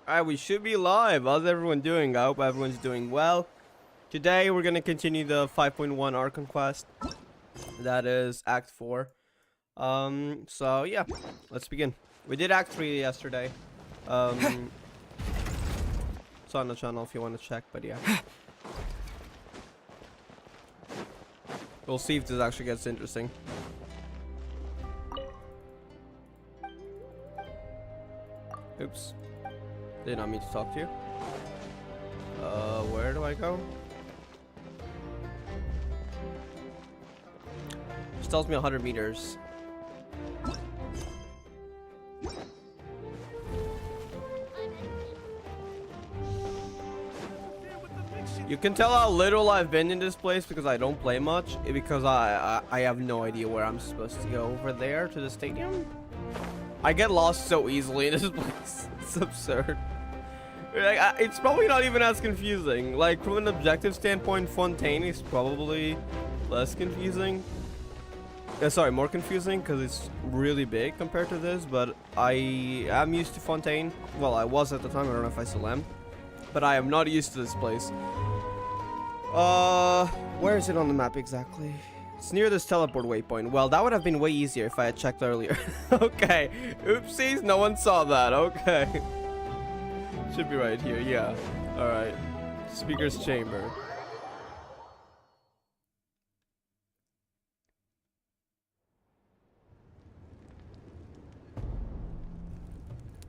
Alright, we should be live. How's everyone doing? I hope everyone's doing well. Today we're gonna continue the 5.1 Archon quest. That is Act 4. So yeah, let's begin. We did Act 3 yesterday. It's on the channel if you want to check, but yeah. We'll see if this actually gets interesting. Oops. Did not mean to talk to you. Where do I go? This tells me 100 meters. You can tell how little I've been in this place because I don't play much. Because I have no idea where I'm supposed to go. Over there to the stadium? I get lost so easily in this place. It's absurd. Like, it's probably not even as confusing. Like, from an objective standpoint, Fontaine is probably less confusing. Sorry, more confusing because it's really big compared to this. But I am used to Fontaine. Well, I was at the time. I don't know if I still am. But I am not used to this place. Where is it on the map exactly? It's near this teleport waypoint. Well, that would have been way easier if I had checked earlier. Okay. Oopsies, no one saw that. Okay. Should be right here, yeah. Alright. Speaker's chamber.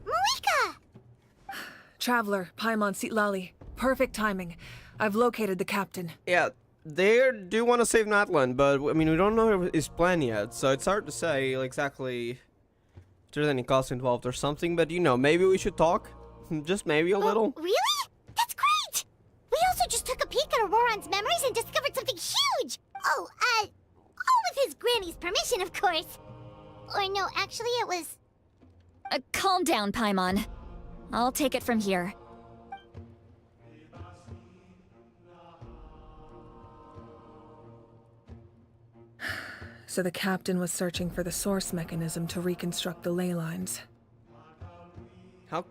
Malika! Traveler, Paimon Sitlali. Perfect timing. I've located the captain. Yeah, they do want to save Natlan, but I mean, we don't know his plan yet, so it's hard to say exactly if there's any cost involved or something, but you know, maybe we should talk. Just maybe a little. Really? That's great! We also just took a peek at Auroron's memories and discovered something huge! All with his granny's permission, of course. Or no, actually it was... Calm down, Paimon. I'll take it from here. So the captain was searching for the source mechanism to reconstruct the ley lines. How?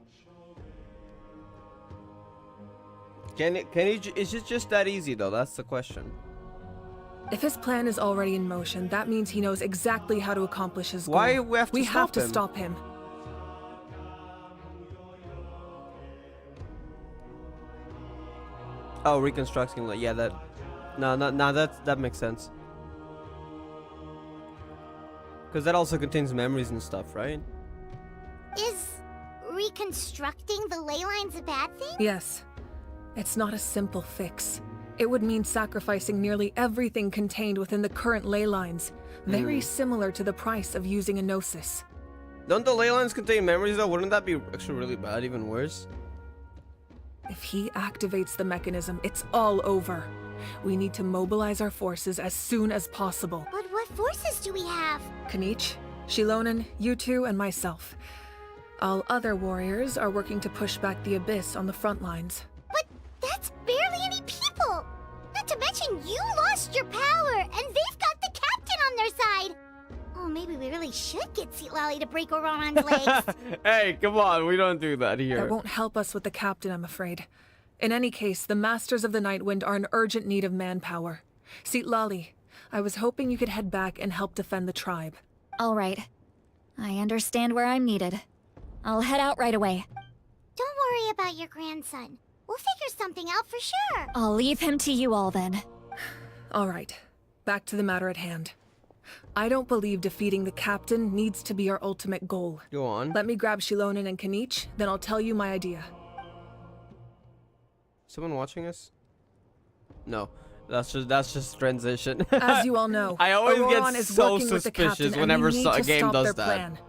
Is it just that easy though? That's the question. If his plan is already in motion, that means he knows exactly how to accomplish his goal. Why we have to stop him? Oh, reconstructing, yeah, that. No, that makes sense. Because that also contains memories and stuff, right? Is reconstructing the ley lines a bad thing? Yes. It's not a simple fix. It would mean sacrificing nearly everything contained within the current ley lines. Very similar to the price of using a gnosis. Don't the ley lines contain memories though? Wouldn't that be actually really bad, even worse? If he activates the mechanism, it's all over. We need to mobilize our forces as soon as possible. But what forces do we have? Kanich, Shilonen, you two, and myself. All other warriors are working to push back the Abyss on the front lines. But that's barely any people! Not to mention you lost your power, and they've got the captain on their side! Oh, maybe we really should get Sitlali to break Auroron's legs. Hey, come on, we don't do that here. That won't help us with the captain, I'm afraid. In any case, the Masters of the Nightwind are in urgent need of manpower. Sitlali, I was hoping you could head back and help defend the tribe. All right. I understand where I'm needed. I'll head out right away. Don't worry about your grandson. We'll figure something out for sure. I'll leave him to you all then. All right. Back to the matter at hand. I don't believe defeating the captain needs to be our ultimate goal. Go on. Let me grab Shilonen and Kanich, then I'll tell you my idea. Someone watching us? No, that's just transition. As you all know, I always Auroron get is so working with the suspicious captain, whenever and we need a to game stop does their that. plan.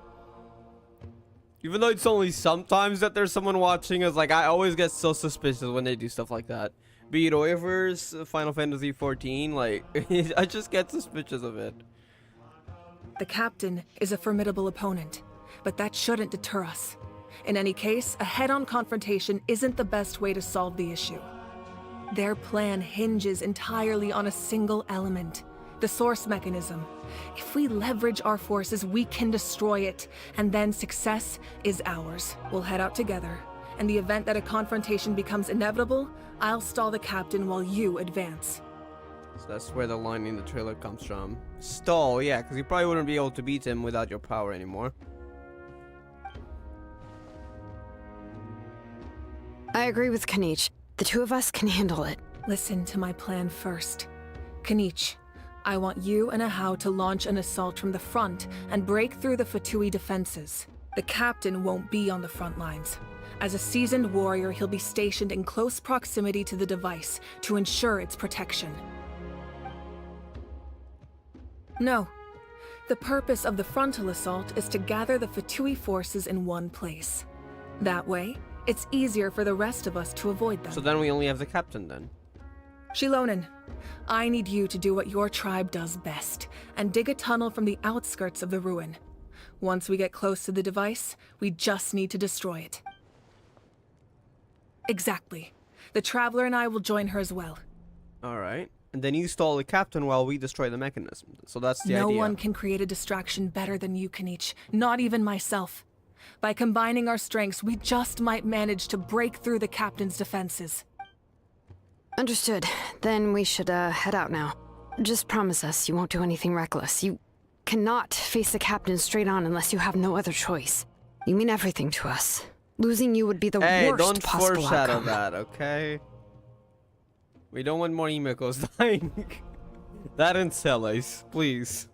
Even though it's only sometimes that there's someone watching us, like I always get so suspicious when they do stuff like that. Be it Oyver's Final Fantasy 14, like I just get suspicious of it. The captain is a formidable opponent, but that shouldn't deter us. In any case, a head-on confrontation isn't the best way to solve the issue. Their plan hinges entirely on a single element, the source mechanism. If we leverage our forces, we can destroy it, and then success is ours. We'll head out together, In the event that a confrontation becomes inevitable, I'll stall the captain while you advance. So that's where the line in the trailer comes from. Stall, yeah, because you probably wouldn't be able to beat him without your power anymore. I agree with Kanich. The two of us can handle it. Listen to my plan first. Kanich, I want you and Ahau to launch an assault from the front and break through the Fatui defenses. The captain won't be on the front lines. As a seasoned warrior, he'll be stationed in close proximity to the device to ensure its protection. No. The purpose of the frontal assault is to gather the Fatui forces in one place. That way, it's easier for the rest of us to avoid them. So then we only have the captain then. Shilonen, I need you to do what your tribe does best, and dig a tunnel from the outskirts of the ruin. Once we get close to the device, we just need to destroy it. Exactly. The Traveler and I will join her as well. Alright. And then you stall the captain while we destroy the mechanism. So that's the idea. No one can create a distraction better than you, Kanich. Not even myself. By combining our strengths, we just might manage to break through the captain's defenses. Understood. Then we should head out now. Just promise us you won't do anything reckless. You cannot face the captain straight on unless you have no other choice. You mean everything to us. Losing you would be the worst possible don't foreshadow outcome. that, okay? We don't want more Emikos dying. That and Celes, please.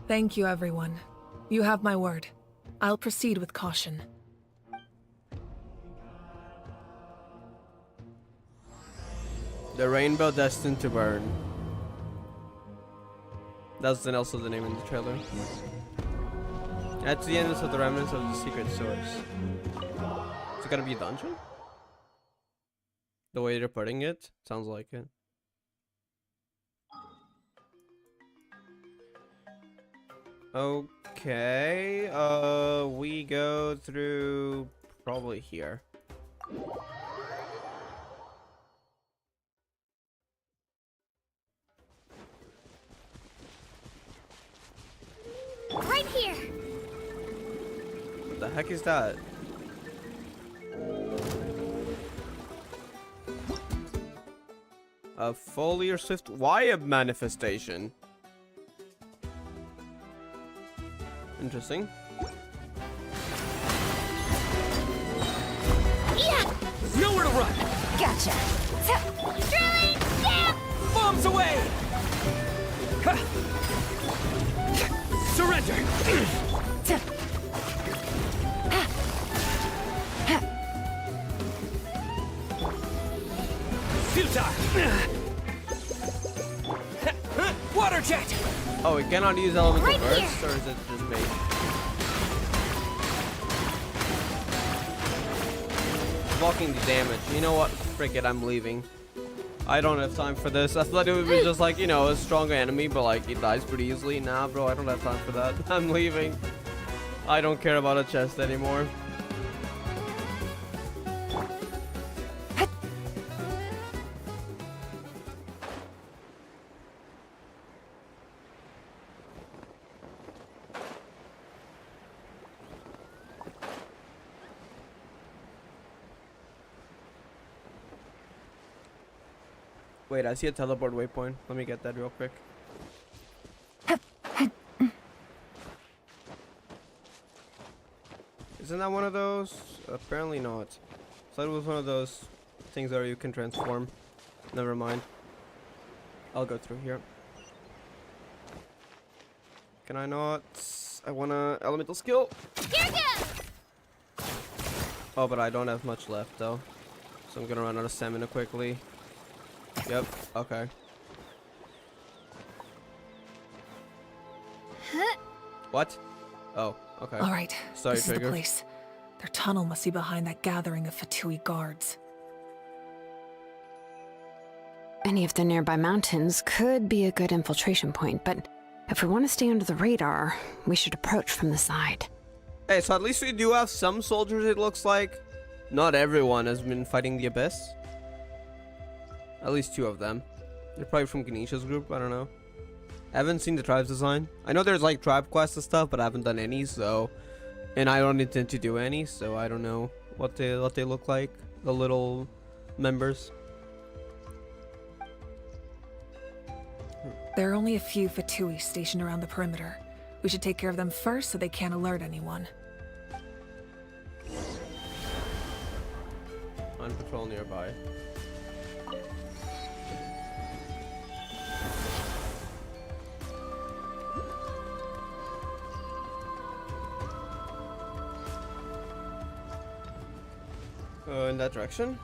Thank you, everyone. You have my word. I'll proceed with caution. The rainbow destined to burn. That's then also the name in the trailer. At the end of the remnants of the secret source. Is it gonna be a dungeon? The way they're putting it sounds like it. Okay, we go through probably here. Right here. What the heck is that? A foliar swift wire manifestation. Interesting. Yeah. Nowhere to run! Gotcha. Drilling. Yeah. Bombs away! Ha! Surrender! Futile! Water jet! Oh, we cannot use elemental Right burst, here. or is it just me? Blocking the damage. You know what? Frick it, I'm leaving. I don't have time for this. I thought it would be just like, you know, a stronger enemy, but like it dies pretty easily. Nah, bro, I don't have time for that. I'm leaving. I don't care about a chest anymore. Wait, I see a teleport waypoint. Let me get that real quick. Isn't that one of those? Apparently not. Thought it was one of those things where you can transform. Never mind. I'll go through here. Can I not? I want a elemental skill. Here goes. Oh, but I don't have much left though. So I'm gonna run out of stamina quickly. Yep, okay. What? Oh, okay. All right, Sorry, this is the Trigger. place. Their tunnel must be behind that gathering of Fatui guards. Any of the nearby mountains could be a good infiltration point, but if we want to stay under the radar, we should approach from the side. Hey, so at least we do have some soldiers, it looks like. Not everyone has been fighting the Abyss. At least 2 of them. They're probably from Ganesha's group, I don't know. I haven't seen the tribe's design. I know there's like tribe quests and stuff, but I haven't done any, so And I don't intend to do any, so I don't know what they look like, the little members. There are only a few Fatui stationed around the perimeter. We should take care of them first so they can't alert anyone. On patrol nearby. In that direction.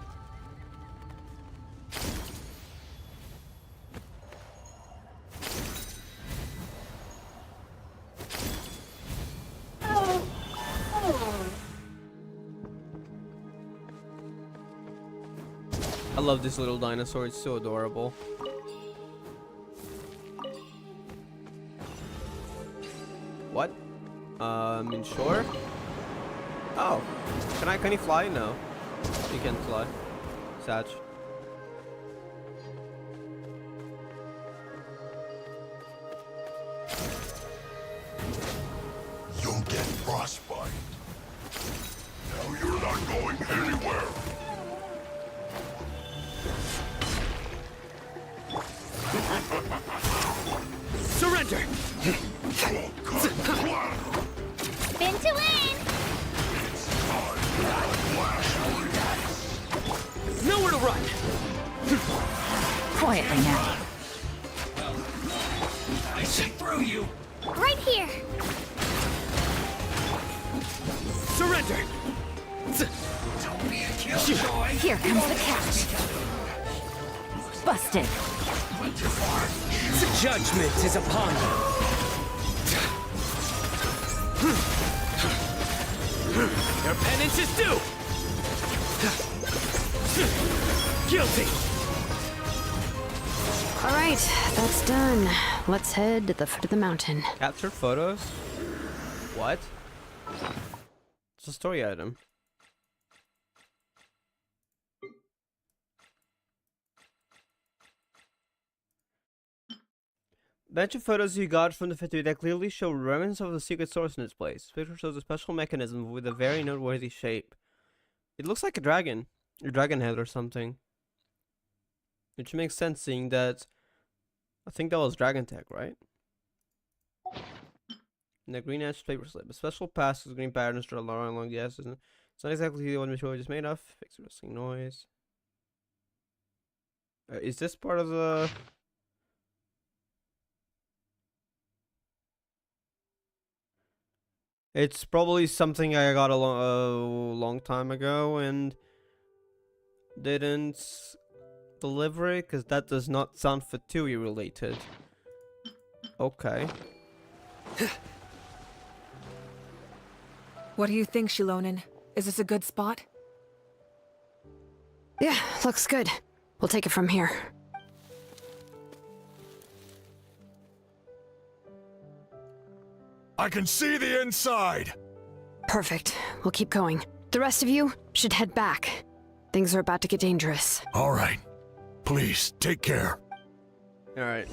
I love this little dinosaur, it's so adorable. What? Sure? Oh. Can he fly? No. He can't fly. Sad. You'll get frostbite. Now you're not going anywhere. Surrender! Spin to win! Nowhere to run! Quietly now. I see through you! Right here! Surrender! Don't be a killjoy! Here comes the catch. Busted. Judgment is upon you! Your penance is due! Guilty! All right, that's done. Let's head to the foot of the mountain. Captured photos? What? It's a story item. Bunch of photos you got from the Fatui that clearly show remnants of the secret source in its place. This picture shows a special mechanism with a very noteworthy shape. It looks like a dragon head or something. Which makes sense, seeing that I think that was Dragon Tech, right? And the green edge paper slip. A special pass with green patterns drawn along the edges. It's not exactly what material is made of. Fix rustling noise. Is this part of the... It's probably something I got a long time ago and didn't deliver it, because that does not sound Fatui related. Okay. What do you think, Shilonin? Is this a good spot? Yeah, looks good. We'll take it from here. I can see the inside. Perfect. We'll keep going. The rest of you should head back. Things are about to get dangerous. All right. Please, take care. Alright.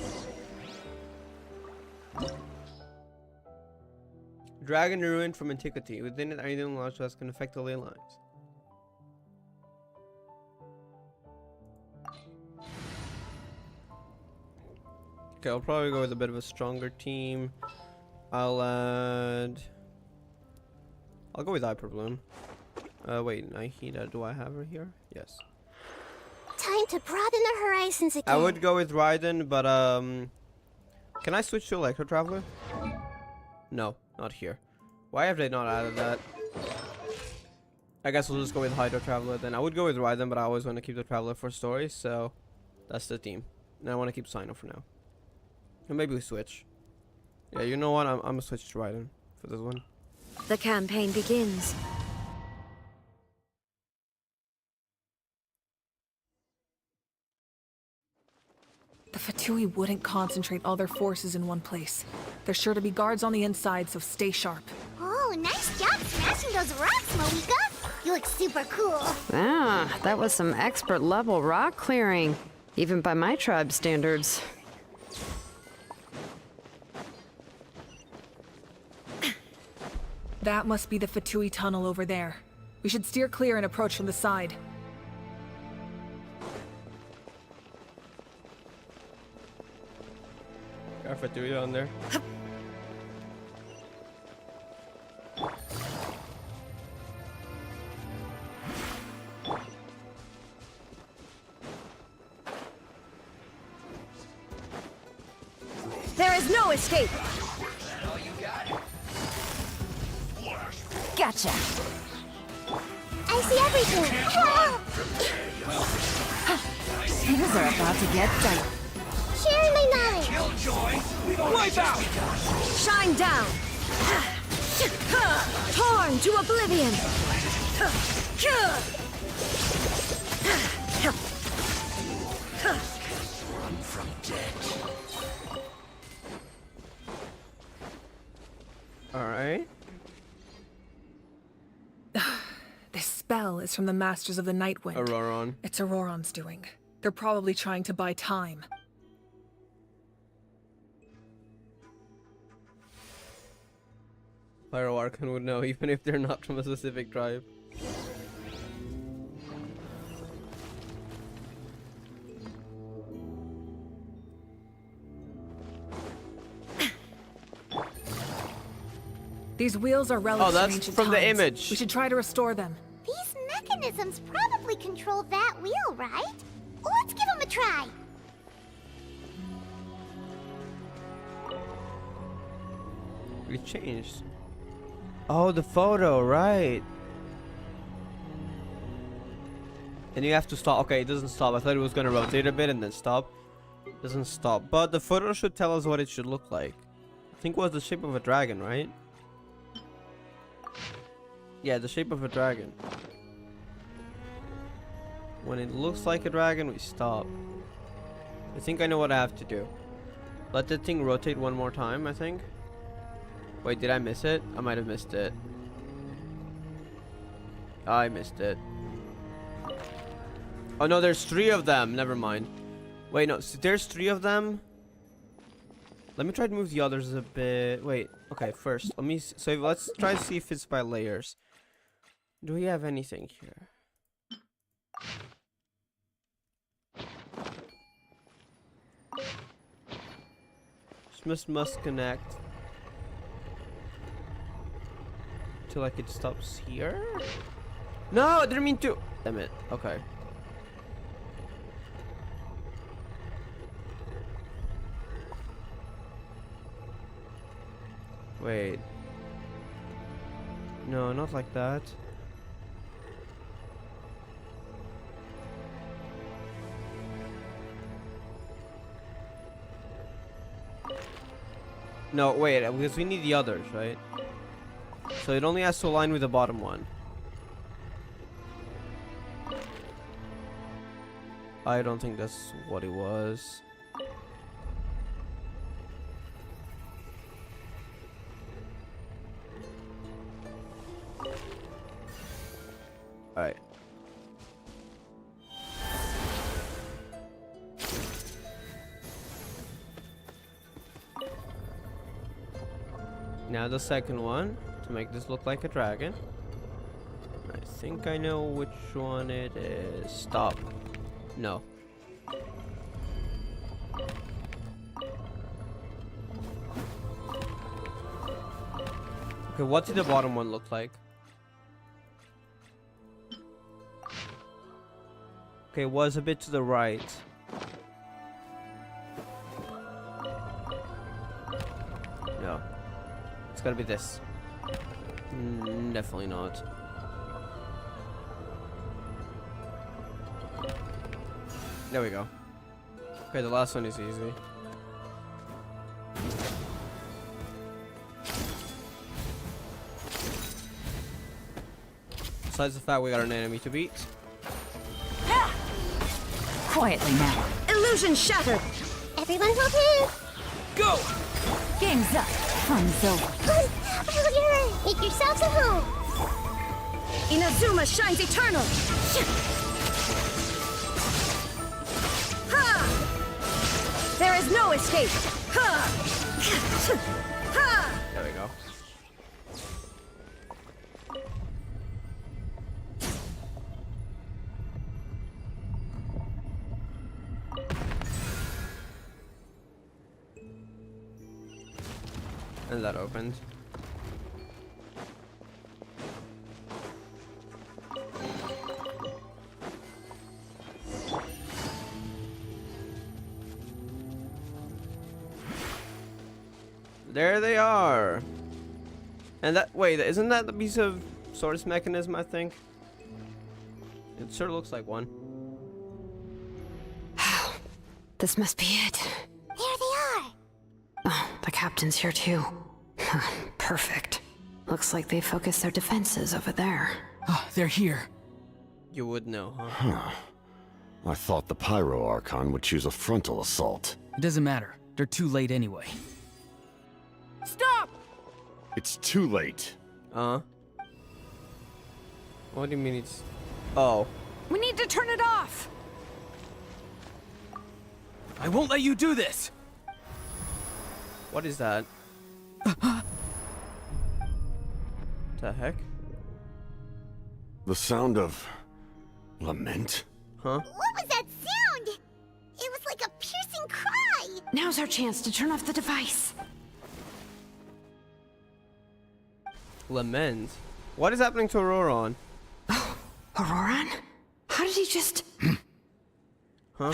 Dragon ruin from antiquity. Within it, anything large that can affect the ley lines. Okay, I'll probably go with a bit of a stronger team. I'll go with Hyper Bloom. Wait, Nahida, do I have her here? Yes. Time to broaden the horizons again. I would go with Raiden, but can I switch to Electro Traveler? No, not here. Why have they not added that? I guess we'll just go with Hydro Traveler then. I would go with Raiden, but I always want to keep the Traveler for stories, so that's the team. And I want to keep Sino for now. And maybe we switch. Yeah, you know what? I'm gonna switch to Raiden for this one. The campaign begins. The Fatui wouldn't concentrate all their forces in one place. There's sure to be guards on the inside, so stay sharp. Oh, nice job smashing those rocks, Moika. You look super cool. Ah, that was some expert level rock clearing. Even by my tribe standards. That must be the Fatui tunnel over there. We should steer clear and approach from the side. Got Fatui on there. There is no escape! Gotcha! I see everything. Things are about to get done. Sharing my knowledge. Wipe out! Shine down! Torn to oblivion! Alright. This spell is from the Masters of the Nightwind. Auroron. It's Auroron's doing. They're probably trying to buy time. Pyro Archon would know, even if they're not from a specific tribe. These wheels are relics Oh, that's from ancient from the times. image. We should try to restore them. These mechanisms probably control that wheel, right? Let's give them a try. We changed. Oh, the photo, right. And you have to stop. Okay, it doesn't stop. I thought it was gonna rotate a bit and then stop. It doesn't stop. But the photo should tell us what it should look like. I think it was the shape of a dragon, right? Yeah, the shape of a dragon. When it looks like a dragon, we stop. I think I know what I have to do. Let the thing rotate one more time, I think. Wait, did I miss it? I might have missed it. I missed it. Oh no, there's 3 of them. Never mind. Wait, no, so there's 3 of them. Let me try to move the others a bit. Wait, okay, first, let me. So let's try to see if it's by layers. Do we have anything here? Must connect to like it stops here. No, I didn't mean to. Damn it. Okay. Wait. No, not like that. No, wait, because we need the others, right? So it only has to align with the bottom one. I don't think that's what it was. Alright. Now the second one, to make this look like a dragon. I think I know which one it is. Stop. No. Okay, what did the bottom one look like? Okay, it was a bit to the right. No. It's gotta be this. Definitely not. There we go. Okay, the last one is easy. Besides the fact we got an enemy to beat. Quietly now. Illusion shattered! Everyone hold hands. Go! Game's up. Fun's over. Make yourselves at home. Inazuma shines eternal! Ha! There is no escape! Ha! Ha! There we go. And that opened. There they are. And that, wait, isn't that the piece of source mechanism, I think? It sure looks like one. This must be it. There they are. Oh, the captain's here too. Perfect. Looks like they focused their defenses over there. Oh, they're here. You would know, huh? I thought the Pyro Archon would choose a frontal assault. It doesn't matter. They're too late anyway. Stop! It's too late. What do you mean it's... Oh. We need to turn it off! I won't let you do this! What is that? The heck? The sound of... lament? Huh? What was that sound? It was like a piercing cry. Now's our chance to turn off the device. Lament? What is happening to Auroron? Auroron? How did he just... Huh?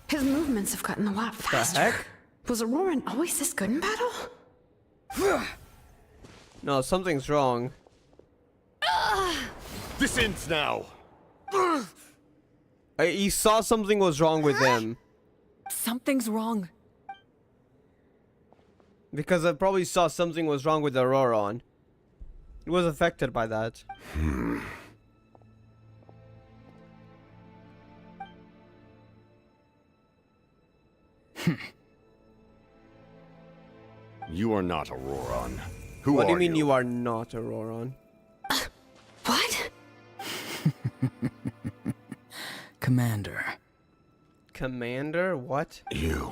His movements have gotten a lot faster. heck? Was Auroron always this good in battle? No, something's wrong. This ends now! He saw something was wrong with him. Something's wrong. Because I probably saw something was wrong with Auroron. He was affected by that. You are not Auroron. Who What are do you mean you? you are not Auroron? What? Commander. Commander? What? You.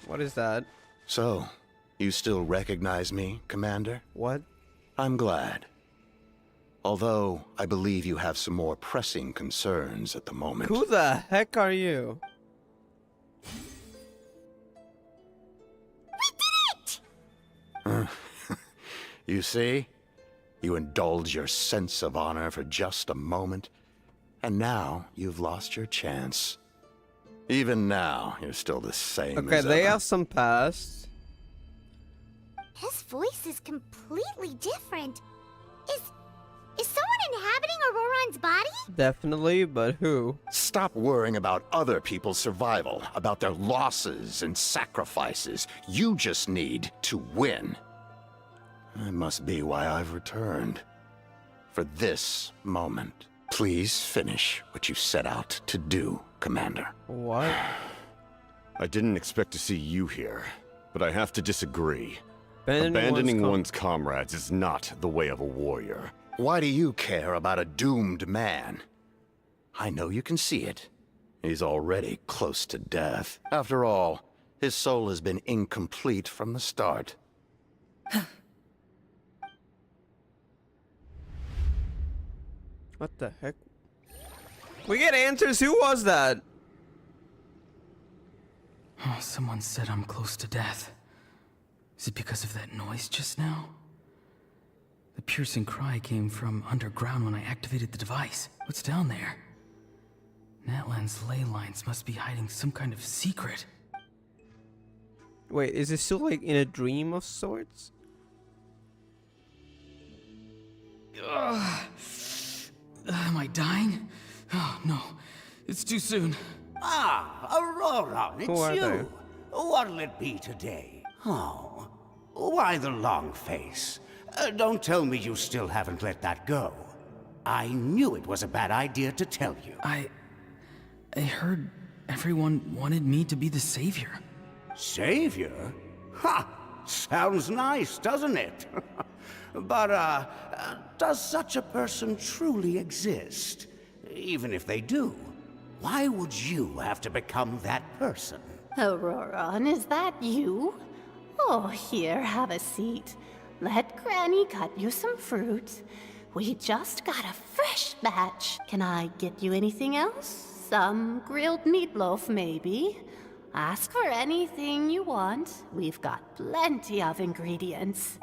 What is that? So, you still recognize me, Commander? What? I'm glad. Although, I believe you have some more pressing concerns at the moment. Who the heck are you? You see? You indulge your sense of honor for just a moment, and now you've lost your chance. Even now, you're still the same Okay, as they ever. have some past. His voice is completely different. Is someone inhabiting Auroron's body? Definitely, but who? Stop worrying about other people's survival, about their losses and sacrifices. You just need to win. That must be why I've returned. For this moment. Please finish what you set out to do, Commander. What? I didn't expect to see you here, but I have to disagree. Abandoning One's comrades is not the way of a warrior. Why do you care about a doomed man? I know you can see it. He's already close to death. After all, his soul has been incomplete from the start. What the heck? We get answers. Who was that? Oh, someone said I'm close to death. Is it because of that noise just now? The piercing cry came from underground when I activated the device. What's down there? Natlan's ley lines must be hiding some kind of secret. Wait, is it still like in a dream of sorts? Am I dying? Oh, no. It's too soon. Ah, Aurora, it's Who are you. they? What'll it be today? Oh, why the long face? Don't tell me you still haven't let that go. I knew it was a bad idea to tell you. I heard everyone wanted me to be the savior. Savior? Ha! Sounds nice, doesn't it? But, does such a person truly exist? Even if they do, why would you have to become that person? Auroron, is that you? Oh, here, have a seat. Let Granny cut you some fruit. We just got a fresh batch. Can I get you anything else? Some grilled meatloaf, maybe? Ask for anything you want. We've got plenty of ingredients.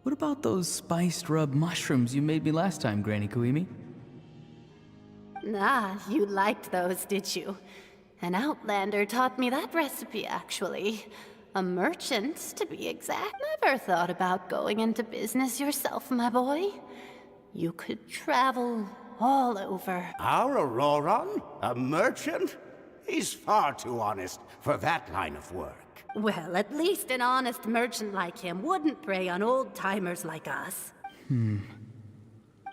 What about those spiced rub mushrooms you made me last time, Granny Kuimi? Ah, you liked those, did you? An outlander taught me that recipe, actually. A merchant, to be exact. Never thought about going into business yourself, my boy. You could travel all over. Our Auroron? A merchant? He's far too honest for that line of work. Well, at least an honest merchant like him wouldn't prey on old-timers like us.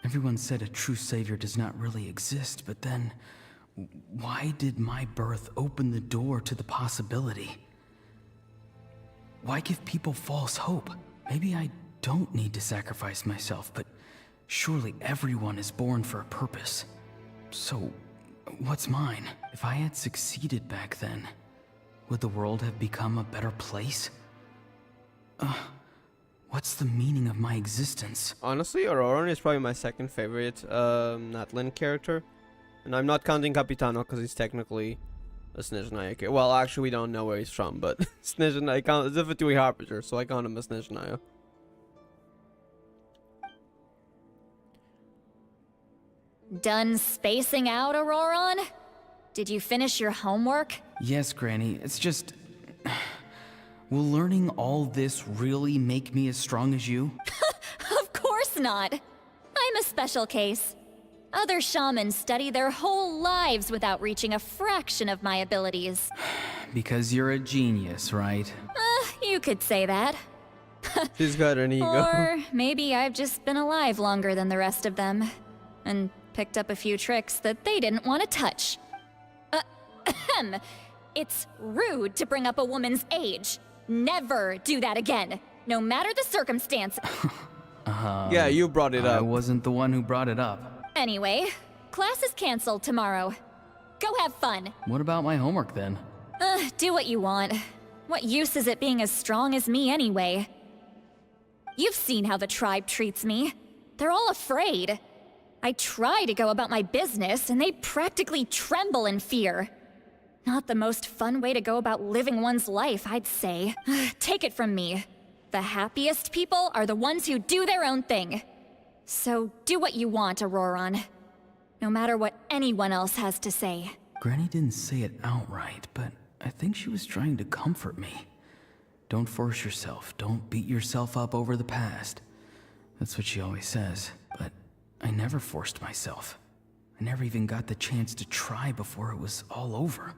Everyone said a true savior does not really exist, but then why did my birth open the door to the possibility? Why give people false hope? Maybe I don't need to sacrifice myself, but surely everyone is born for a purpose. So, what's mine? If I had succeeded back then, would the world have become a better place? What's the meaning of my existence? Honestly, Auroran is probably my second favorite Natlan character. And I'm not counting Capitano because he's technically a Snezhnaya. Well, actually, we don't know where he's from, but Snezhnaya count as if a Tui Harbinger, so I count him as Snezhnaya. Done spacing out, Auroran? Did you finish your homework? Yes, Granny, it's just... Will learning all this really make me as strong as you? Of course not. I'm a special case. Other shamans study their whole lives without reaching a fraction of my abilities. Because you're a genius, right? You could say that. She's got an ego. Or maybe I've just been alive longer than the rest of them. And picked up a few tricks that they didn't want to touch. It's rude to bring up a woman's age. Never do that again, no matter the circumstance. Yeah, you brought it up. I wasn't the one who brought it up. Anyway, class is canceled tomorrow. Go have fun. What about my homework then? Do what you want. What use is it being as strong as me anyway? You've seen how the tribe treats me. They're all afraid. I try to go about my business, and they practically tremble in fear. Not the most fun way to go about living one's life, I'd say. Take it from me. The happiest people are the ones who do their own thing. So do what you want, Auroran. No matter what anyone else has to say. Granny didn't say it outright, but I think she was trying to comfort me. Don't force yourself. Don't beat yourself up over the past. That's what she always says. But I never forced myself. I never even got the chance to try before it was all over.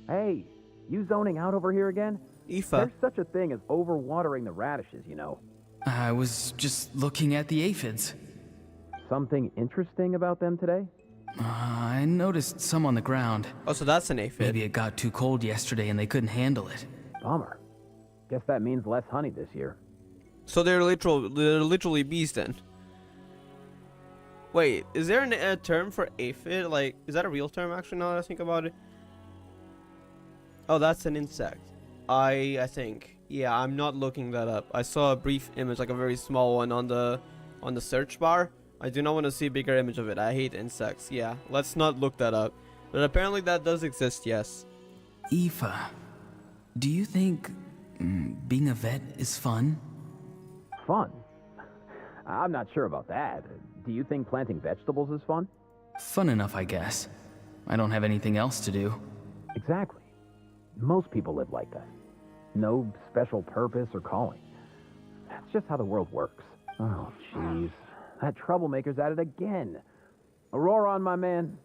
Hey, you zoning out over here again? Aoife. There's such a thing as overwatering the radishes, you know. I was just looking at the aphids. Something interesting about them today? I noticed some on the ground. Oh, so that's an aphid. Maybe it got too cold yesterday and they couldn't handle it. Bummer. Guess that means less honey this year. So they're literally bees then. Wait, is there a term for aphid? Like, is that a real term actually now that I think about it? Oh, that's an insect. I think. Yeah, I'm not looking that up. I saw a brief image, like a very small one on the search bar. I do not want to see a bigger image of it. I hate insects. Yeah, let's not look that up. But apparently that does exist, yes. Aoife, do you think being a vet is fun? Fun? I'm not sure about that. Do you think planting vegetables is fun? Fun enough, I guess. I don't have anything else to do. Exactly. Most people live like that. No special purpose or calling. That's just how the world works. Oh, jeez. That troublemaker's at it again. Auroran, my man,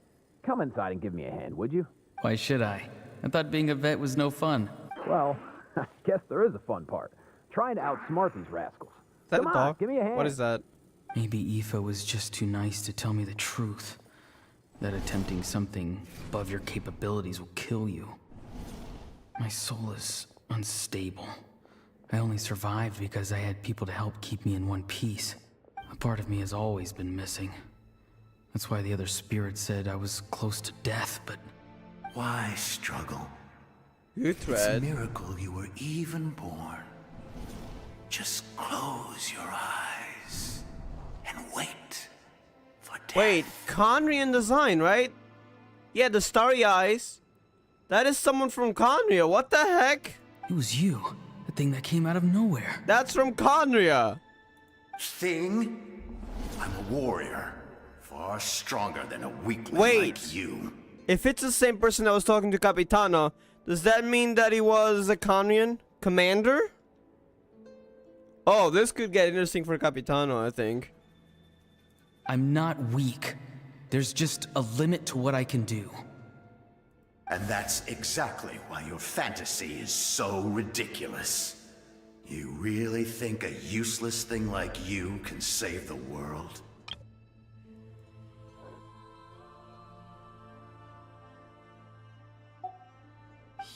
come inside and give me a hand, would you? Why should I? I thought being a vet was no fun. Well, I guess there is a fun part. Trying to outsmart these rascals. Is that Come a on, dog? give me a hand. What is that? Maybe Aoife was just too nice to tell me the truth. That attempting something above your capabilities will kill you. My soul is unstable. I only survived because I had people to help keep me in one piece. A part of me has always been missing. That's why the other spirits said I was close to death, but... Why struggle? It's It's a miracle you were even born. Just close your eyes and wait for death. Wait, Conrian design, right? Yeah, the starry eyes. That is someone from Conria. What the heck? It was you. The thing that came out of nowhere. That's from Conria. Thing? I'm a warrior. Far stronger than a weakling like you. If it's the same person that was talking to Capitano, does that mean that he was a Conrian commander? Oh, this could get interesting for Capitano, I think. I'm not weak. There's just a limit to what I can do. And that's exactly why your fantasy is so ridiculous. You really think a useless thing like you can save the world?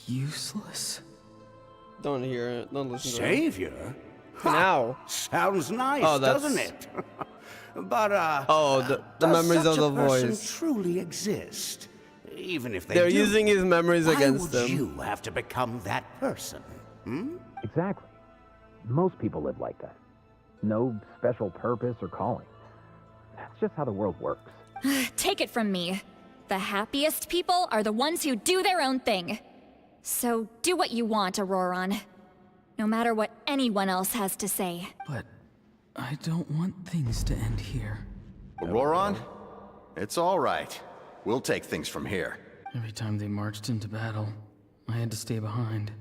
Useless? Don't hear it. Don't listen to it. Savior? Now. Sounds nice, Oh, doesn't it? But, Oh, the memories of the does such a person voice. truly exist? Even if They're do, using his memories why against would him. you have to become that person? Hmm? Exactly. Most people live like that. No special purpose or calling. That's just how the world works. Take it from me. The happiest people are the ones who do their own thing. So do what you want, Auroron. No matter what anyone else has to say. But I don't want things to end here. Auroron? It's all right. We'll take things from here. Every time they marched into battle, I had to stay behind.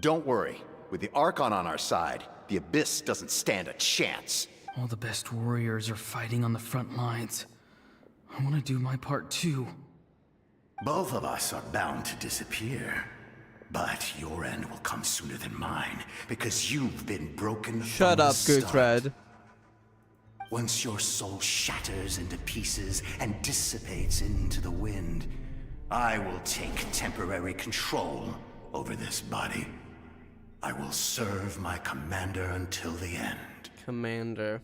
Don't worry. With the Archon on our side, the Abyss doesn't stand a chance. All the best warriors are fighting on the front lines. I want to do my part too. Both of us are bound to disappear. But your end will come sooner than mine, because you've been broken Shut from up, the start. Goodthread. Once your soul shatters into pieces and dissipates into the wind, I will take temporary control over this body. I will serve my commander until the end. Commander.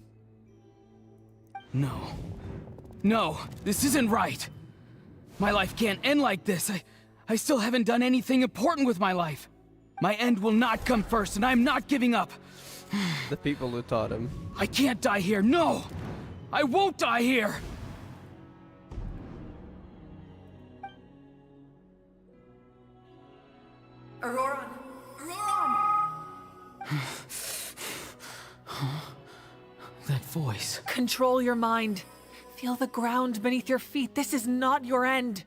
No. No, this isn't right. My life can't end like this. I still haven't done anything important with my life. My end will not come first, and I'm not giving up. The people who taught him. I can't die here, no! I won't die here! Auroron! Auroron! That voice. Control your mind. Feel the ground beneath your feet. This is not your end.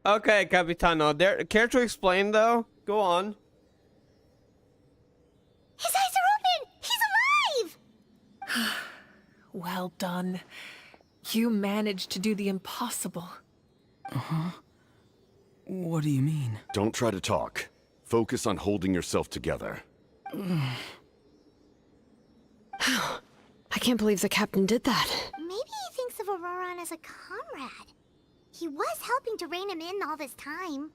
Okay, Capitano. Care to explain, though? Go on. His eyes are open! He's alive! Well done. You managed to do the impossible. What do you mean? Don't try to talk. Focus on holding yourself together. I can't believe the captain did that. Maybe he thinks of Auroron as a comrade. He was helping to rein him in all this time.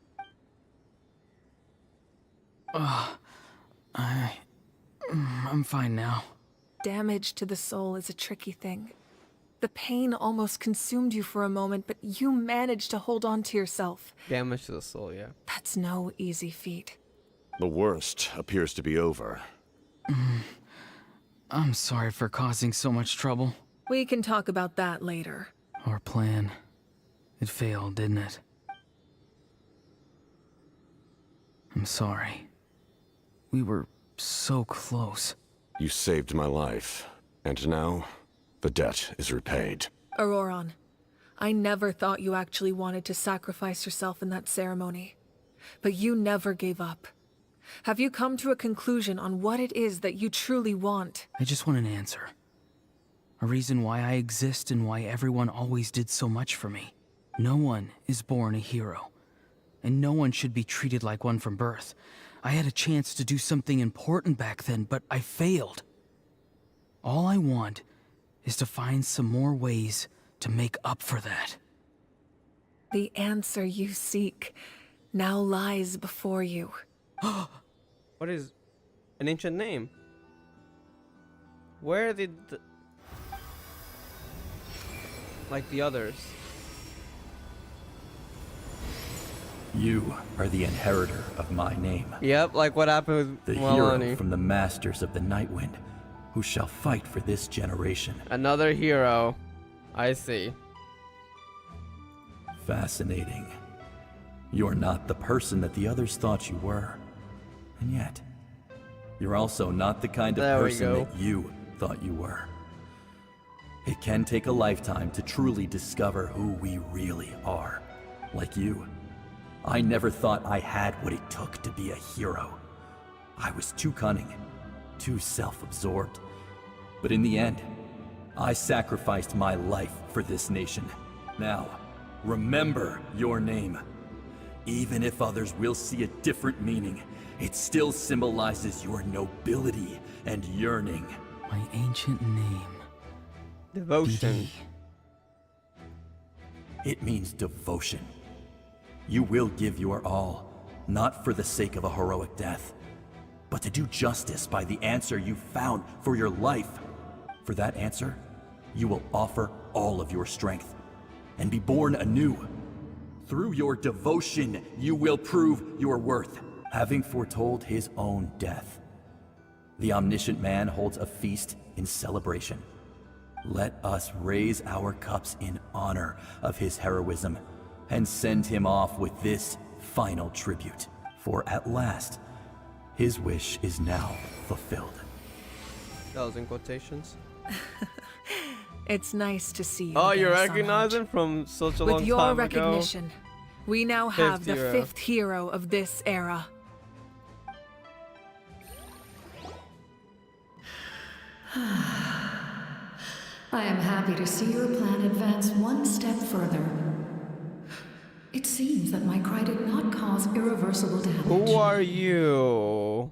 I'm fine now. Damage to the soul is a tricky thing. The pain almost consumed you for a moment, but you managed to hold on to yourself. Damage to the soul, yeah. That's no easy feat. The worst appears to be over. I'm sorry for causing so much trouble. We can talk about that later. Our plan. It failed, didn't it? I'm sorry. We were so close. You saved my life, and now the debt is repaid. Auroron, I never thought you actually wanted to sacrifice yourself in that ceremony. But you never gave up. Have you come to a conclusion on what it is that you truly want? I just want an answer. A reason why I exist and why everyone always did so much for me. No one is born a hero. And no one should be treated like one from birth. I had a chance to do something important back then, but I failed. All I want is to find some more ways to make up for that. The answer you seek now lies before you. What is an ancient name? Where did like the others? You are the inheritor of my name. Yep, like what happened with The Malani. hero from the masters of the Nightwind, who shall fight for this generation. Another hero. I see. Fascinating. You're not the person that the others thought you were. And yet, you're also not the kind of There we person go. that you thought you were. It can take a lifetime to truly discover who we really are. Like you. I never thought I had what it took to be a hero. I was too cunning, too self-absorbed. But in the end, I sacrificed my life for this nation. Now, remember your name. Even if others will see a different meaning, it still symbolizes your nobility and yearning. My ancient name. Devotion. It means devotion. You will give your all, not for the sake of a heroic death, but to do justice by the answer you found for your life. For that answer, you will offer all of your strength and be born anew. Through your devotion, you will prove your worth, having foretold his own death. The omniscient man holds a feast in celebration. Let us raise our cups in honor of his heroism and send him off with this final tribute. For at last, his wish is now fulfilled. That was in quotations. It's nice to see you. Oh, again, you Sunlight. recognize him from such a long With your time recognition, we now have Fifth the hero. fifth hero of this era. I am happy to see your plan advance one step further. It seems that my cry did not cause irreversible damage. Who are you?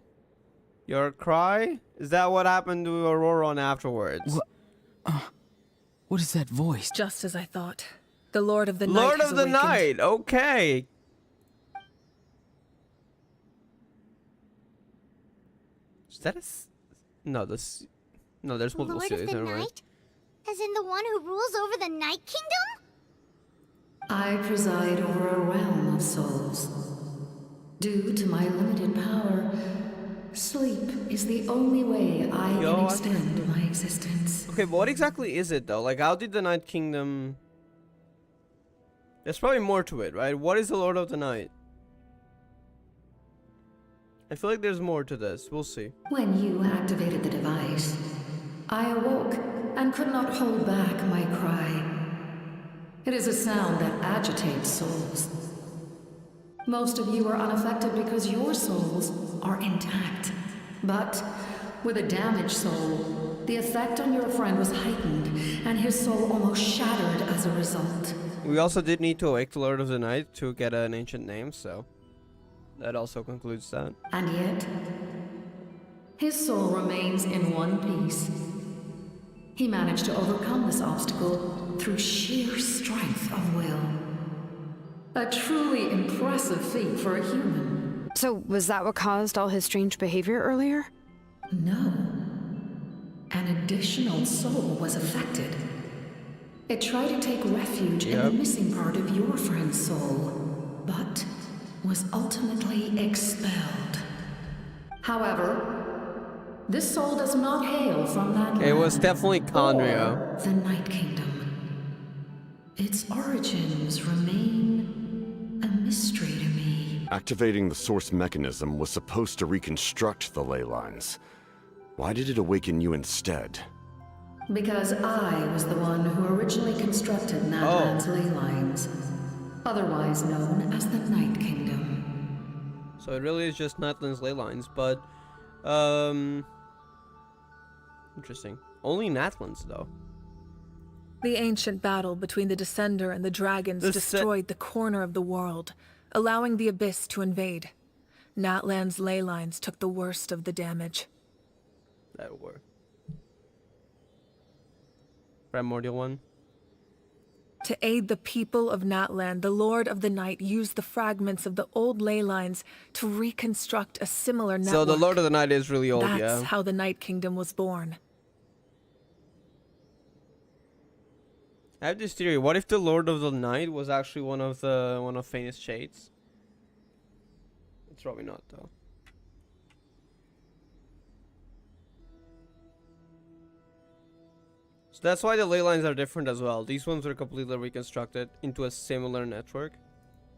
Your cry? Is that what happened to Auroron afterwards? What is that voice? Just as I thought. The Lord of the Night Lord has of the awakened. Night. Okay. Is that a no? This no. There's multiple Lord of series. the Never mind. Night? As in the one who rules over the Night Kingdom? I preside over a realm of souls. Due to my limited power, sleep is the only way I can extend my existence. Okay, but what exactly is it though? Like, how did the Night Kingdom? There's probably more to it, right? What is the Lord of the Night? I feel like there's more to this. We'll see. When you activated the device, I awoke and could not hold back my cry. It is a sound that agitates souls. Most of you are unaffected because your souls are intact. But with a damaged soul, the effect on your friend was heightened, and his soul almost shattered as a result. We also did need to awake the Lord of the Night to get an ancient name, so that also concludes that. And yet, his soul remains in one piece. He managed to overcome this obstacle through sheer strength of will. A truly impressive feat for a human. So, was that what caused all his strange behavior earlier? No. An additional soul was affected. It tried to take refuge in the missing part of your friend's soul, but was ultimately expelled. However, this soul does not hail from that It was land definitely Conria. or the Night Kingdom. Its origins remain a mystery to me. Activating the source mechanism was supposed to reconstruct the ley lines. Why did it awaken you instead? Because I was the one who originally constructed Natlan's ley lines, otherwise known as the Night Kingdom. So it really is just Natlan's ley lines, but interesting. Only Natlan's though. The ancient battle between the Descender and the dragons destroyed the corner of the world, allowing the Abyss to invade. Natlan's ley lines took the worst of the damage. That were primordial one. To aid the people of Natlan, the Lord of the Night used the fragments of the old ley lines to reconstruct a similar network. So the Lord of the Night is really old, That's yeah. how the Night Kingdom was born. I have this theory. What if the Lord of the Night was actually one of Phaenis' shades? It's probably not though. So that's why the ley lines are different as well. These ones were completely reconstructed into a similar network.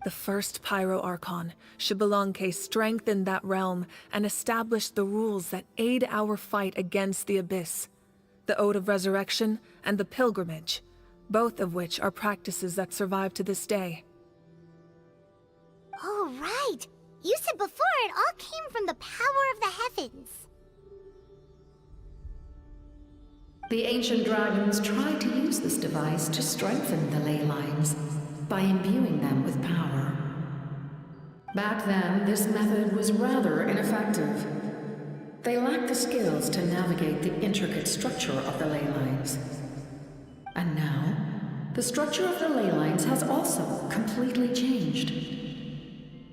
The first Pyro Archon, Xbalanque, strengthened that realm and established the rules that aid our fight against the Abyss. The Ode of Resurrection and the Pilgrimage, both of which are practices that survive to this day. Oh, right. You said before it all came from the power of the heavens. The ancient dragons tried to use this device to strengthen the ley lines by imbuing them with power. Back then, this method was rather ineffective. They lacked the skills to navigate the intricate structure of the ley lines. And now, the structure of the ley lines has also completely changed.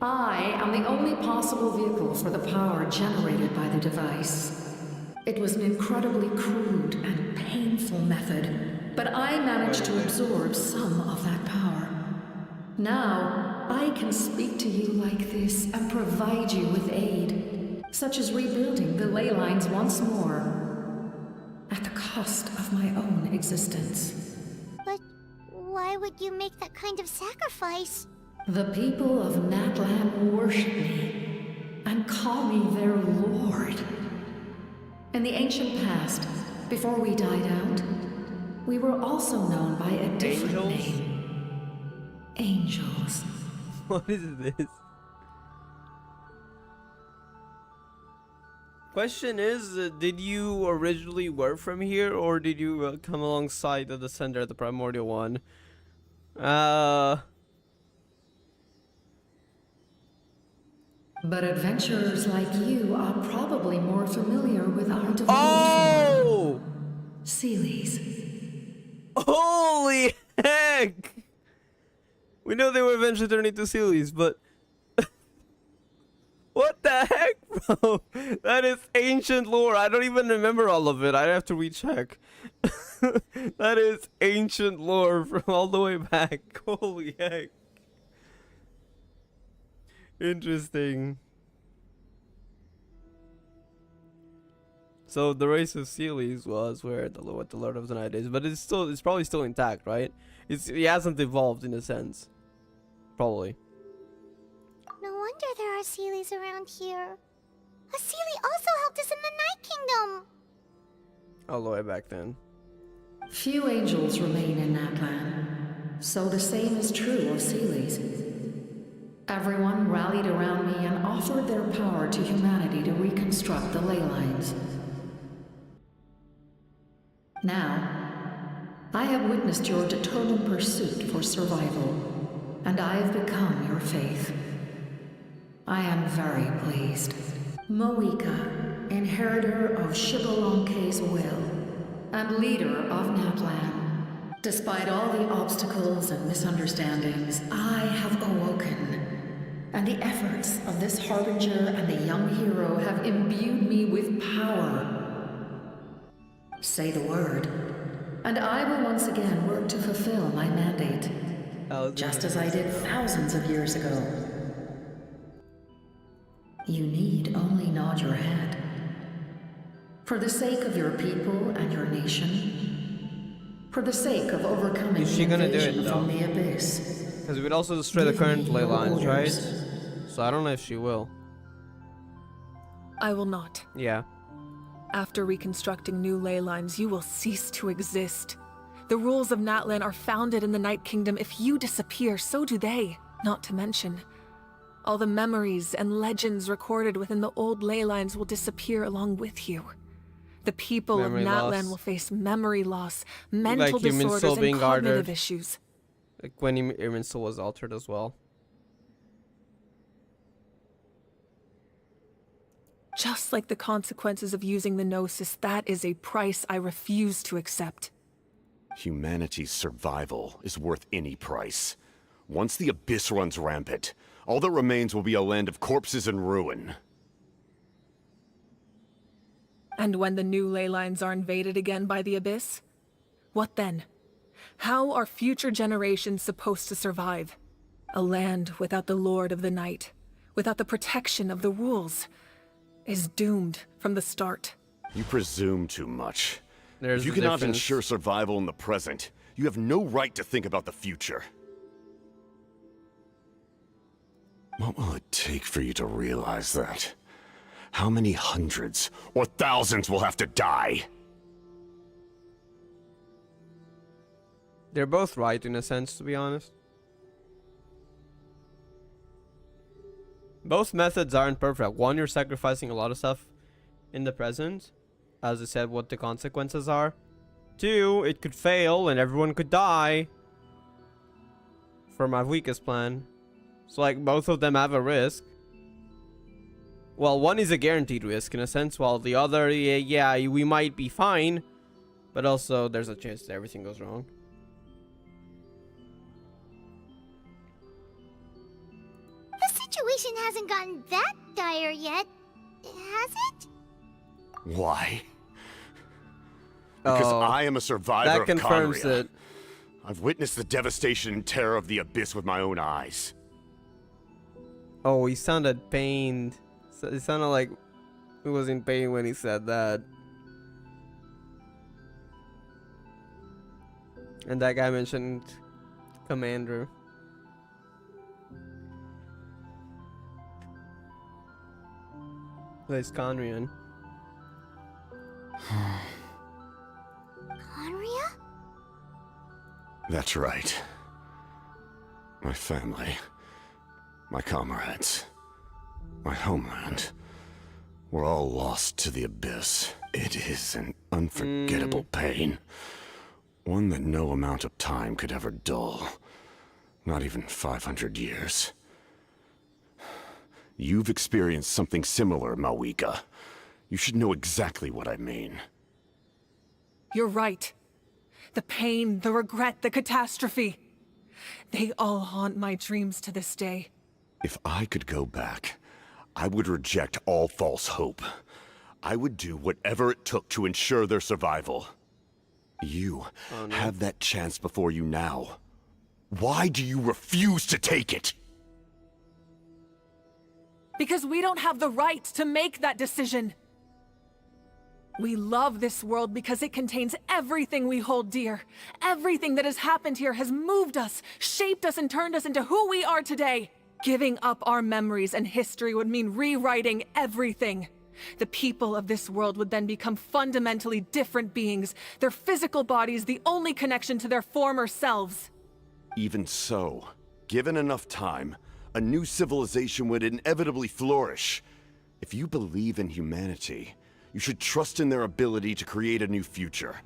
I am the only possible vehicle for the power generated by the device. It was an incredibly crude and painful method, but I managed to absorb some of that power. Now, I can speak to you like this and provide you with aid, such as rebuilding the ley lines once more, at the cost of my own existence. But why would you make that kind of sacrifice? The people of Natlan worship me and call me their lord. In the ancient past, before we died out, we were also known by a different name. Angels. What is this? Question is, did you originally work from here, or did you come alongside the Descender, the Primordial one? But adventurers like you are probably more familiar with our devolved Oh! form. Sealies. Holy heck! We know they were eventually turned into Sealies, but... What the heck, bro? That is ancient lore. I don't even remember all of it. I have to recheck. That is ancient lore from all the way back. Holy heck. Interesting. So the race of Sealies was where what the Lord of the Night is, but it's probably still intact, right? It hasn't evolved in a sense. Probably. No wonder there are Sealies around here. A Sealie also helped us in the Night Kingdom. All the way back then. Few angels remain in Natlan, so the same is true of Sealies. Everyone rallied around me and offered their power to humanity to reconstruct the ley lines. Now, I have witnessed your determined pursuit for survival, and I have become your faith. I am very pleased. Moika, inheritor of Xbalanque's will, and leader of Natlan. Despite all the obstacles and misunderstandings, I have awoken. And the efforts of this harbinger and the young hero have imbued me with power. Say the word, and I will once again work to fulfill my mandate, just as I did thousands of years ago. You need only nod your head. For the sake of your people and your nation, for the sake of overcoming Is she gonna do it, invasion from though? the abyss. Because we'd also destroy the Give current me ley your lines, right? orders. So I don't know if she will. I will not. Yeah. After reconstructing new ley lines, you will cease to exist. The rules of Natlan are founded in the Night Kingdom. If you disappear, so do they. Not to mention, all the memories and legends recorded within the old ley lines will disappear along with you. The people Memory of Natlan loss. will face memory loss, mental human soul disorders, being and cognitive guarded. issues. Like when human soul was altered as well. Just like the consequences of using the Gnosis, that is a price I refuse to accept. Humanity's survival is worth any price. Once the Abyss runs rampant, all that remains will be a land of corpses and ruin. And when the new ley lines are invaded again by the Abyss? What then? How are future generations supposed to survive? A land without the Lord of the Night, without the protection of the rules, is doomed from the start. You presume too much. There's if you the cannot difference. ensure survival in the present, you have no right to think about the future. What will it take for you to realize that? How many hundreds or thousands will have to die? They're both right in a sense, to be honest. Both methods aren't perfect. One, you're sacrificing a lot of stuff in the present, as I said, what the consequences are. Two, it could fail and everyone could die. For my weakest plan. So like both of them have a risk. Well, one is a guaranteed risk in a sense, while the other, yeah, we might be fine, but also there's a chance that everything goes wrong. The situation hasn't gotten that dire yet, has it? Why? Because I am a survivor that of confirms Conria. it. I've witnessed the devastation and terror of the Abyss with my own eyes. Oh, he sounded pained. It sounded like he was in pain when he said that. And that guy mentioned Commander. Plays Conrian. Conria? That's right. My family, my comrades, my homeland, we're all lost to the Abyss. It is an unforgettable pain. One that no amount of time could ever dull. Not even 500 years. You've experienced something similar, Mawika. You should know exactly what I mean. You're right. The pain, the regret, the catastrophe. They all haunt my dreams to this day. If I could go back, I would reject all false hope. I would do whatever it took to ensure their survival. You have that chance before you now. Why do you refuse to take it? Because we don't have the right to make that decision. We love this world because it contains everything we hold dear. Everything that has happened here has moved us, shaped us, and turned us into who we are today. Giving up our memories and history would mean rewriting everything. The people of this world would then become fundamentally different beings, their physical bodies the only connection to their former selves. Even so, given enough time, a new civilization would inevitably flourish. If you believe in humanity, you should trust in their ability to create a new future.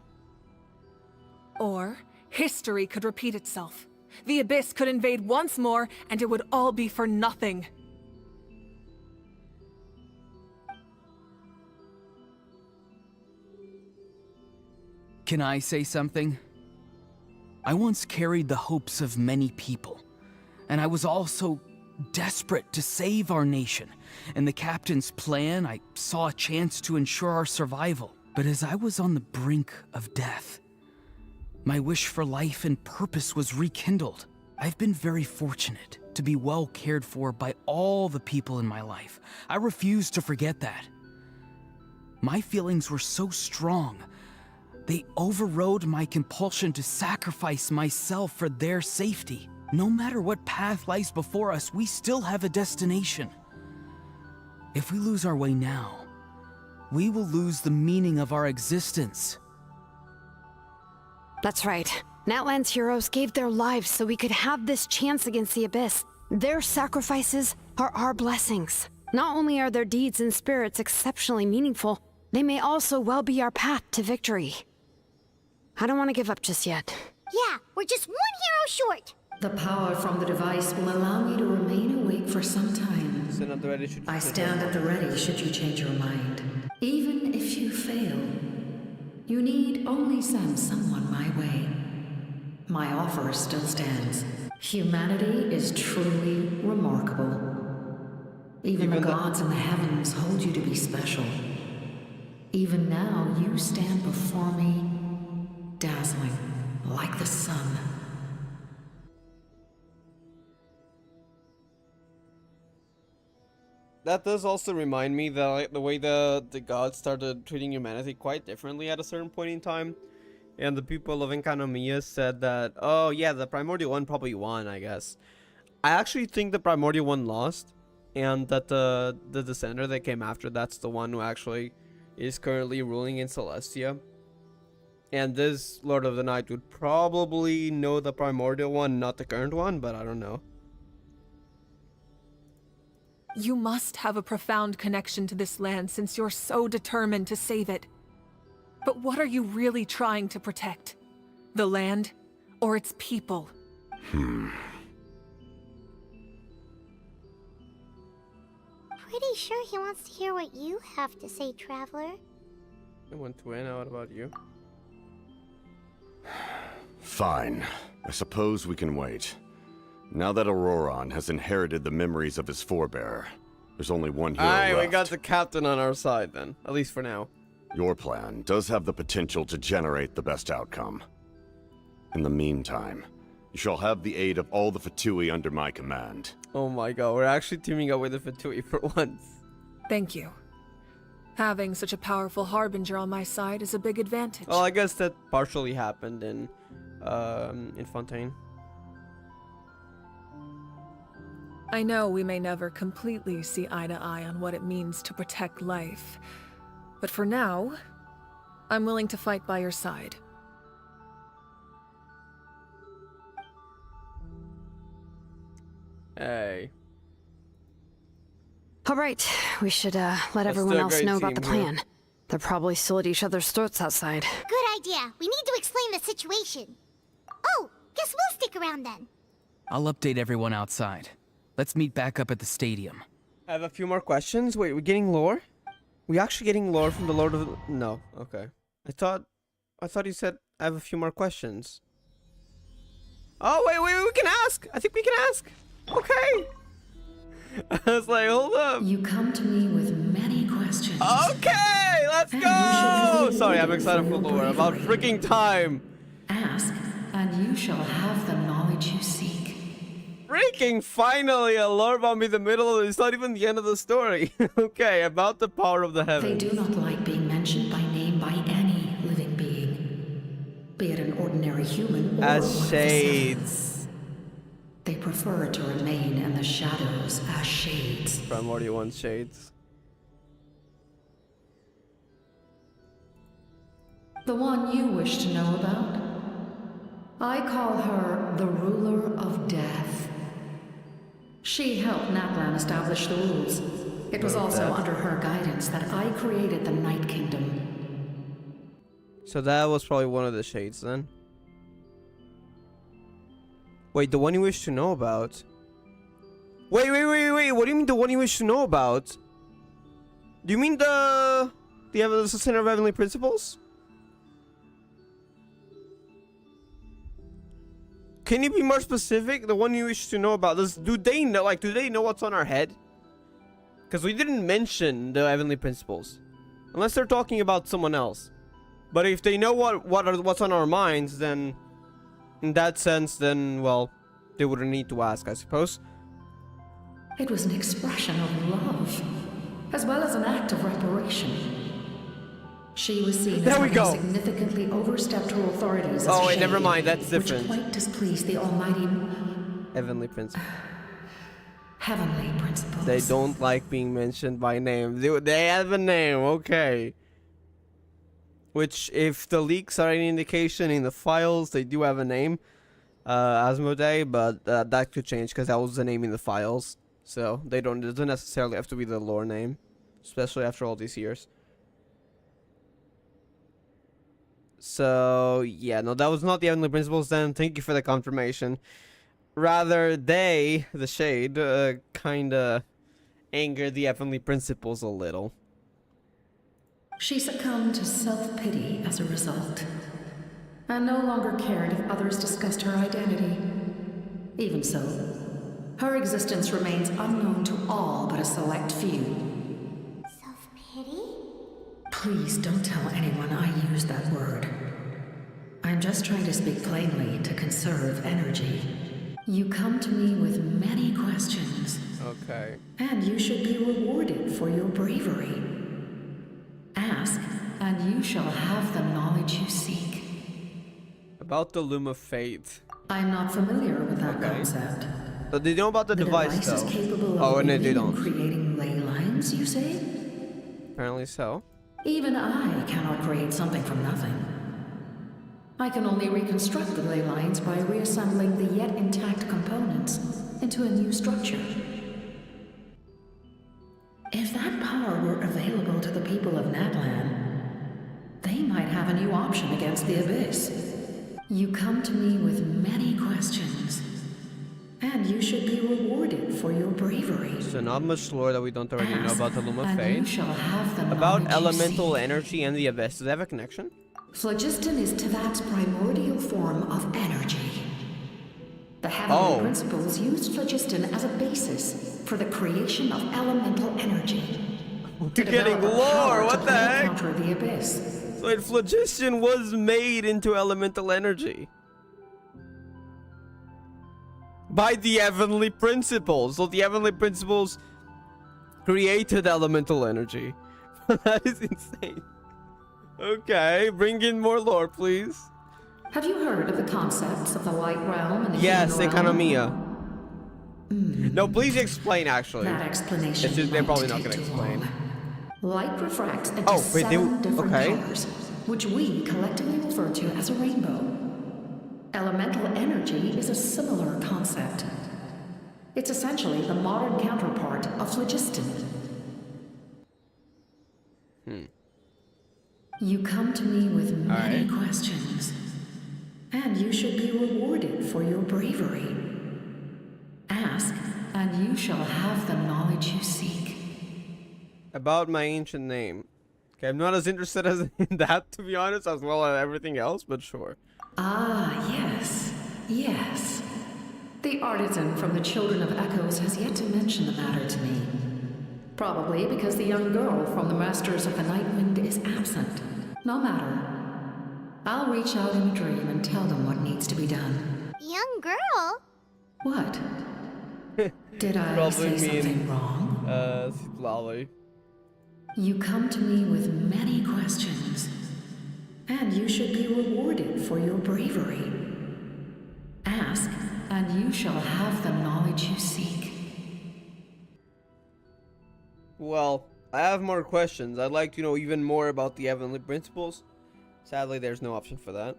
Or, history could repeat itself. The Abyss could invade once more, and it would all be for nothing. Can I say something? I once carried the hopes of many people, and I was also desperate to save our nation. In the captain's plan, I saw a chance to ensure our survival. But as I was on the brink of death, my wish for life and purpose was rekindled. I've been very fortunate to be well cared for by all the people in my life. I refuse to forget that. My feelings were so strong, they overrode my compulsion to sacrifice myself for their safety. No matter what path lies before us, we still have a destination. If we lose our way now, we will lose the meaning of our existence. That's right. Natlan's heroes gave their lives so we could have this chance against the Abyss. Their sacrifices are our blessings. Not only are their deeds and spirits exceptionally meaningful, they may also well be our path to victory. I don't want to give up just yet. Yeah, we're just one hero short. The power from the device will allow me to remain awake for some time. I stand at the ready should you change your mind. Even if you fail, you need only send someone my way. My offer still stands. Humanity is truly remarkable. Even the gods in the heavens hold you to be special. Even now, you stand before me, dazzling, like the sun. That does also remind me that like, the way the gods started treating humanity quite differently at a certain point in time. And the people of Enkanomiya said that, oh yeah, the Primordial One probably won, I guess. I actually think the Primordial One lost, and that the Descender that came after that's the one who actually is currently ruling in Celestia. And this Lord of the Night would probably know the Primordial One, not the current one, but I don't know. You must have a profound connection to this land since you're so determined to save it. But what are you really trying to protect? The land or its people? Pretty sure he wants to hear what you have to say, Traveler. I want to win. What about you? Fine. I suppose we can wait. Now that Auroron has inherited the memories of his forebear, there's only one hero Alright, left. we got the captain on our side then. At least for now. Your plan does have the potential to generate the best outcome. In the meantime, you shall have the aid of all the Fatui under my command. Oh my god, we're actually teaming up with the Fatui for once. Thank you. Having such a powerful harbinger on my side is a big advantage. Well, I guess that partially happened in Fontaine. I know we may never completely see eye to eye on what it means to protect life, but for now, I'm willing to fight by your side. Hey. All right, we should let everyone still a else great know about the team here. plan. They're probably still at each other's throats outside. Good idea. We need to explain the situation. Oh, guess we'll stick around then. I'll update everyone outside. Let's meet back up at the stadium. I have a few more questions. Wait, we're getting lore? We actually getting lore from the Lord of the... No, okay. I thought you said I have a few more questions. Oh, wait, we can ask! I think we can ask! Okay! I was like, hold up. You come to me with many questions. Okay, let's And go! you should be Sorry, I'm rewarded excited for for your lore. About bravery. freaking time! Ask, and you shall have the knowledge you seek. Freaking finally a lore about me in the middle of it's not even the end of the story. Okay, about the power of the They heavens. do not like being mentioned by name by any living being, be it an ordinary human or As one of the shades. seven. They prefer to remain in the shadows as shades. Primordial One shades. The one you wish to know about? I call her the ruler of death. She helped Natlan establish the rules. It was also under her guidance that I created the Night Kingdom. So that was probably one of the shades then. Wait, the one you wish to know about? Wait, what do you mean the one you wish to know about? Do you mean the Center of Heavenly Principles? Can you be more specific? The one you wish to know about. Do they know what's on our head? Because we didn't mention the Heavenly Principles. Unless they're talking about someone else. But if they know what's on our minds, then in that sense, then well, they wouldn't need to ask, I suppose. It was an expression of love, as well as an act of reparation. She was seen as having significantly overstepped her authorities as a Oh wait, shade, never mind, that's different. which quite displeased the almighty Heavenly Principles. heavenly principles. They don't like being mentioned by name. They have a name, okay. Which, if the leaks are any indication in the files, they do have a name. Asmodee, but that could change because that was the name in the files. So it doesn't necessarily have to be the lore name. Especially after all these years. So, yeah, no, that was not the Heavenly Principles then. Thank you for the confirmation. Rather, they, the Shade, kinda angered the Heavenly Principles a little. She succumbed to self-pity as a result, and no longer cared if others discussed her identity. Even so, her existence remains unknown to all but a select few. Self-pity? Please don't tell anyone I used that word. I'm just trying to speak plainly to conserve energy. You come to me with many questions. Okay. And you should be rewarded for your bravery. Ask, and you shall have the knowledge you seek. About the Loom of Fate. I'm not familiar with that concept. So they know about the device though. Is capable Oh, of and they don't. creating ley lines, you say? Apparently so. Even I cannot create something from nothing. I can only reconstruct the ley lines by reassembling the yet intact components into a new structure. If that power were available to the people of Natlan, they might have a new option against the Abyss. You come to me with many questions, and you should be rewarded for your bravery. So not much lore that we don't already know about the Loom of and Fate. you shall have the About knowledge you elemental seek. energy and the Abyss. Does that have a connection? Phlogiston is Teyvat's primordial form of energy. The heavenly principles used phlogiston as a basis for the creation of elemental energy. We're getting lore, what the heck? Counter the Abyss. So phlogiston was made into elemental energy. By the heavenly principles. So the heavenly principles created elemental energy. That is insane. Okay, bring in more lore, please. Have you heard of the concepts of the light realm and the Yes, human realm? economia. No, please explain actually. That explanation It's just, they're might probably not take going to too explain. long. Light refracts into Wait, seven different okay. colors, which we collectively refer to as a rainbow. Elemental energy is a similar concept. It's essentially the modern counterpart of phlogiston. You come to me with many questions, and you should be rewarded for your bravery. Ask, and you shall have the knowledge you seek. About my ancient name. Okay, I'm not as interested as in that, to be honest, as well as everything else, but sure. Ah, yes. Yes. The artisan from the Children of Echoes has yet to mention the matter to me. Probably because the young girl from the Masters of the Night Wind is absent. No matter. I'll reach out in a dream and tell them what needs to be done. Young girl? What? Did I say something wrong? Lolly. You come to me with many questions, and you should be rewarded for your bravery. Ask, and you shall have the knowledge you seek. Well, I have more questions. I'd like to know even more about the heavenly principles. Sadly, there's no option for that.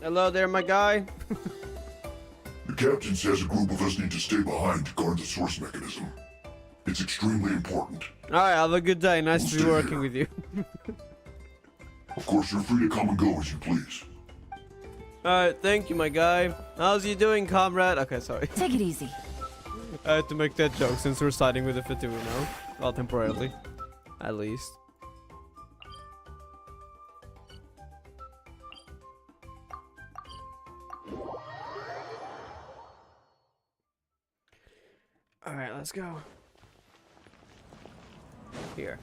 Hello there, my guy. The captain says a group of us need to stay behind to guard the source mechanism. It's extremely important. Alright, have a good day. Nice to be stay working here. with you. Of course, you're free to come and go as you please. Alright, thank you, my guy. How's you doing, comrade? Okay, sorry. Take it easy. I had to make that joke since we're siding with the Fatui now. Well, temporarily. At least. Alright, let's go. Here.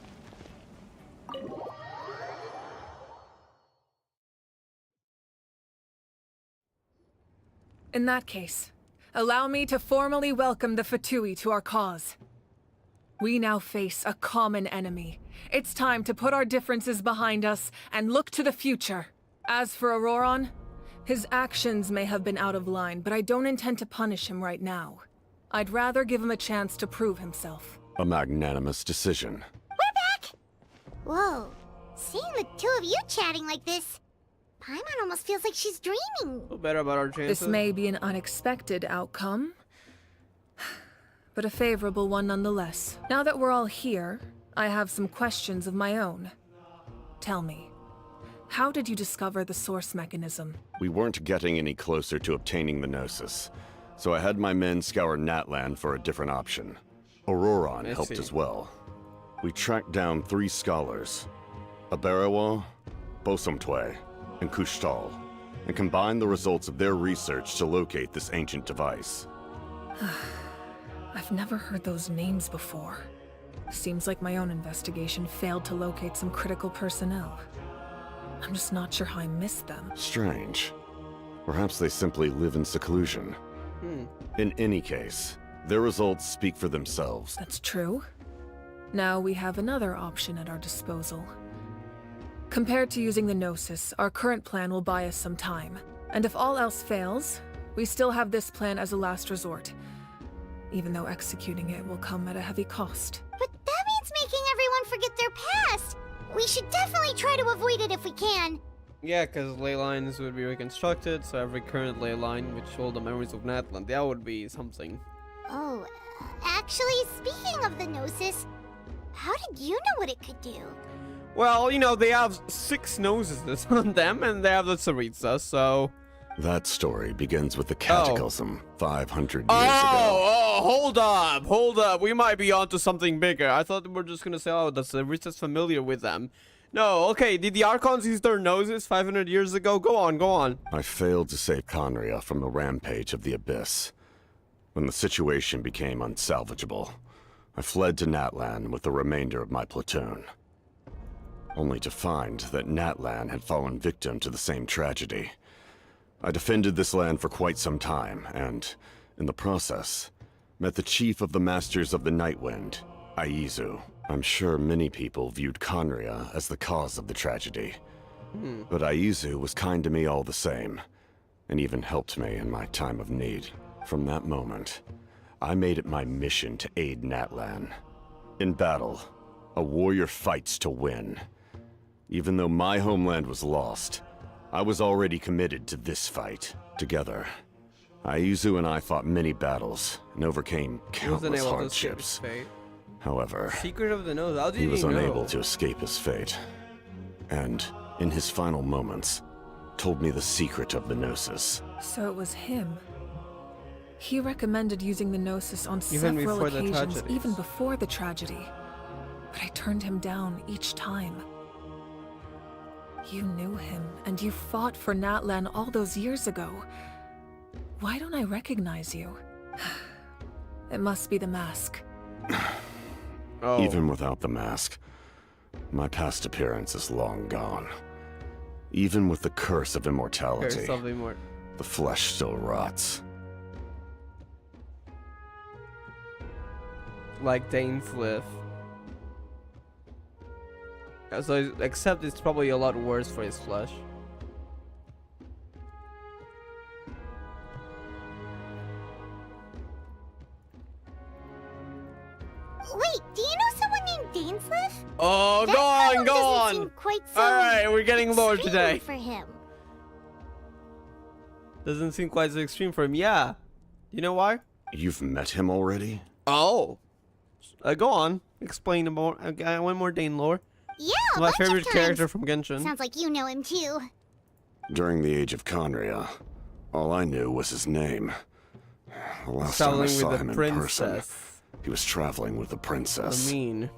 In that case, allow me to formally welcome the Fatui to our cause. We now face a common enemy. It's time to put our differences behind us and look to the future. As for Auroron, his actions may have been out of line, but I don't intend to punish him right now. I'd rather give him a chance to prove himself. A magnanimous decision. We're back! Whoa. Seeing the two of you chatting like this, Paimon almost feels like she's dreaming. Feel better about our chances. This may be an unexpected outcome, but a favorable one nonetheless. Now that we're all here, I have some questions of my own. Tell me, how did you discover the source mechanism? We weren't getting any closer to obtaining the Gnosis, so I had my men scour Natlan for a different option. Auroron I helped see. as well. We tracked down 3 scholars, Aberawa, Bosomtwe, and Kushtal, and combined the results of their research to locate this ancient device. I've never heard those names before. Seems like my own investigation failed to locate some critical personnel. I'm just not sure how I missed them. Strange. Perhaps they simply live in seclusion. In any case, their results speak for themselves. That's true. Now we have another option at our disposal. Compared to using the Gnosis, our current plan will buy us some time. And if all else fails, we still have this plan as a last resort. Even though executing it will come at a heavy cost. But that means making everyone forget their past. We should definitely try to avoid it if we can. Yeah, because ley lines would be reconstructed, so every current ley line would hold the memories of Natlan. That would be something. Oh, actually, speaking of the Gnosis, how did you know what it could do? Well, you know, they have 6 noses on them, and they have the Tsaritsa, so... That story begins with the cataclysm 500 years ago. Hold up. We might be onto something bigger. I thought we were just gonna say, oh, the Tsaritsa's familiar with them. No, okay, did the Archons use their noses 500 years ago? Go on. I failed to save Conria from the rampage of the Abyss. When the situation became unsalvageable, I fled to Natlan with the remainder of my platoon. Only to find that Natlan had fallen victim to the same tragedy. I defended this land for quite some time, and, in the process, met the chief of the Masters of the Nightwind, Aizu. I'm sure many people viewed Conria as the cause of the tragedy. But Aizu was kind to me all the same, and even helped me in my time of need. From that moment, I made it my mission to aid Natlan. In battle, a warrior fights to win. Even though my homeland was lost, I was already committed to this fight. Together, Aizu and I fought many battles and overcame countless hardships. However, Secret of the Nose. How did he was know? unable to escape his fate. And, in his final moments, told me the secret of the Gnosis. So it was him. He recommended using the Gnosis on Even several before the occasions, tragedies. even before the tragedy. But I turned him down each time. You knew him, and you fought for Natlan all those years ago. Why don't I recognize you? It must be the mask. Even without the mask, my past appearance is long gone. Even with the curse of immortality, the flesh still rots. Like Dainsliff. So, except it's probably a lot worse for his flesh. Wait, do you know someone named Dainsliff? Oh, That go on. doesn't seem quite so Alright, we're getting lore extreme today. for him. Doesn't seem quite so extreme for him. Yeah. You know why? You've met him already? Oh. Go on. Explain more. One more Dane lore. Yeah, a My bunch of favorite times. character from Genshin. Sounds like you know him too. During the age of Conria, all I knew was his name. The last time I Traveling saw with him the in person, princess. he was traveling with the princess. I mean.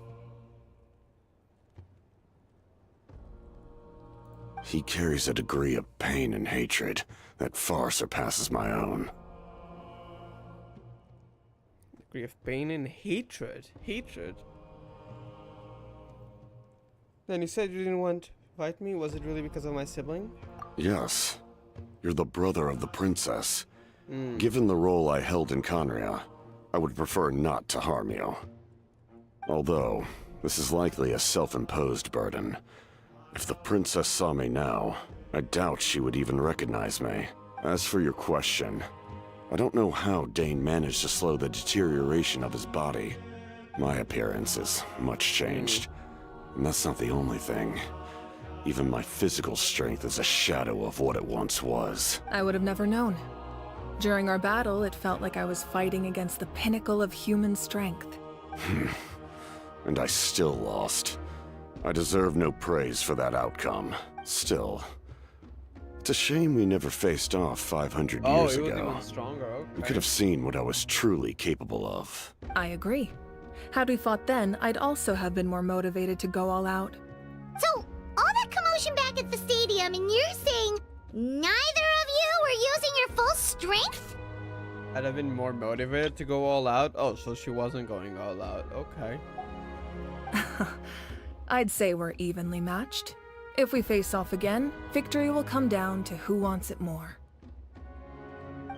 He carries a degree of pain and hatred that far surpasses my own. Degree of pain and hatred. Then you said you didn't want to fight me. Was it really because of my sibling? Yes. You're the brother of the princess. Given the role I held in Conria, I would prefer not to harm you. Although, this is likely a self-imposed burden. If the princess saw me now, I doubt she would even recognize me. As for your question, I don't know how Dane managed to slow the deterioration of his body. My appearance is much changed. And that's not the only thing. Even my physical strength is a shadow of what it once was. I would have never known. During our battle, it felt like I was fighting against the pinnacle of human strength. And I still lost. I deserve no praise for that outcome. Still, it's a shame we never faced off 500 years it was ago. even stronger. Okay. You could have seen what I was truly capable of. I agree. Had we fought then, I'd also have been more motivated to go all out. So, all that commotion back at the stadium, and you're saying neither of you were using your full strength? I'd have been more motivated to go all out. Oh, so she wasn't going all out. Okay. I'd say we're evenly matched. If we face off again, victory will come down to who wants it more.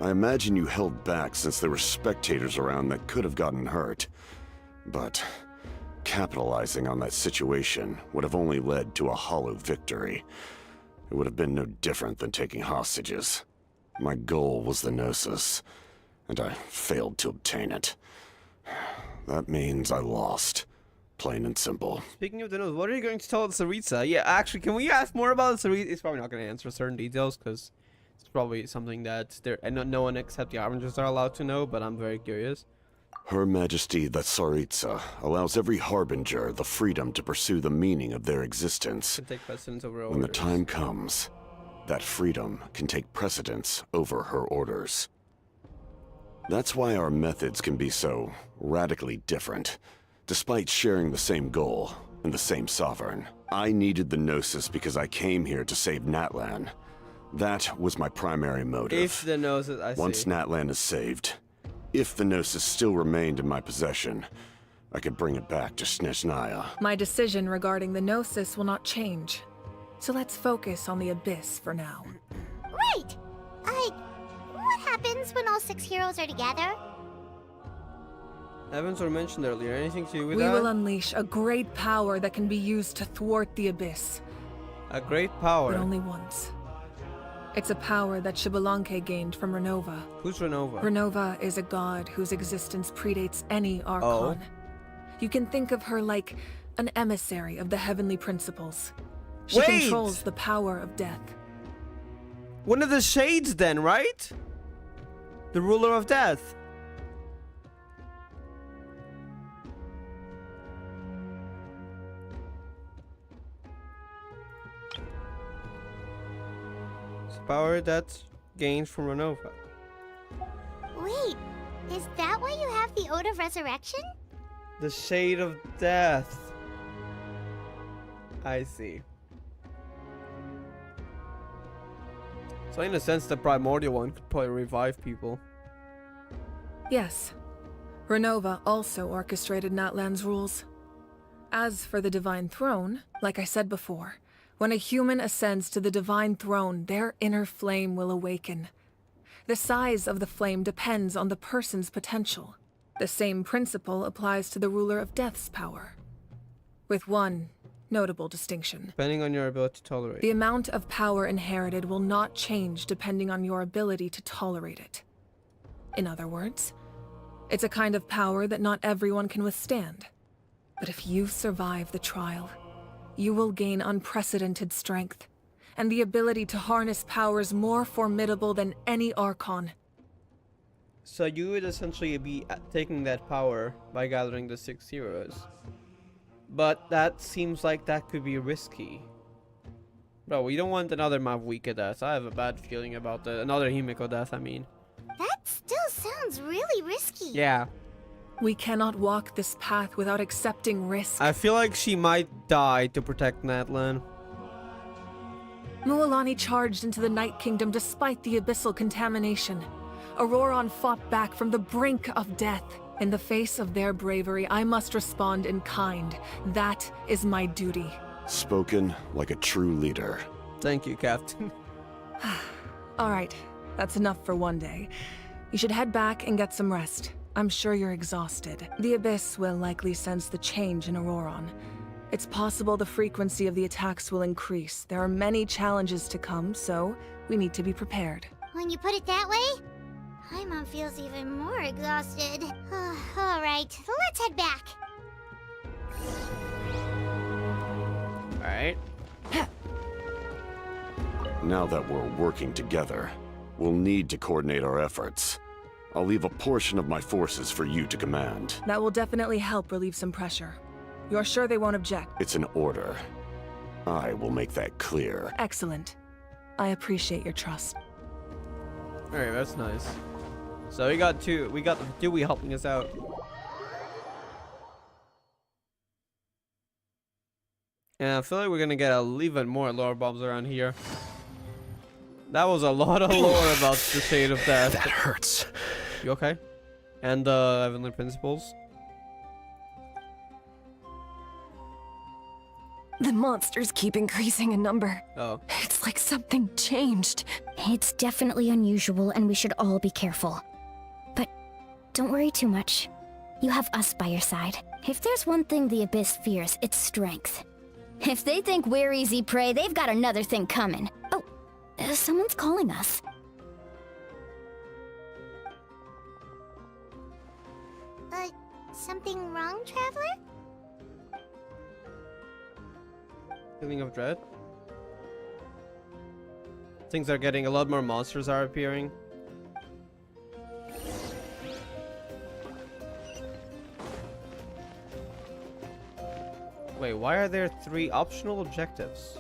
I imagine you held back since there were spectators around that could have gotten hurt. But capitalizing on that situation would have only led to a hollow victory. It would have been no different than taking hostages. My goal was the Gnosis, and I failed to obtain it. That means I lost. Plain and simple. Speaking of the nose, what are you going to tell Sarita? Yeah, actually, can we ask more about Sarita? It's probably not going to answer certain details because it's probably something that no one except the Avengers are allowed to know, but I'm very curious. Her Majesty the Tsaritsa allows every Harbinger the freedom to pursue the meaning of their existence. Can take precedence over When the orders. time comes, that freedom can take precedence over her orders. That's why our methods can be so radically different, despite sharing the same goal and the same sovereign. I needed the Gnosis because I came here to save Natlan. That was my primary motive. If the Gnosis, I see. Once Natlan is saved, if the Gnosis still remained in my possession, I could bring it back to Snezhnaya. My decision regarding the Gnosis will not change. So let's focus on the Abyss for now. Right! What happens when all 6 heroes are together? Evans were mentioned earlier. Anything to do with We that? will unleash a great power that can be used to thwart the Abyss. A great power. But only once. It's a power that Xbalanque gained from Renova. Who's Renova? Renova is a god whose existence predates any Archon. Oh. You can think of her like an emissary of the heavenly principles. She Wait! controls the power of death. One of the shades then, right? The ruler of death. It's power that's gained from Renova. Wait, is that why you have the Ode of Resurrection? The shade of death. I see. So in a sense, the primordial one could probably revive people. Yes. Renova also orchestrated Natlan's rules. As for the Divine Throne, like I said before, when a human ascends to the Divine Throne, their inner flame will awaken. The size of the flame depends on the person's potential. The same principle applies to the Ruler of Death's power, with one notable distinction. Depending on your ability to tolerate. The amount of power inherited will not change depending on your ability to tolerate it. In other words, it's a kind of power that not everyone can withstand. But if you survive the trial, you will gain unprecedented strength, and the ability to harness powers more formidable than any Archon. So you would essentially be taking that power by gathering the 6 heroes. But that seems like that could be risky. Bro, we don't want another Mavuika death. I have a bad feeling about another Himiko death, I mean. That still sounds really risky. Yeah. We cannot walk this path without accepting risk. I feel like she might die to protect Natlan. Mualani charged into the Night Kingdom despite the abyssal contamination. Auroron fought back from the brink of death. In the face of their bravery, I must respond in kind. That is my duty. Spoken like a true leader. Thank you, Captain. All right, that's enough for one day. You should head back and get some rest. I'm sure you're exhausted. The Abyss will likely sense the change in Auroron. It's possible the frequency of the attacks will increase. There are many challenges to come, so we need to be prepared. When you put it that way, Paimon feels even more exhausted. All right, let's head back. All right. Now that we're working together, we'll need to coordinate our efforts. I'll leave a portion of my forces for you to command. That will definitely help relieve some pressure. You're sure they won't object? It's an order. I will make that clear. Excellent. I appreciate your trust. All right, that's nice. So we got Dewey helping us out. Yeah, I feel like we're gonna get even more lore bombs around here. That was a lot of lore about the Shade of Death. That hurts. You okay? And Heavenly Principles. The monsters keep increasing in number. Oh. It's like something changed. It's definitely unusual, and we should all be careful. But don't worry too much. You have us by your side. If there's one thing the Abyss fears, it's strength. If they think we're easy prey, they've got another thing coming. Oh, someone's calling us. Something wrong, Traveler? Feeling of dread. Things are getting a lot more monsters are appearing. Wait, why are there 3 optional objectives?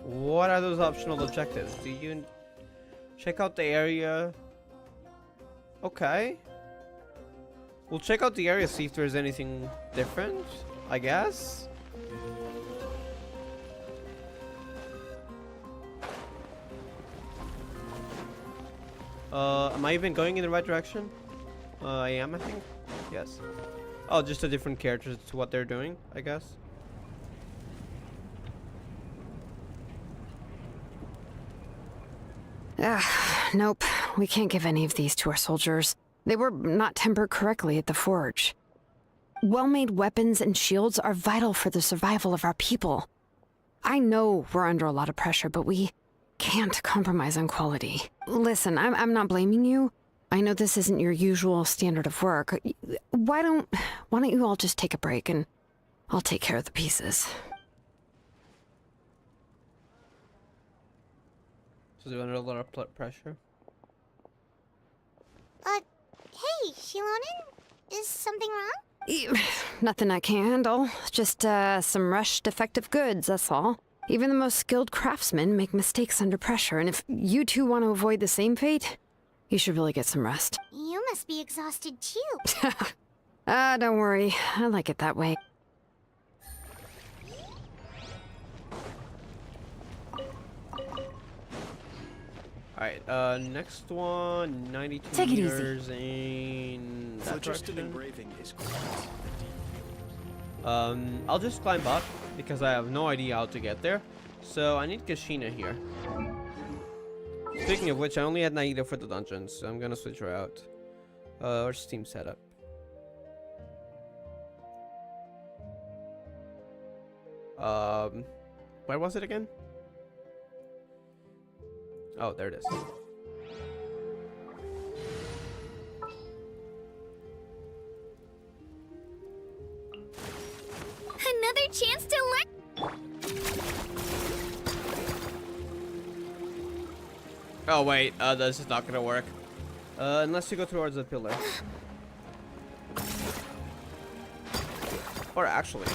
What are those optional objectives? Do you check out the area? Okay. We'll check out the area, see if there's anything different, I guess. Am I even going in the right direction? I am, I think. Yes. Oh, just a different character to what they're doing, I guess. Nope. We can't give any of these to our soldiers. They were not tempered correctly at the forge. Well-made weapons and shields are vital for the survival of our people. I know we're under a lot of pressure, but we can't compromise on quality. Listen, I'm not blaming you. I know this isn't your usual standard of work. Why don't you all just take a break and I'll take care of the pieces. So they're under a lot of pressure. Hey, Shilonen? Is something wrong? Nothing I can't handle. Just some rushed defective goods, that's all. Even the most skilled craftsmen make mistakes under pressure, and if you two want to avoid the same fate, you should really get some rest. You must be exhausted too. Don't worry. I like it that way. Alright, next one, 92 Take it meters in that Phlogiston direction. engraving is I'll just climb up because I have no idea how to get there. So I need Kashina here. Speaking of which, I only had Naida for the dungeons, so I'm gonna switch her out. Or Steam setup. Where was it again? Oh, there it is. Another chance to learn. Oh wait, this is not gonna work. Unless you go towards the pillar. Or actually,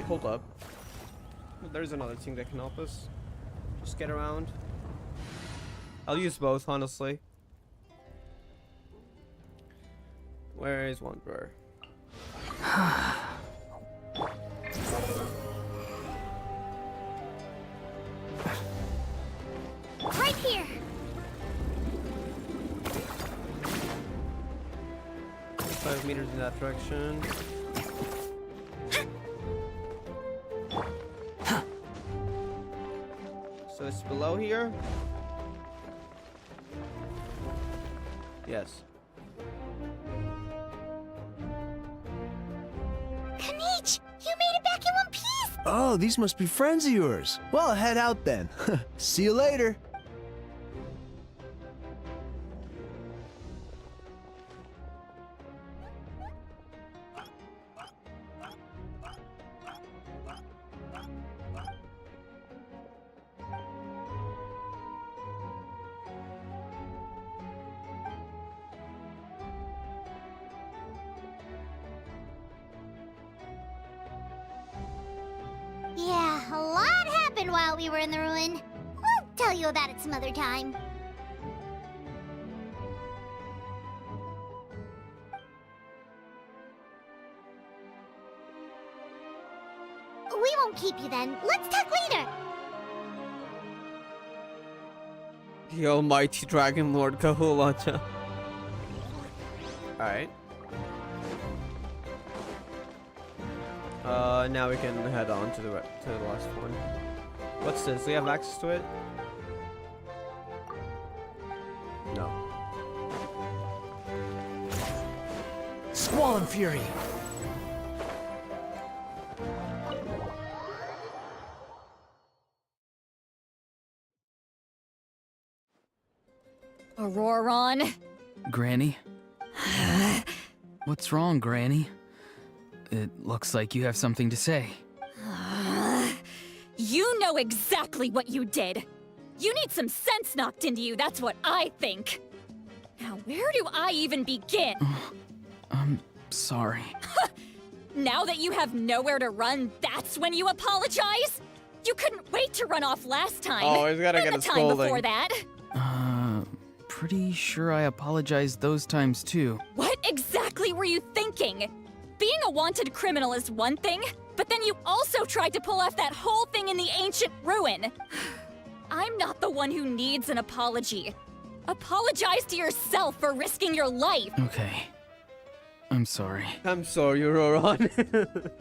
hold up. There's another thing that can help us. Just get around. I'll use both, honestly. Where is Wanderer? Right here. 5 meters in that direction. So it's below here? Yes. Kanich, you made it back in one piece. Oh, these must be friends of yours. Well, head out then. See you later. Yeah, a lot happened while we were in the ruin. We'll tell you about it some other time. We won't keep you then. Let's talk later. The almighty Dragon Lord Kahulacha. Alright. Now we can head on to the last one. What's this? Do we have access to it? No. Squall and Fury. Auroron. Granny? What's wrong, Granny? It looks like you have something to say. You know exactly what you did. You need some sense knocked into you, that's what I think. Now, where do I even begin? I'm sorry. Now that you have nowhere to run, that's when you apologize? You couldn't wait to run off last time. Oh, he's gotta get a the time scolding. before that. Pretty sure I apologized those times too. What exactly were you thinking? Being a wanted criminal is one thing, but then you also tried to pull off that whole thing in the ancient ruin. I'm not the one who needs an apology. Apologize to yourself for risking your life. Okay. I'm sorry. I'm sorry, Auroron.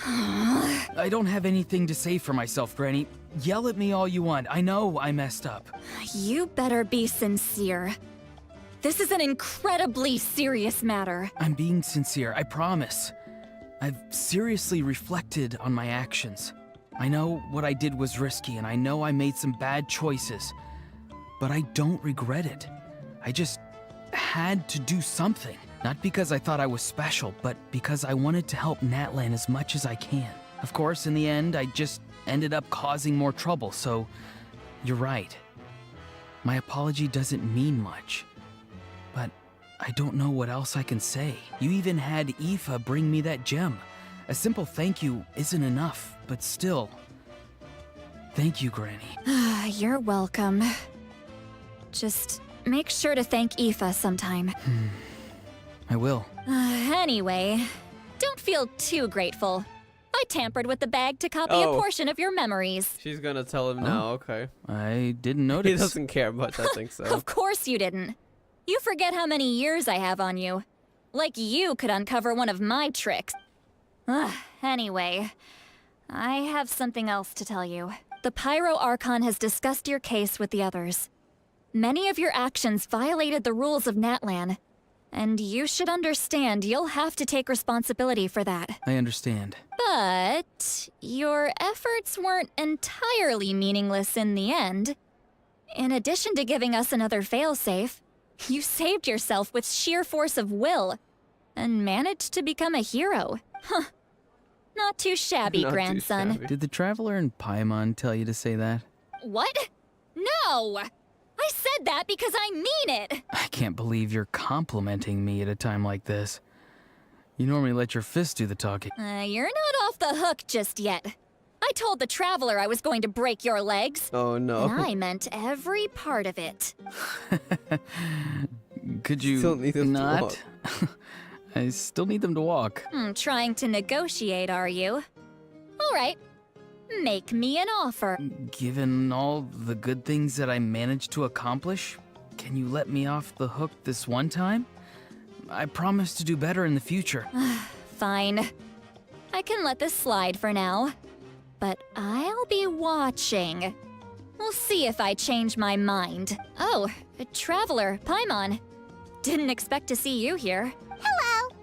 I don't have anything to say for myself, Granny. Yell at me all you want. I know I messed up. You better be sincere. This is an incredibly serious matter. I'm being sincere, I promise. I've seriously reflected on my actions. I know what I did was risky, and I know I made some bad choices. But I don't regret it. I just had to do something. Not because I thought I was special, but because I wanted to help Natlan as much as I can. Of course, in the end, I just ended up causing more trouble, so you're right. My apology doesn't mean much. But I don't know what else I can say. You even had Aoife bring me that gem. A simple thank you isn't enough, but still. Thank you, Granny. You're welcome. Just make sure to thank Aoife sometime. I will. Anyway, don't feel too grateful. I tampered with the bag to copy a portion of your memories. She's gonna tell him now, okay. I didn't notice. He doesn't care much, I think so. Of course you didn't. You forget how many years I have on you. Like you could uncover one of my tricks. Anyway, I have something else to tell you. The Pyro Archon has discussed your case with the others. Many of your actions violated the rules of Natlan, and you should understand you'll have to take responsibility for that. I understand. But your efforts weren't entirely meaningless in the end. In addition to giving us another failsafe, you saved yourself with sheer force of will, and managed to become a hero. Huh. Not too shabby, Not too grandson. shabby. Did the Traveler in Paimon tell you to say that? What? No! I said that because I mean it! I can't believe you're complimenting me at a time like this. You normally let your fist do the talking. You're not off the hook just yet. I told the Traveler I was going to break your legs. Oh no. And I meant every part of it. Could you Still need them to not? walk. I still need them to walk. Trying to negotiate, are you? All right. Make me an offer. Given all the good things that I managed to accomplish, can you let me off the hook this one time? I promise to do better in the future. Fine. I can let this slide for now. But I'll be watching. We'll see if I change my mind. Oh, a Traveler, Paimon. Didn't expect to see you here. Hello.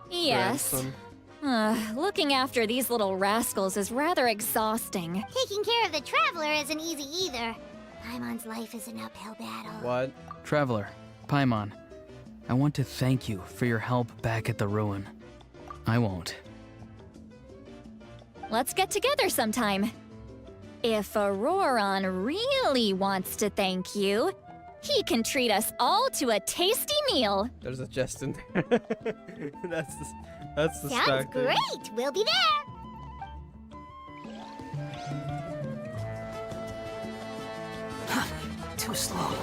Yes. Grandson. Looking after these little rascals is rather exhausting. Taking care of the Traveler isn't easy either. Paimon's life is an uphill battle. What? Traveler, Paimon, I want to thank you for your help back at the ruin. I won't. Let's get together sometime. If Auroron really wants to thank you, he can treat us all to a tasty meal. There's a chest in there. that's the Sounds stack thing. great. We'll be there. Too slow.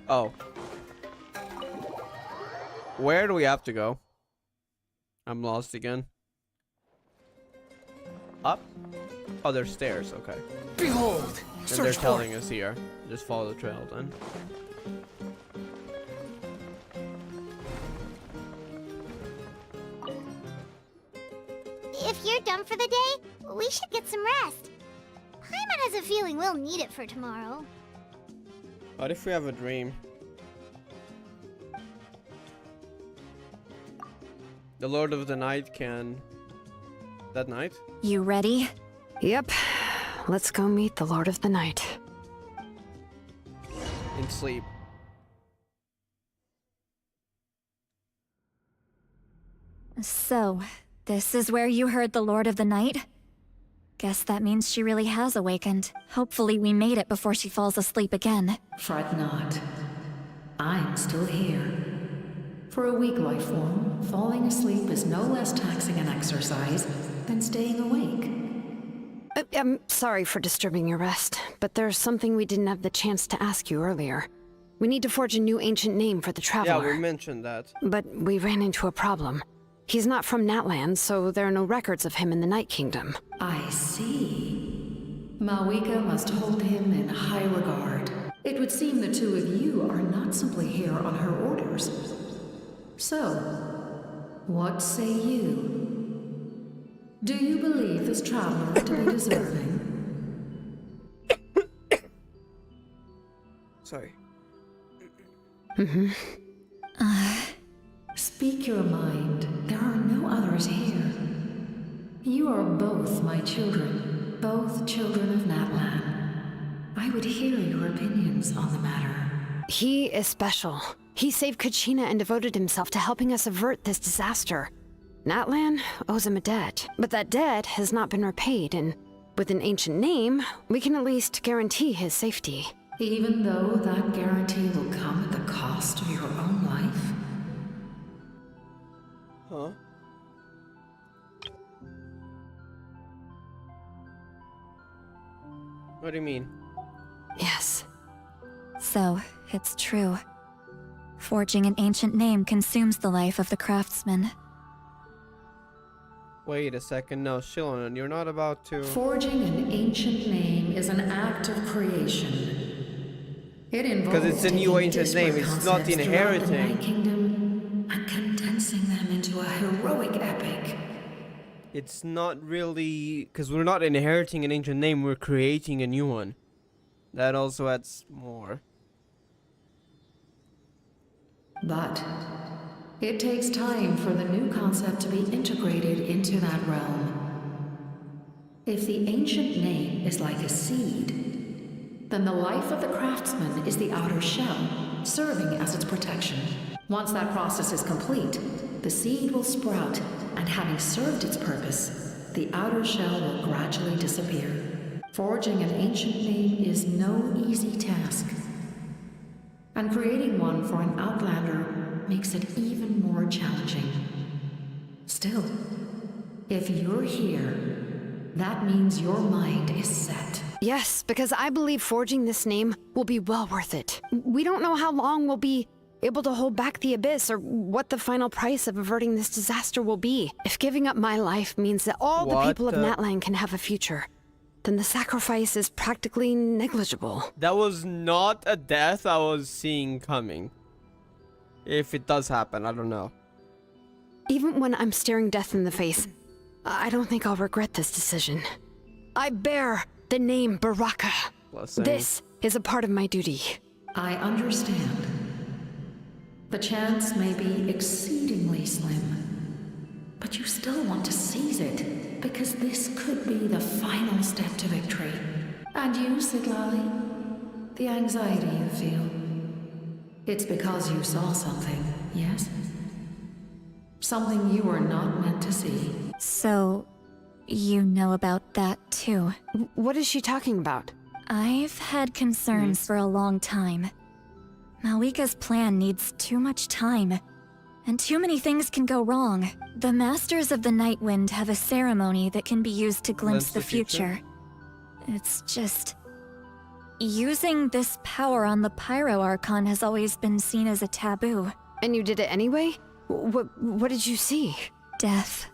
Oh. Where do we have to go? I'm lost again. Up? Oh, there's stairs. Okay. Behold! And they're telling us here. Just follow the trail then. If you're done for the day, we should get some rest. Paimon has a feeling we'll need it for tomorrow. What if we have a dream? The Lord of the Night can... That night? You ready? Yep. Let's go meet the Lord of the Night. In sleep. So, this is where you heard the Lord of the Night? Guess that means she really has awakened. Hopefully we made it before she falls asleep again. Fret not. I'm still here. For a weak life form, falling asleep is no less taxing an exercise than staying awake. I'm sorry for disturbing your rest, but there's something we didn't have the chance to ask you earlier. We need to forge a new ancient name for the Traveler. Yeah, we mentioned that. But we ran into a problem. He's not from Natlan, so there are no records of him in the Night Kingdom. I see. Malwika must hold him in high regard. It would seem the two of you are not simply here on her orders. So, what say you? Do you believe this traveler to be deserving? Sorry. Mm-hmm. Speak your mind. There are no others here. You are both my children, both children of Natlan. I would hear your opinions on the matter. He is special. He saved Kachina and devoted himself to helping us avert this disaster. Natlan owes him a debt, but that debt has not been repaid, and with an ancient name, we can at least guarantee his safety. Even though that guarantee will come at the cost of your own life? Huh? What do you mean? Yes. So, it's true. Forging an ancient name consumes the life of the craftsman. Wait a second, no, Shilon, you're not about to... Forging an ancient name is an act of creation. It involves because it's a new ancient name, it's not the inheriting. Night Kingdom and condensing them into a heroic epic. It's not really... Because we're not inheriting an ancient name, we're creating a new one. That also adds more. But it takes time for the new concept to be integrated into that realm. If the ancient name is like a seed, then the life of the craftsman is the outer shell, serving as its protection. Once that process is complete, the seed will sprout, and having served its purpose, the outer shell will gradually disappear. Forging an ancient name is no easy task, and creating one for an outlander makes it even more challenging. Still, if you're here, that means your mind is set. Yes, because I believe forging this name will be well worth it. We don't know how long we'll be able to hold back the Abyss, or what the final price of averting this disaster will be. If giving up my life means that all the people of Natlan can have a future, then the sacrifice is practically negligible. That was not a death I was seeing coming. If it does happen, I don't know. Even when I'm staring death in the face, I don't think I'll regret this decision. I bear the name Baraka. Blessing. This is a part of my duty. I understand. The chance may be exceedingly slim, but you still want to seize it, because this could be the final step to victory. And you, Siglali, the anxiety you feel, it's because you saw something, yes? Something you were not meant to see. So, you know about that too. What is she talking about? I've had concerns for a long time. Malwika's plan needs too much time, and too many things can go wrong. The Masters of the Night Wind have a ceremony that can be used to glimpse the future. It's just... Using this power on the Pyro Archon has always been seen as a taboo. And you did it anyway? What did you see? Death.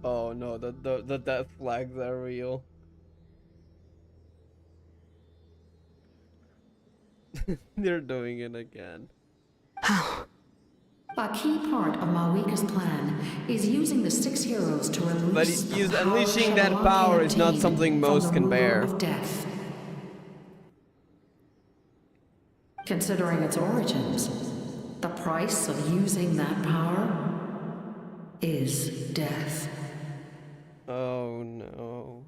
Oh no, the death flags are real. They're doing it again. How? A key part of Mawika's plan is using the 6 heroes to release But unleashing that power is not something most can bear. Of death. Considering its origins, the price of using that power is death. Oh no.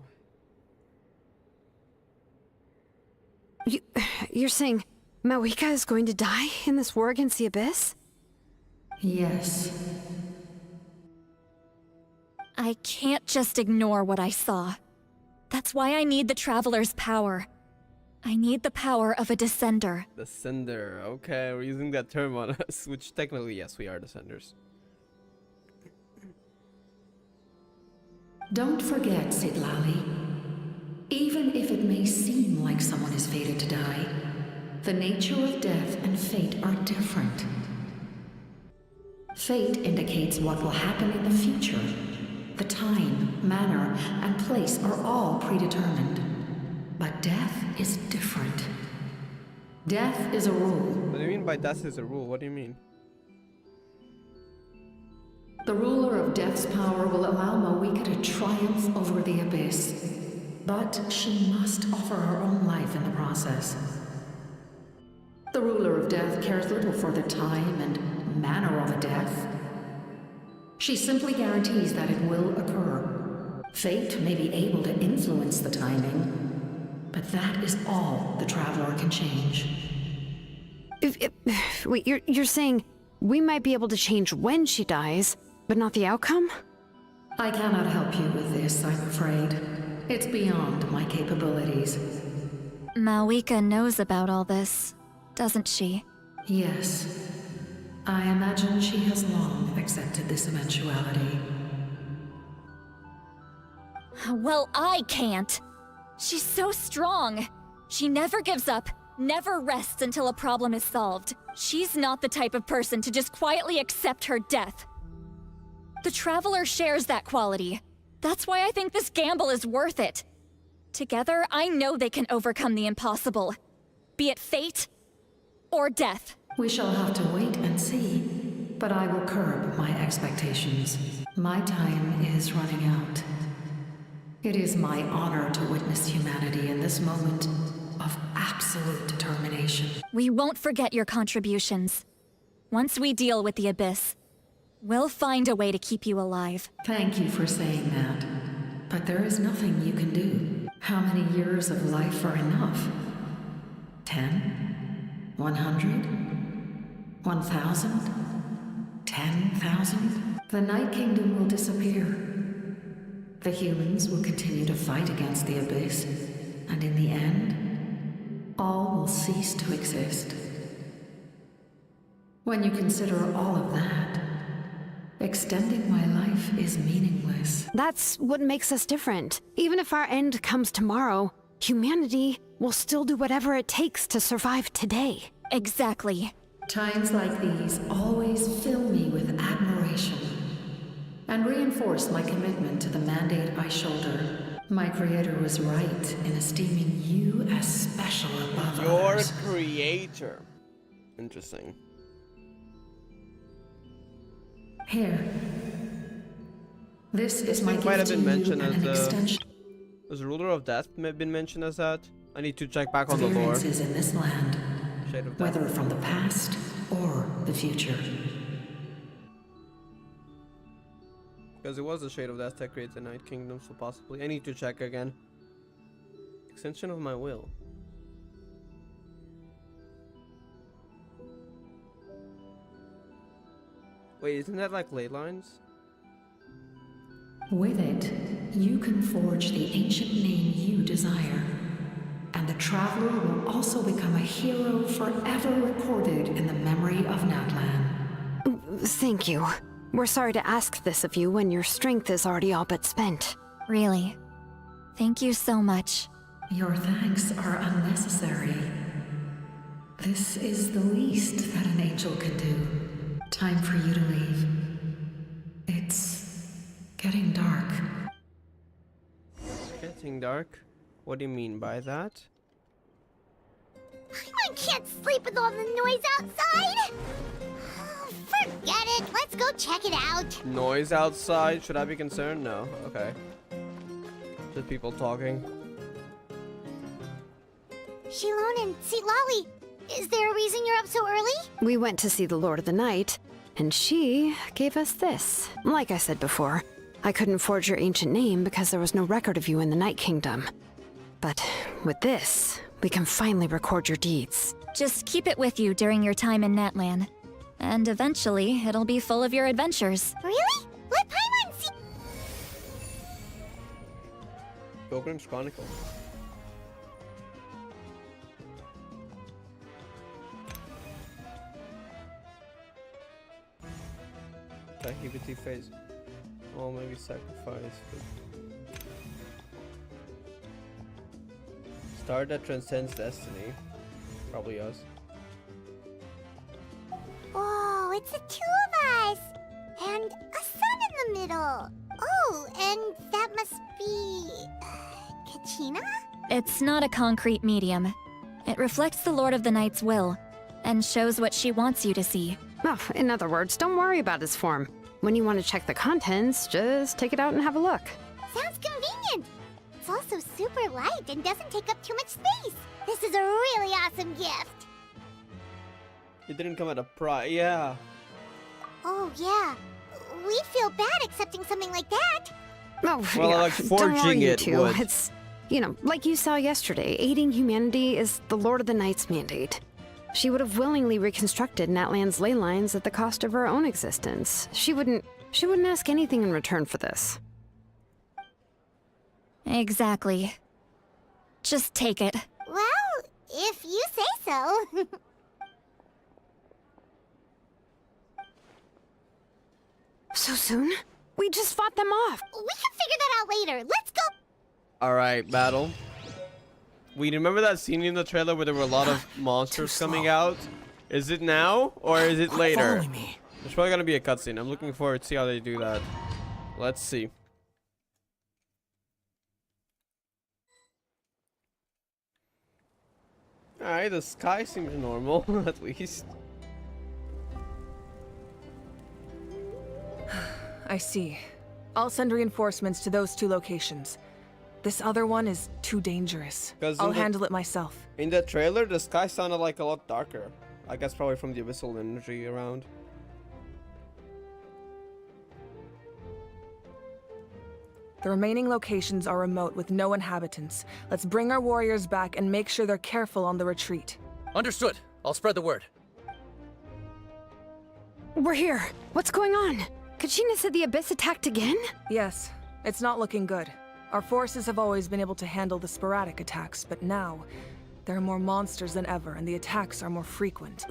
You're saying Mawika is going to die in this war against the Abyss? Yes. I can't just ignore what I saw. That's why I need the Traveler's power. I need the power of a Descender. Descender, okay, we're using that term on us, which technically, yes, we are Descenders. Don't forget, Sitlali. Even if it may seem like someone is fated to die, the nature of death and fate are different. Fate indicates what will happen in the future. The time, manner, and place are all predetermined. But death is different. Death is a rule. What do you mean by death is a rule? What do you mean? The ruler of death's power will allow Mawika to triumph over the Abyss. But she must offer her own life in the process. The ruler of death cares little for the time and manner of a death. She simply guarantees that it will occur. Fate may be able to influence the timing, but that is all the Traveler can change. Wait, you're saying we might be able to change when she dies, but not the outcome? I cannot help you with this, I'm afraid. It's beyond my capabilities. Mawika knows about all this, doesn't she? Yes. I imagine she has long accepted this eventuality. Well, I can't. She's so strong. She never gives up, never rests until a problem is solved. She's not the type of person to just quietly accept her death. The Traveler shares that quality. That's why I think this gamble is worth it. Together, I know they can overcome the impossible. Be it fate or death. We shall have to wait and see, but I will curb my expectations. My time is running out. It is my honor to witness humanity in this moment of absolute determination. We won't forget your contributions. Once we deal with the Abyss, we'll find a way to keep you alive. Thank you for saying that, but there is nothing you can do. How many years of life are enough? 10? 100? 1,000? 10,000? The Night Kingdom will disappear. The humans will continue to fight against the Abyss, and in the end, all will cease to exist. When you consider all of that, extending my life is meaningless. That's what makes us different. Even if our end comes tomorrow, humanity will still do whatever it takes to survive today. Exactly. Times like these always fill me with admiration and reinforce my commitment to the mandate I shoulder. My creator was right in esteeming you as special above others. Your creator. Interesting. Here. This is my might have gift to been you mentioned and an as extension. Was Ruler of Death been mentioned as that? I need to check back on the lore. Experiences in this land, Shade of Death. whether from the past or the future. Because it was the Shade of Death that creates the Night Kingdom, so possibly. I need to check again. Extension of my will. Wait, isn't that like ley lines? With it, you can forge the ancient name you desire. And the Traveler will also become a hero forever recorded in the memory of Natlan. Thank you. We're sorry to ask this of you when your strength is already all but spent. Really. Thank you so much. Your thanks are unnecessary. This is the least that an angel can do. Time for you to leave. It's getting dark. It's getting dark? What do you mean by that? I can't sleep with all the noise outside. Forget it. Let's go check it out. Noise outside? Should I be concerned? No. Okay. Just people talking. Shilon and Lolly, is there a reason you're up so early? We went to see the Lord of the Night, and she gave us this. Like I said before, I couldn't forge your ancient name because there was no record of you in the Night Kingdom. But with this, we can finally record your deeds. Just keep it with you during your time in Natlan. And eventually, it'll be full of your adventures. Really? Let Paimon see. Pilgrim's Chronicle. Naivety phase. Oh, maybe sacrifice. Star that transcends destiny. Probably us. Whoa, it's the two of us! And a sun in the middle. Oh, and that must be... Kachina? It's not a concrete medium. It reflects the Lord of the Night's will, and shows what she wants you to see. Oh, in other words, don't worry about his form. When you want to check the contents, just take it out and have a look. Sounds convenient. It's also super light and doesn't take up too much space. This is a really awesome gift. It didn't come at a price. Yeah. Oh, yeah. We'd feel bad accepting something like that. Oh, well, yeah. like Don't forging worry, it you two. would. It's, you know, like you saw yesterday, aiding humanity is the Lord of the Night's mandate. She would have willingly reconstructed Natlan's ley lines at the cost of her own existence. She wouldn't ask anything in return for this. Exactly. Just take it. Well, if you say so. So soon? We just fought them off. We can figure that out later. Let's go. Alright, battle. We remember that scene in the trailer where there were a lot of monsters coming out? Is it now or is it later? Following me. There's probably gonna be a cutscene. I'm looking forward to see how they do that. Let's see. Alright, the sky seems normal, at least. I see. I'll send reinforcements to those two locations. This other one is too dangerous. I'll handle it myself. In the trailer, the sky sounded like a lot darker. I guess probably from the abyssal energy around. The remaining locations are remote with no inhabitants. Let's bring our warriors back and make sure they're careful on the retreat. Understood. I'll spread the word. We're here. What's going on? Kachina said the Abyss attacked again? Yes. It's not looking good. Our forces have always been able to handle the sporadic attacks, but now, there are more monsters than ever, and the attacks are more frequent.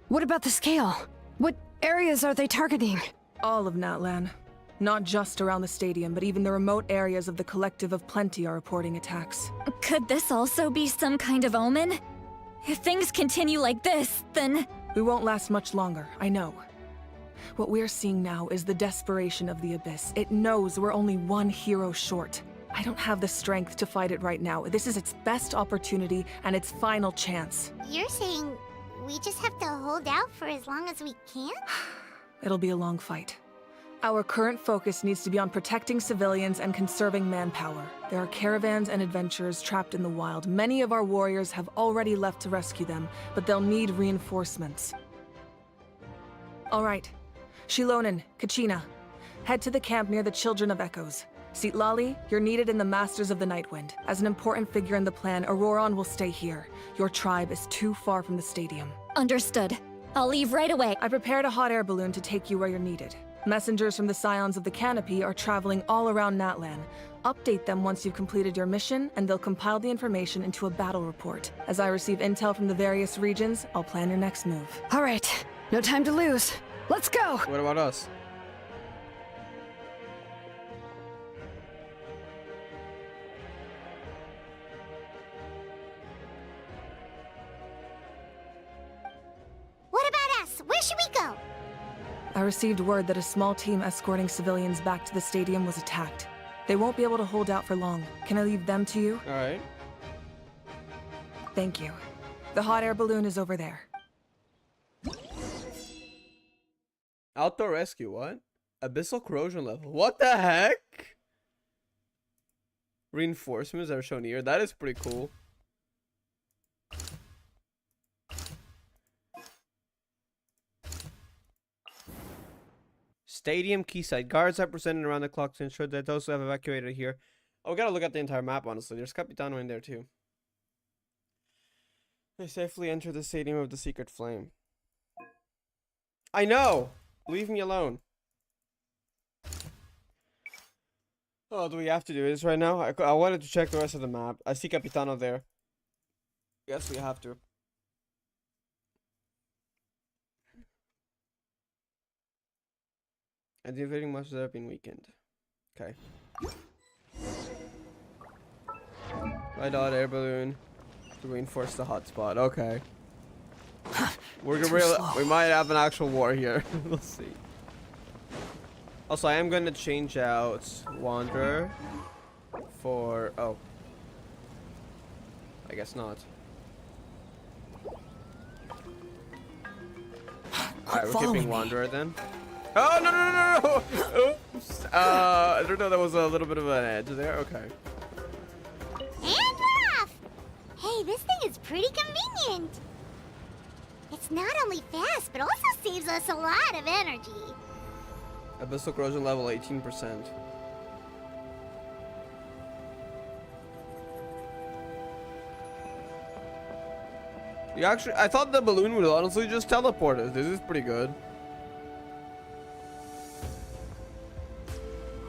What about the scale? What areas are they targeting? All of Natlan. Not just around the stadium, but even the remote areas of the Collective of Plenty are reporting attacks. Could this also be some kind of omen? If things continue like this, then... We won't last much longer, I know. What we're seeing now is the desperation of the Abyss. It knows we're only one hero short. I don't have the strength to fight it right now. This is its best opportunity and its final chance. You're saying we just have to hold out for as long as we can? It'll be a long fight. Our current focus needs to be on protecting civilians and conserving manpower. There are caravans and adventurers trapped in the wild. Many of our warriors have already left to rescue them, but they'll need reinforcements. All right. Shilonen, Kachina, head to the camp near the Children of Echoes. Lolly, you're needed in the Masters of the Nightwind. As an important figure in the plan, Auroron will stay here. Your tribe is too far from the stadium. Understood. I'll leave right away. I prepared a hot air balloon to take you where you're needed. Messengers from the Scions of the Canopy are traveling all around Natlan. Update them once you've completed your mission, and they'll compile the information into a battle report. As I receive intel from the various regions, I'll plan your next move. All right. No time to lose. Let's go! What about us? should we go? I received word that a small team escorting civilians back to the stadium was attacked. They won't be able to hold out for long. Can I leave them to you? All right. Thank you. The hot air balloon is over there. Outdoor rescue, what? Abyssal corrosion level. What the heck? Reinforcements are shown here. That is pretty cool. Stadium quayside. Guards are presented around the clock to ensure that those who have evacuated here. Oh, we gotta look at the entire map, honestly. There's Capitano in there, too. They safely enter the stadium of the secret flame. I know! Leave me alone. Oh, do we have to do this right now? I wanted to check the rest of the map. I see Capitano there. Guess we have to. And the invading monsters have been weakened. Okay. Right on, air balloon to reinforce the hotspot. Okay. We're gonna we might have an actual war here. We'll see. Also, I am gonna change out Wanderer for I guess not. Alright, we're keeping Wanderer then. Oh no! Oops. I don't know. That was a little bit of an edge there. Okay. And we're off! Hey, this thing is pretty convenient. It's not only fast, but also saves us a lot of energy. Abyssal corrosion level 18%. You actually, I thought the balloon would honestly just teleport us. This is pretty good.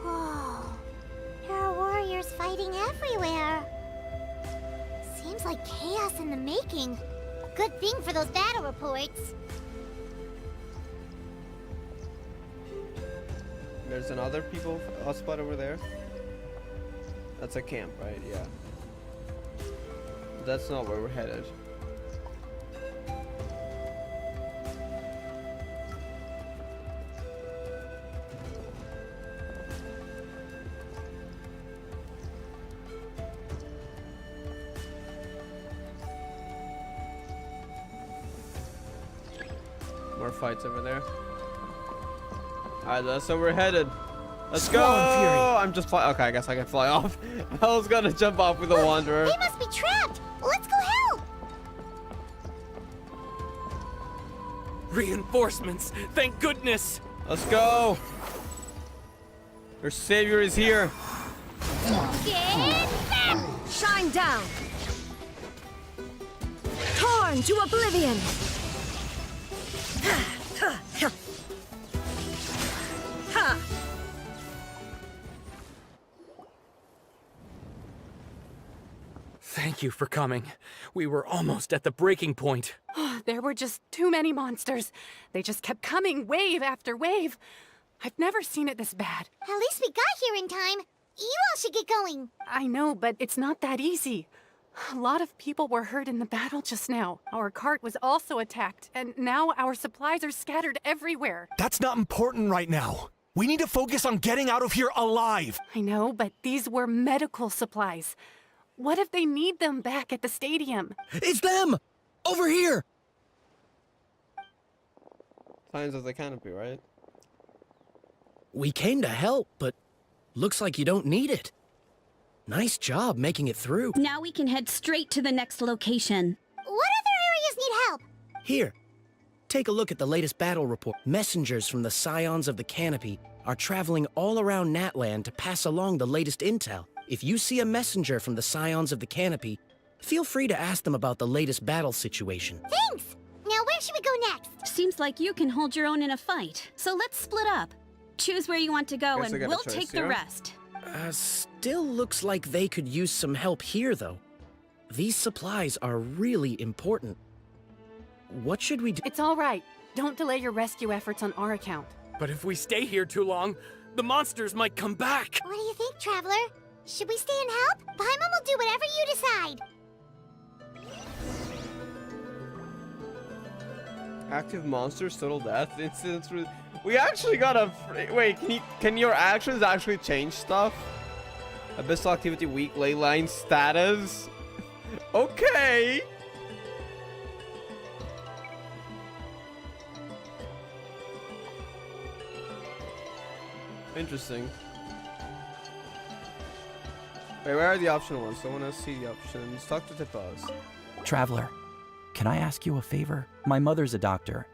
Whoa. There are warriors fighting everywhere. Seems like chaos in the making. Good thing for those battle reports. There's another people hotspot over there. That's a camp, right? Yeah. That's not where we're headed. More fights over there. Alright, that's where we're headed. Let's go! I'm just flying. Okay, I guess I can fly off. I was gonna jump off with the Wanderer. They must be trapped! Let's go help! Reinforcements! Thank goodness! Let's go! Your savior is here. Get them! Shine down! Torn to oblivion! Thank you for coming. We were almost at the breaking point. There were just too many monsters. They just kept coming, wave after wave. I've never seen it this bad. At least we got here in time. You all should get going. I know, but it's not that easy. A lot of people were hurt in the battle just now. Our cart was also attacked, and now our supplies are scattered everywhere. That's not important right now. We need to focus on getting out of here alive. I know, but these were medical supplies. What if they need them back at the stadium? It's them! Over here! Signs of the canopy, right? We came to help, but looks like you don't need it. Nice job making it through. Now we can head straight to the next location. What other areas need help? Here, take a look at the latest battle report. Messengers from the Scions of the Canopy are traveling all around Natlan to pass along the latest intel. If you see a messenger from the Scions of the Canopy, feel free to ask them about the latest battle situation. Thanks! Now where should we go next? Seems like you can hold your own in a fight. So let's split up. Choose where you want to go and we'll take the rest. Still looks like they could use some help here, though. These supplies are really important. What should we do? It's all right. Don't delay your rescue efforts on our account. But if we stay here too long, the monsters might come back. What do you think, Traveler? Should we stay and help? Paimon will do whatever you decide. Active monsters, total death, incidents. We actually got a. Wait, can your actions actually change stuff? Abyssal activity weak, ley line status. Okay. Interesting. Wait, where are the optional ones? I want to see the options. Talk to Tippos. Traveler, can I ask you a favor? My mother's a doctor.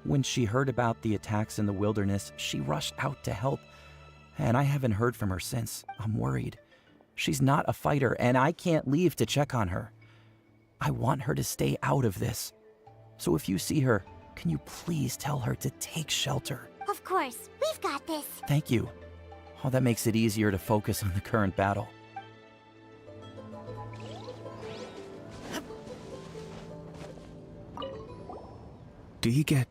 When she heard about the attacks in the wilderness, she rushed out to help, and I haven't heard from her since. I'm worried. She's not a fighter, and I can't leave to check on her. I want her to stay out of this. So if you see her, can you please tell her to take shelter? Of course, we've got this. Thank you. Oh, that makes it easier to focus on the current battle. Do you get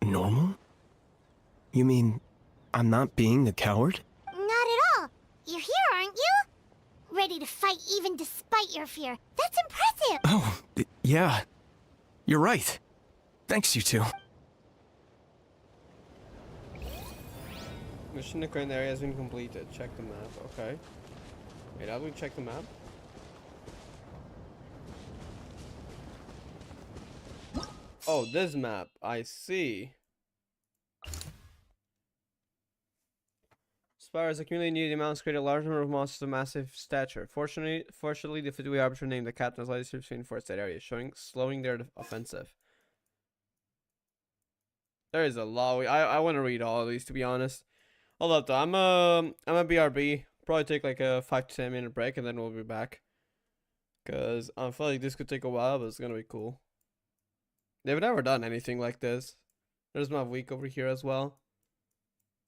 normal? You mean I'm not being a coward? Not at all. You're here, aren't you? Ready to fight even despite your fear. That's impressive. Oh, yeah. You're right. Thanks, you two. Mission in the current area has been completed. Check the map. Okay. Wait, how do we check the map? Oh, this map. I see. Spires accumulating needed amounts create a large number of monsters of massive stature. Fortunately, the Fidui Arbiter named the captain has likely to reinforce that area, slowing their offensive. There is a lot. I want to read all of these, to be honest. Hold up, though. I'm a BRB. Probably take like a 5 to 10 minute break, and then we'll be back. Cause I feel like this could take a while, but it's gonna be cool. They've never done anything like this. There's my week over here as well.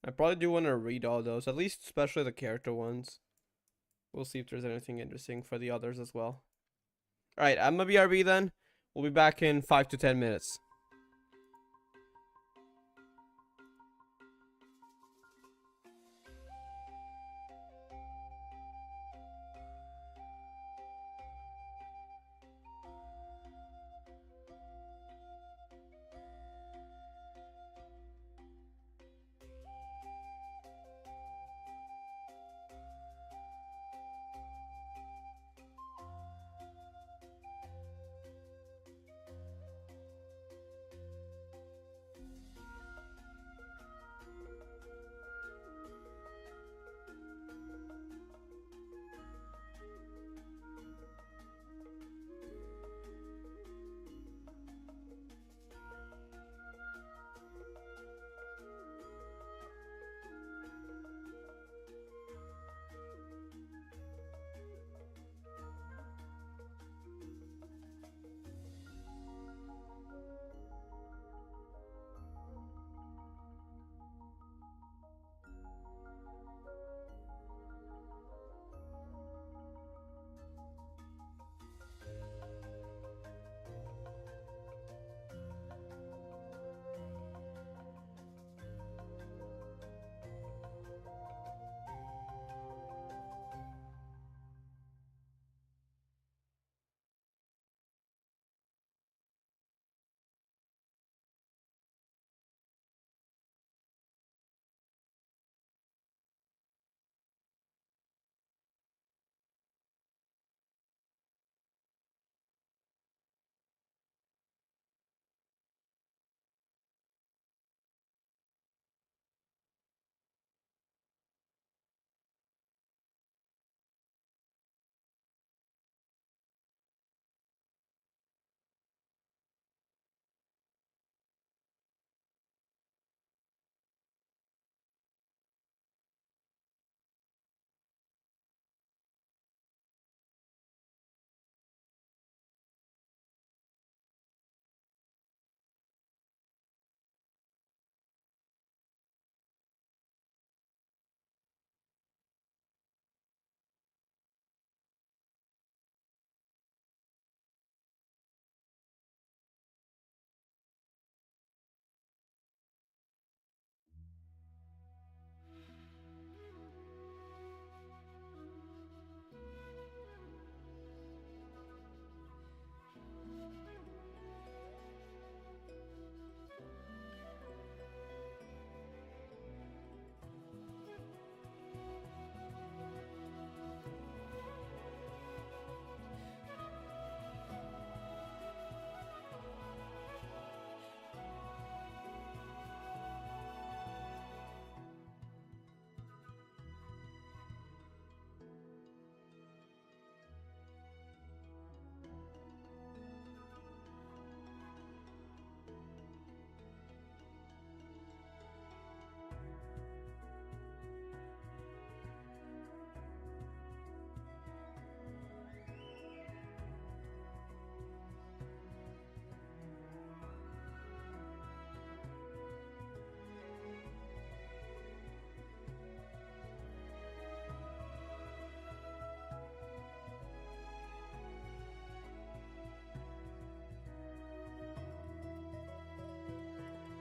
I probably do want to read all those, at least especially the character ones. We'll see if there's anything interesting for the others as well. Alright, I'm a BRB then. We'll be back in 5 to 10 minutes.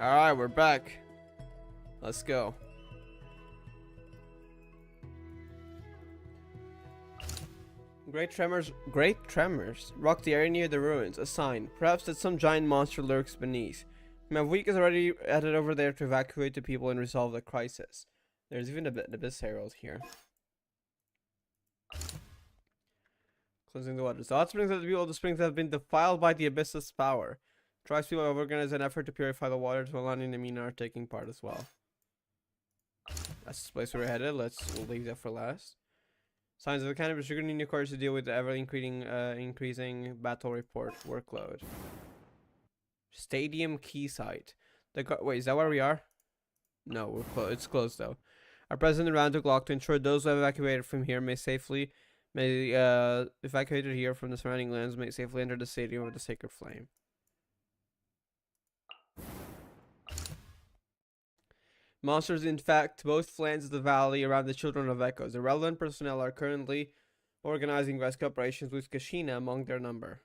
Alright, we're back. Let's go. Great tremors rock the area near the ruins. A sign, perhaps that some giant monster lurks beneath. Mavweek is already headed over there to evacuate the people and resolve the crisis. There's even an Abyss Herald here. Cleansing the waters. The hot springs of the people of the springs have been defiled by the Abyss's power. Tribes people have organized an effort to purify the waters while Lani and Amina are taking part as well. That's the place we're headed. We'll leave that for last. Signs of the kind of restricted new quarters to deal with the increasing battle report workload. Stadium quayside. Wait, is that where we are? No, it's closed though. Our president ran to clock to ensure those who have evacuated from here evacuated here from the surrounding lands may safely enter the stadium of the Sacred Flame. Monsters infect both flanks of the valley around the Children of Echoes. The relevant personnel are currently organizing rescue operations with Kashina among their number.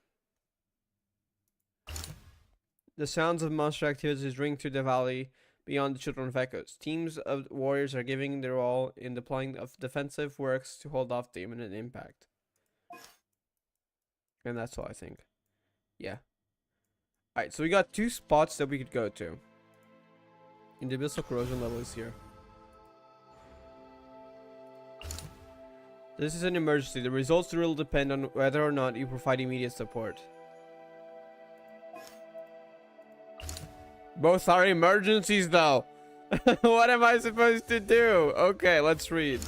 The sounds of monster activities ring through the valley beyond the Children of Echoes. Teams of warriors are giving their all in deploying of defensive works to hold off the imminent impact. And that's all I think. Yeah. Alright, so we got 2 spots that we could go to. And the abyssal corrosion level is here. This is an emergency. The results will depend on whether or not you provide immediate support. Both are emergencies though. What am I supposed to do? Okay, let's read.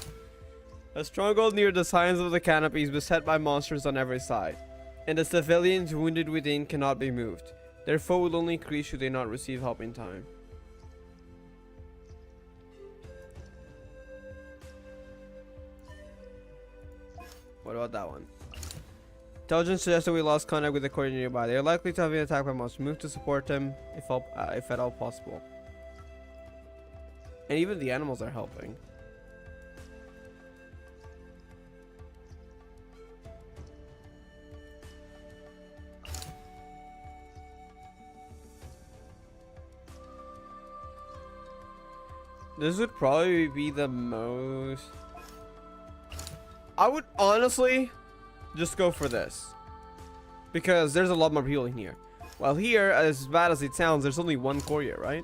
A stronghold near the signs of the canopy is beset by monsters on every side, and the civilians wounded within cannot be moved. Their foe will only increase should they not receive help in time. What about that one? Intelligence suggests that we lost contact with the coordinator nearby. They are likely to have been attacked by monsters. Move to support them if at all possible. And even the animals are helping. This would probably be the most... I would honestly just go for this, because there's a lot more people in here. While here, as bad as it sounds, there's only one courier, right?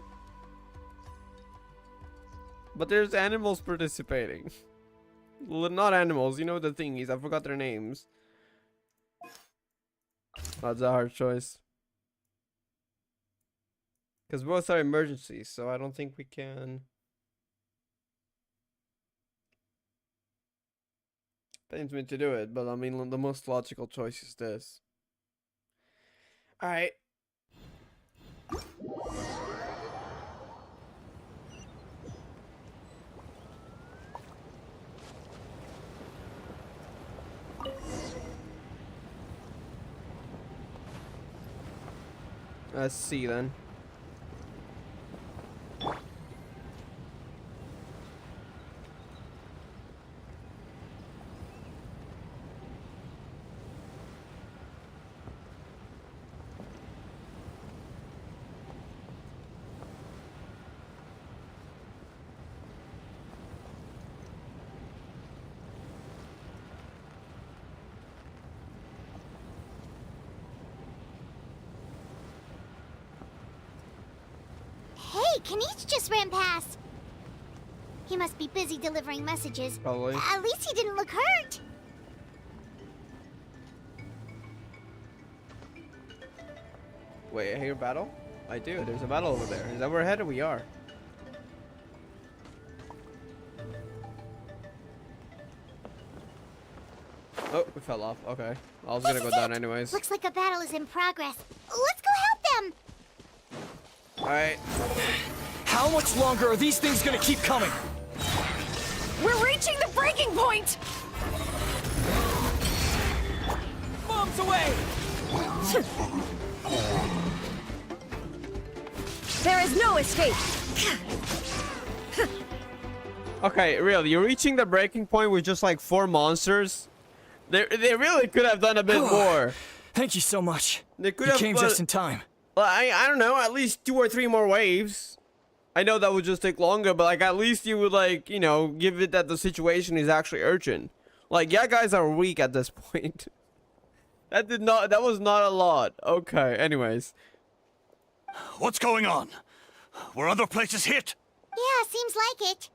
But there's animals participating. Not animals, you know the thingies. I forgot their names. That's a hard choice. Because both are emergencies, so I don't think we can... Pains me to do it, but I mean, the most logical choice is this. Alright. Let's see then. Kanish just ran past. He must be busy delivering messages. Probably. At least he didn't look hurt. Wait, I hear a battle? I do. There's a battle over there. Is that where we're headed? We are. Oh, we fell off. Okay. I was gonna go down anyways. Looks like a battle is in progress. Let's go help them. Alright. How much longer are these things gonna keep coming? We're reaching the breaking point! Bombs away! There is no escape! Okay, really, you're reaching the breaking point with just like 4 monsters? They really could have done a bit more. Thank you so much. They could you have came just in time. Well, I don't know, at least 2 or 3 more waves. I know that would just take longer, but like at least you would like, you know, give it that the situation is actually urgent. Like, yeah, guys are weak at this point. That was not a lot. Okay, anyways. What's going on? Were other places hit? Yeah, seems like it.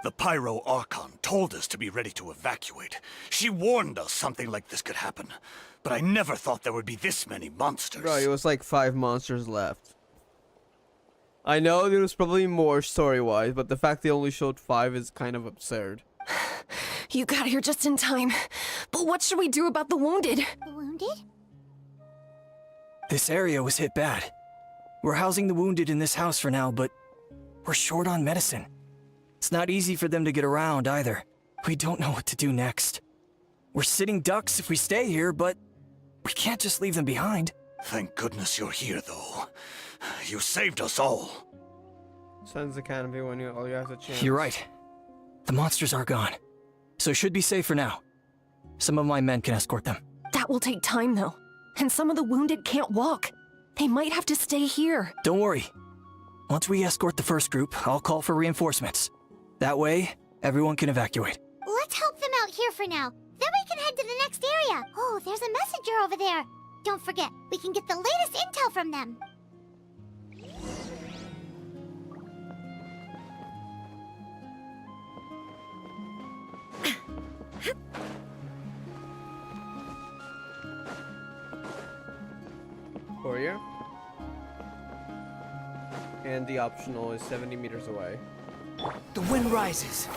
The Pyro Archon told us to be ready to evacuate. She warned us something like this could happen. But I never thought there would be this many monsters. Bro, it was like 5 monsters left. I know there was probably more story-wise, but the fact they only showed 5 is kind of absurd. You got here just in time. But what should we do about the wounded? The wounded? This area was hit bad. We're housing the wounded in this house for now, but we're short on medicine. It's not easy for them to get around either. We don't know what to do next. We're sitting ducks if we stay here, but we can't just leave them behind. Thank goodness you're here, though. You saved us all. Sends the canopy when all you have a chance. You're right. The monsters are gone. So should be safe for now. Some of my men can escort them. That will take time, though. And some of the wounded can't walk. They might have to stay here. Don't worry. Once we escort the first group, I'll call for reinforcements. That way, everyone can evacuate. Let's help them out here for now. Then we can head to the next area. Oh, there's a messenger over there. Don't forget, we can get the latest intel from them. Courier. And the optional is 70 meters away. The wind rises.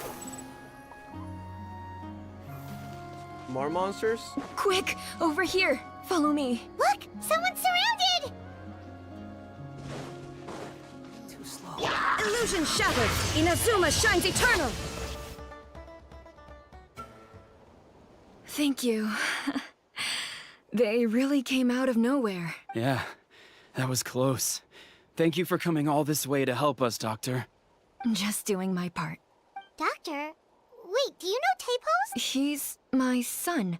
More monsters? Quick, over here. Follow me. Look, someone's surrounded! Too slow. Illusion shattered! Inazuma shines eternal! Thank you. They really came out of nowhere. Yeah, that was close. Thank you for coming all this way to help us, Doctor. Just doing my part. Doctor? Wait, do you know Tapos? He's my son.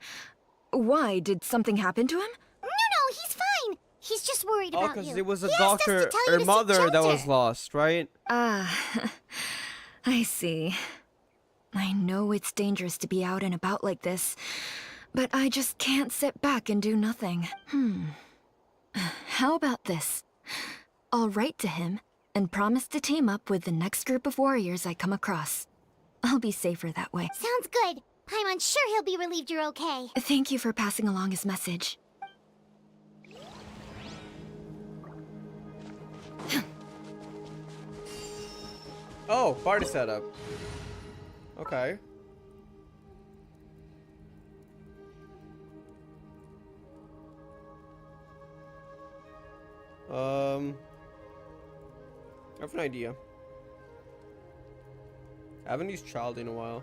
Why? Did something happen to him? No, he's fine. He's just worried Oh, about you. because it was a He asked us to doctor tell you or to seek mother that shelter. was lost, right? Ah, I see. I know it's dangerous to be out and about like this, but I just can't sit back and do nothing. How about this? I'll write to him and promise to team up with the next group of warriors I come across. I'll be safer that way. Sounds good. Paimon sure he'll be relieved you're okay. Thank you for passing along his message. Oh, party setup. Okay. I have an idea. I haven't used Child in a while.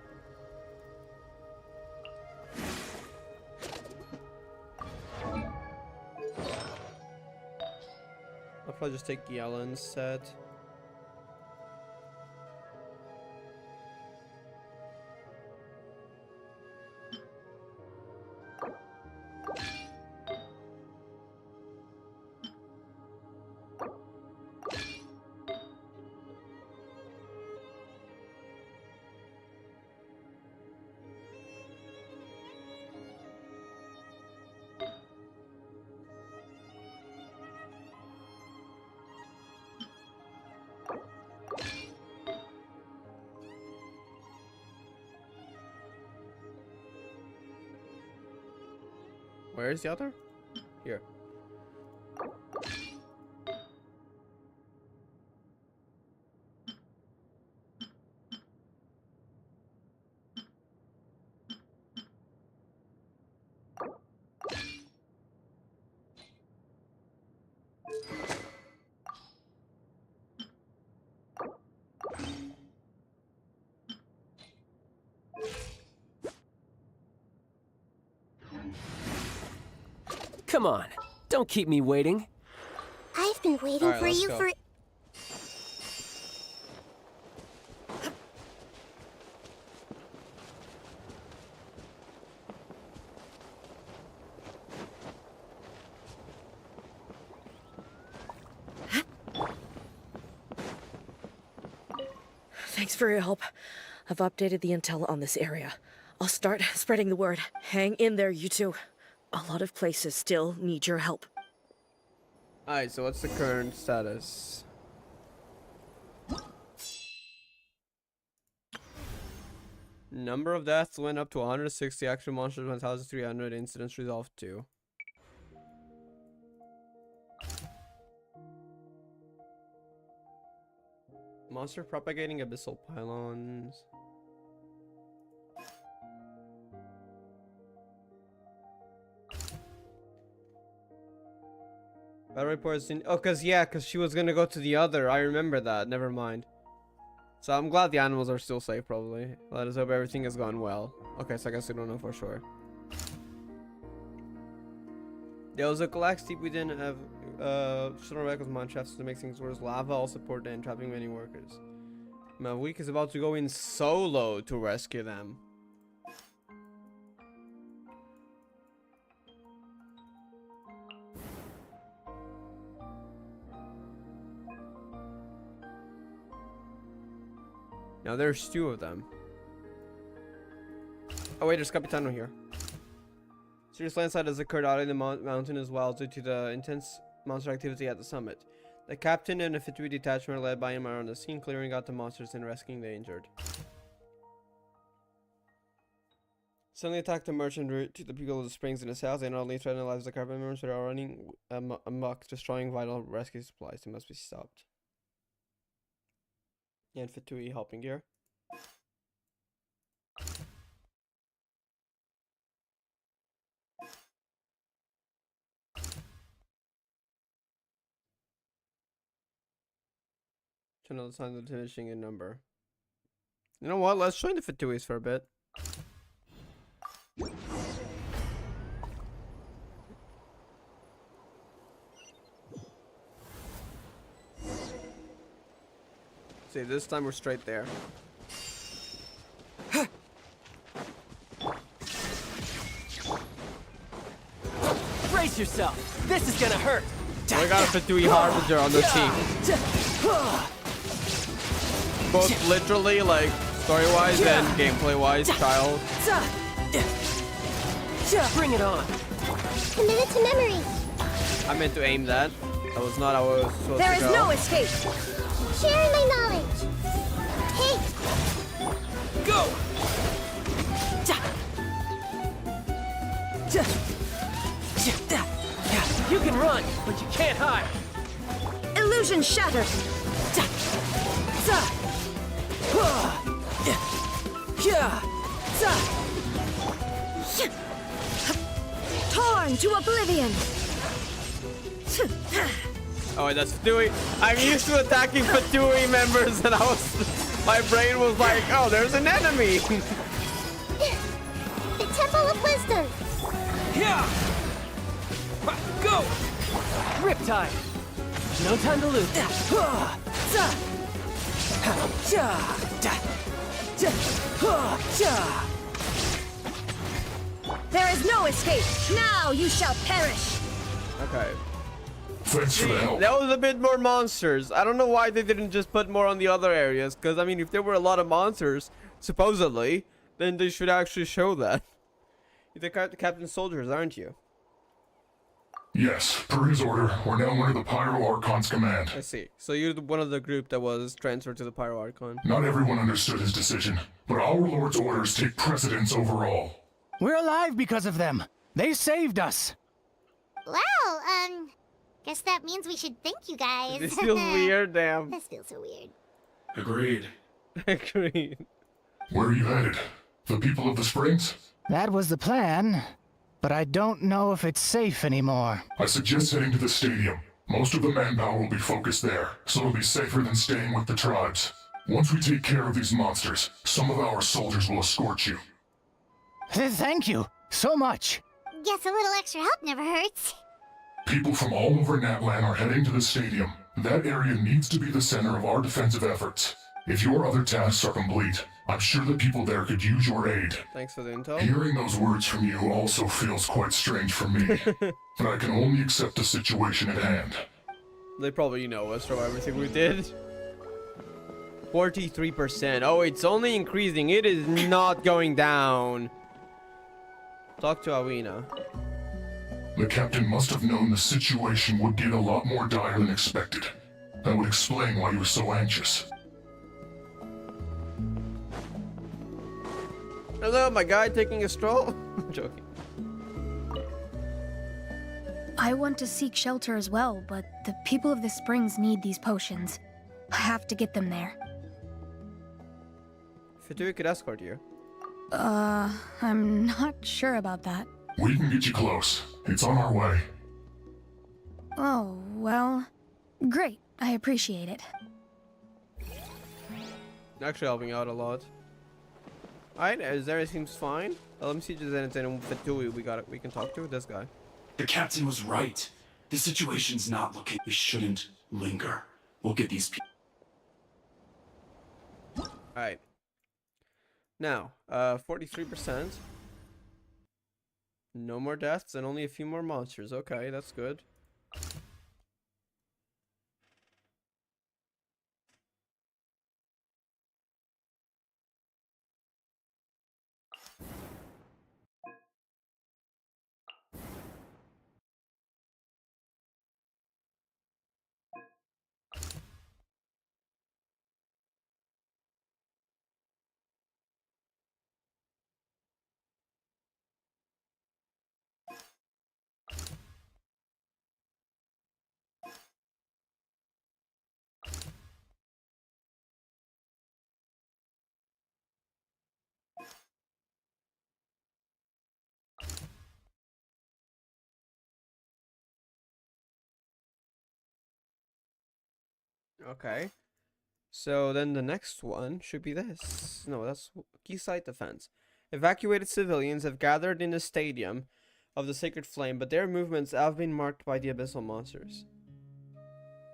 I'll probably just take Yella instead. Where is the other? Here. Come on, don't keep me waiting. I've been waiting for you for... Thanks for your help. I've updated the intel on this area. I'll start spreading the word. Hang in there, you two. A lot of places still need your help. Alright, so what's the current status? Number of deaths went up to 160, actual monsters 1,300, incidents resolved 2. Monster propagating abyssal pylons. Battle reports in. Oh, cause she was gonna go to the other. I remember that. Never mind. So I'm glad the animals are still safe. Probably. Let us hope everything has gone well. Okay, so I guess we don't know for sure. There was a collapse deep within of Shuttle Records mine shafts to make things worse. Lava also poured in, trapping many workers. Mavik is about to go in solo to rescue them. Now there's 2 of them. Oh wait, there's Capitano here. Serious landslide has occurred out in the mountain as well due to the intense monster activity at the summit. The captain and a Fitui detachment led by him are on the scene, clearing out the monsters and rescuing the injured. Suddenly attacked the merchant route to the people of the springs in the south. They not only threaten the lives of the caravan members, but are running amok, destroying vital rescue supplies. They must be stopped. And Fitui helping here. Another sign of diminishing in number. You know what? Let's join the Fituis for a bit. See, this time we're straight there. Brace yourself. This is gonna hurt. We got a Fitui Harbinger on the team. Both literally, like, story-wise and gameplay-wise, child. Bring it on. Committed to memory. I meant to aim that. That was not how I was supposed to go. There is no escape. Sharing my knowledge. Hey. Go. You can run, but you can't hide. Illusion shattered. Torn to oblivion. Oh, wait, that's Fitui. I'm used to attacking Fitui members, and my brain was like, oh, there's an enemy. The Temple of Wisdom. Yeah. Go. Riptide. No time to lose. There is no escape. Now you shall perish. Okay. Thanks for the help. That was a bit more monsters. I don't know why they didn't just put more on the other areas. Because, I mean, if there were a lot of monsters, supposedly, then they should actually show that. You're the captain's soldiers, aren't you? Yes, per his order, we're now under the Pyro Archon's command. I see. So you're one of the group that was transferred to the Pyro Archon. Not everyone understood his decision, but our Lord's orders take precedence over all. We're alive because of them. They saved us. Well, guess that means we should thank you guys. This feels weird, damn. This feels so weird. Agreed. Agreed. Where are you headed? The people of the Springs? That was the plan, but I don't know if it's safe anymore. I suggest heading to the stadium. Most of the manpower will be focused there, so it'll be safer than staying with the tribes. Once we take care of these monsters, some of our soldiers will escort you. Thank you so much. Guess a little extra help never hurts. People from all over Natlan are heading to the stadium. That area needs to be the center of our defensive efforts. If your other tasks are complete, I'm sure the people there could use your aid. Thanks for the intel. Hearing those words from you also feels quite strange for me, but I can only accept the situation at hand. They probably know us from everything we did. 43%. Oh, it's only increasing. It is not going down. Talk to Awina. The captain must have known the situation would get a lot more dire than expected. That would explain why he was so anxious. Hello, my guy taking a stroll? I'm joking. I want to seek shelter as well, but the people of the springs need these potions. I have to get them there. If you do, we could escort you. I'm not sure about that. We can get you close. It's on our way. Oh, well, great. I appreciate it. Actually helping out a lot. Alright, everything seems fine. Let me see if there's anything we can talk to this guy. The captain was right. The situation's not looking. We shouldn't linger. We'll get these people. Alright. Now, 43%. No more deaths and only a few more monsters. Okay, that's good. Okay. So then the next one should be this. No, that's Quayside Defense. Evacuated civilians have gathered in the stadium of the Sacred Flame, but their movements have been marked by the abyssal monsters.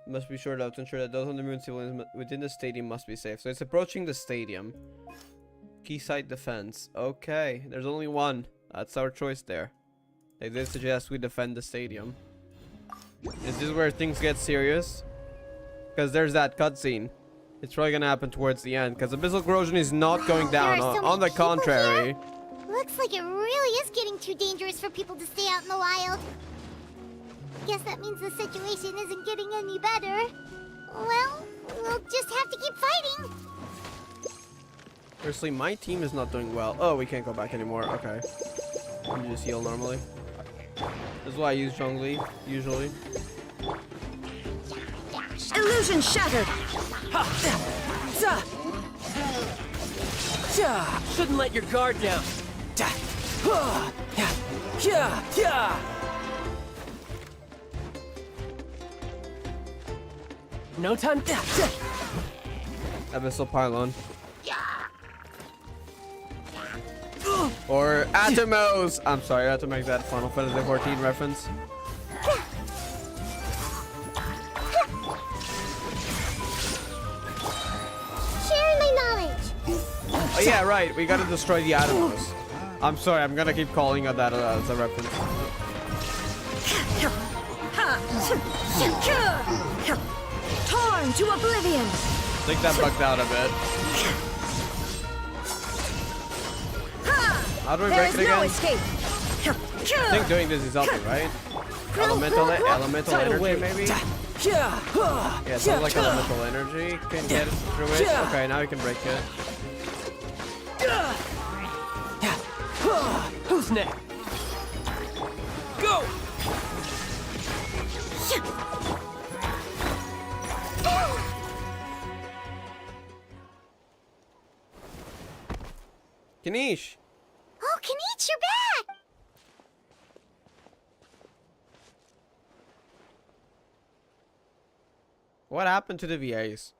Must be sure though to ensure that those on the moon civilians within the stadium must be safe. So it's approaching the stadium. Quayside Defense. Okay, there's only one. That's our choice there. They did suggest we defend the stadium. Is this where things get serious? Because there's that cutscene. It's probably gonna happen towards the end. Because abyssal corrosion is not going down. On the contrary. Looks like it really is getting too dangerous for people to stay out in the wild. Guess that means the situation isn't getting any better. Well, we'll just have to keep fighting. Firstly, my team is not doing well. Oh, we can't go back anymore. Okay. Let me just heal normally. This is why I use Zhongli, usually. Illusion shattered! Shouldn't let your guard down. No time. Abyssal Pylon. Or Atomos! I'm sorry, I had to make that Final Fantasy 14 reference. Sharing my knowledge. Oh yeah, right. We gotta destroy the Atomos. I'm sorry, I'm gonna keep calling it that as a reference. Torn to oblivion! I think that bugged out a bit. How do we break it again? No escape. I think doing this is helping, right? Elemental energy, maybe? Yeah, it sounds like elemental energy can get through it. Okay, now we can break it. Who's next? Go! Kanish! Oh, Kanish, you're back! What happened to the VAs?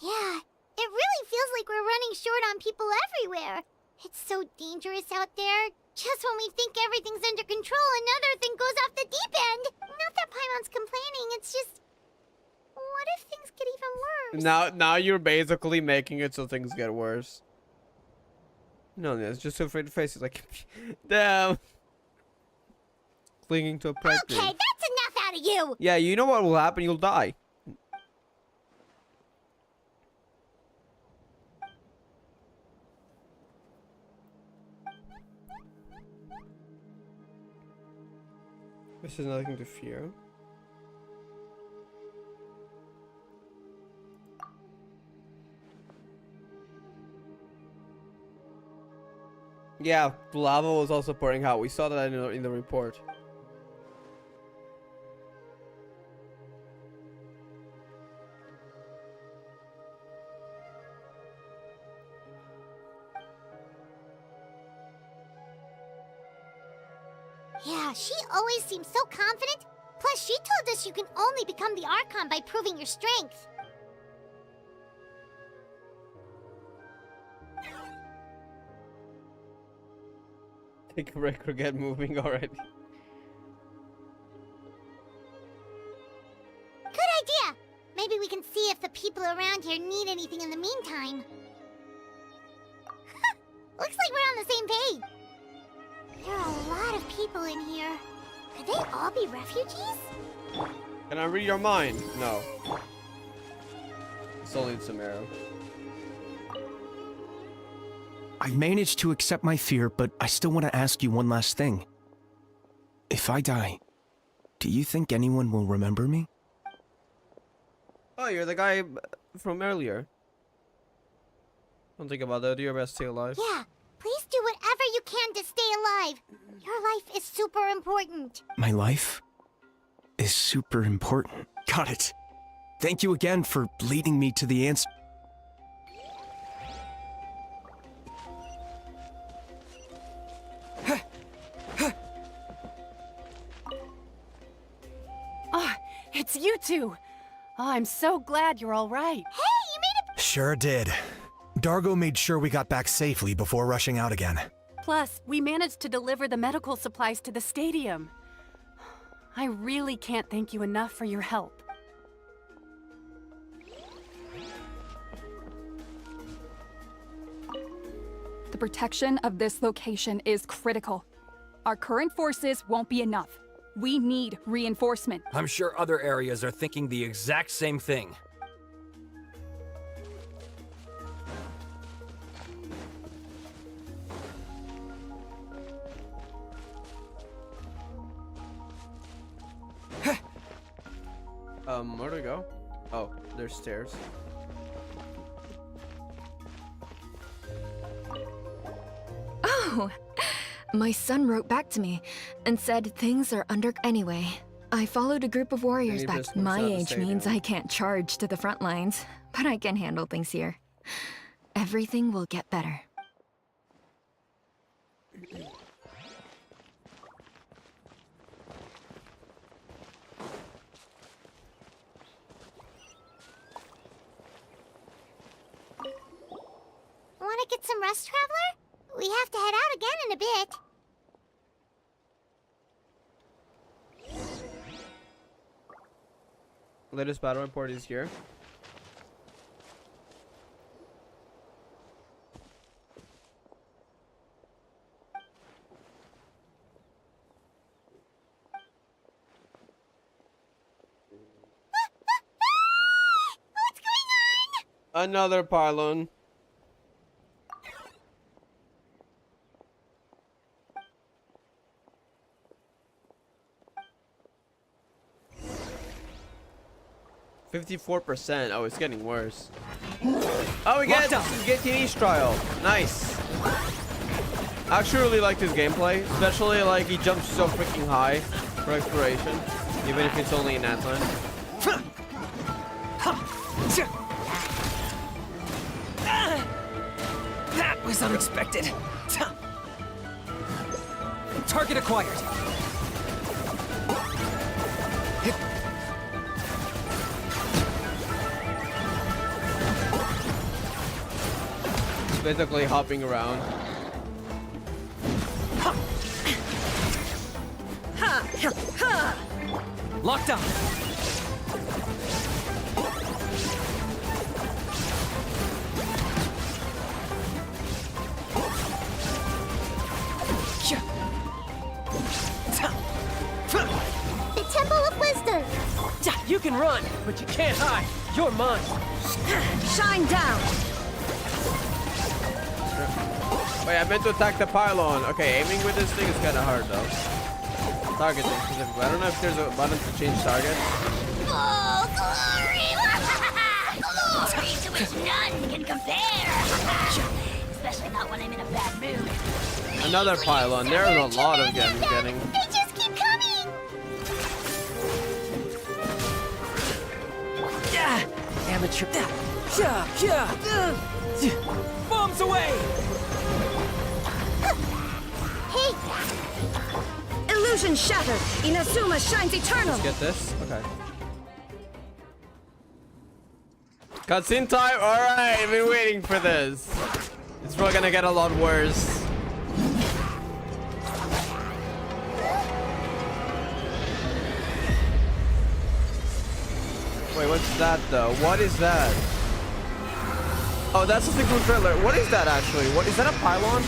Yeah, it really feels like we're running short on people everywhere. It's so dangerous out there. Just when we think everything's under control, another thing goes off the deep end. Not that Paimon's complaining, it's just... What if things get even worse? Now you're basically making it so things get worse. No, it's just so afraid to face it. Like, damn. Clinging to a pregnant. Okay, that's enough out of you! Yeah, you know what will happen? You'll die. This is nothing to fear. Yeah, lava was also pouring out. We saw that in the report. Yeah, she always seems so confident. Plus, she told us you can only become the Archon by proving your strength. Take a break or get moving already. Good idea! Maybe we can see if the people around here need anything in the meantime. Looks like we're on the same page. There are a lot of people in here. Could they all be refugees? Can I read your mind? No. It's only Samara. I managed to accept my fear, but I still want to ask you one last thing. If I die, do you think anyone will remember me? Oh, you're the guy from earlier. Don't think about that. Do your best to stay alive. Yeah, please do whatever you can to stay alive. Your life is super important. My life is super important. Got it. Thank you again for leading me to the answer. It's you two! Oh, I'm so glad you're all right. Hey, you made it! Sure did. Dargo made sure we got back safely before rushing out again. Plus, we managed to deliver the medical supplies to the stadium. I really can't thank you enough for your help. The protection of this location is critical. Our current forces won't be enough. We need reinforcement. I'm sure other areas are thinking the exact same thing. Where do we go? Oh, there's stairs. Oh, my son wrote back to me and said things are under anyway. I followed a group of warriors back. My age means I can't charge to the front lines, but I can handle things here. Everything will get better. Want to get some rest, Traveler? We have to head out again in a bit. Latest battle report is here. What's going on? Another pylon. %. Oh, it's getting worse. Oh, we get teenage trial. Nice. I actually really like this gameplay, especially like he jumps so freaking high for exploration, even if it's only in Natlan. That was unexpected. Target acquired. Basically hopping around. Locked up. The Temple of Wisdom. You can run, but you can't hide. You're mine. Shine down. Wait, I meant to attack the pylon. Okay, aiming with this thing is kind of hard though. Targeting specifically. I don't know if there's a button to change targets. Oh, glory! Glory to which none can compare! Especially not when I'm in a bad mood. Another pylon. There's a lot of them getting. They just keep coming! Amateur. Bombs away! Hey! Illusion shattered! Inazuma shines eternal! Let's get this. Okay. Cutscene time? Alright, I've been waiting for this. It's probably gonna get a lot worse. Wait, what's that though? What is that? Oh, that's a single trailer. What is that actually? What is that, a pylon?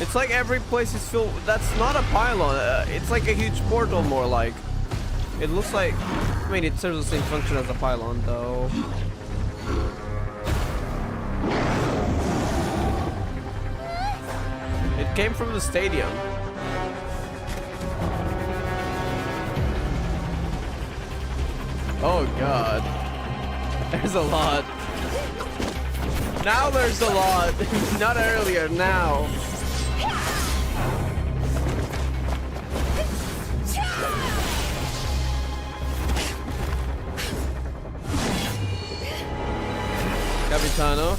It's like every place is filled. That's not a pylon. It's like a huge portal, more like. It looks like. I mean, it serves the same function as a pylon, though. It came from the stadium. Oh god. There's a lot. Now there's a lot. Not earlier, now. Capitano.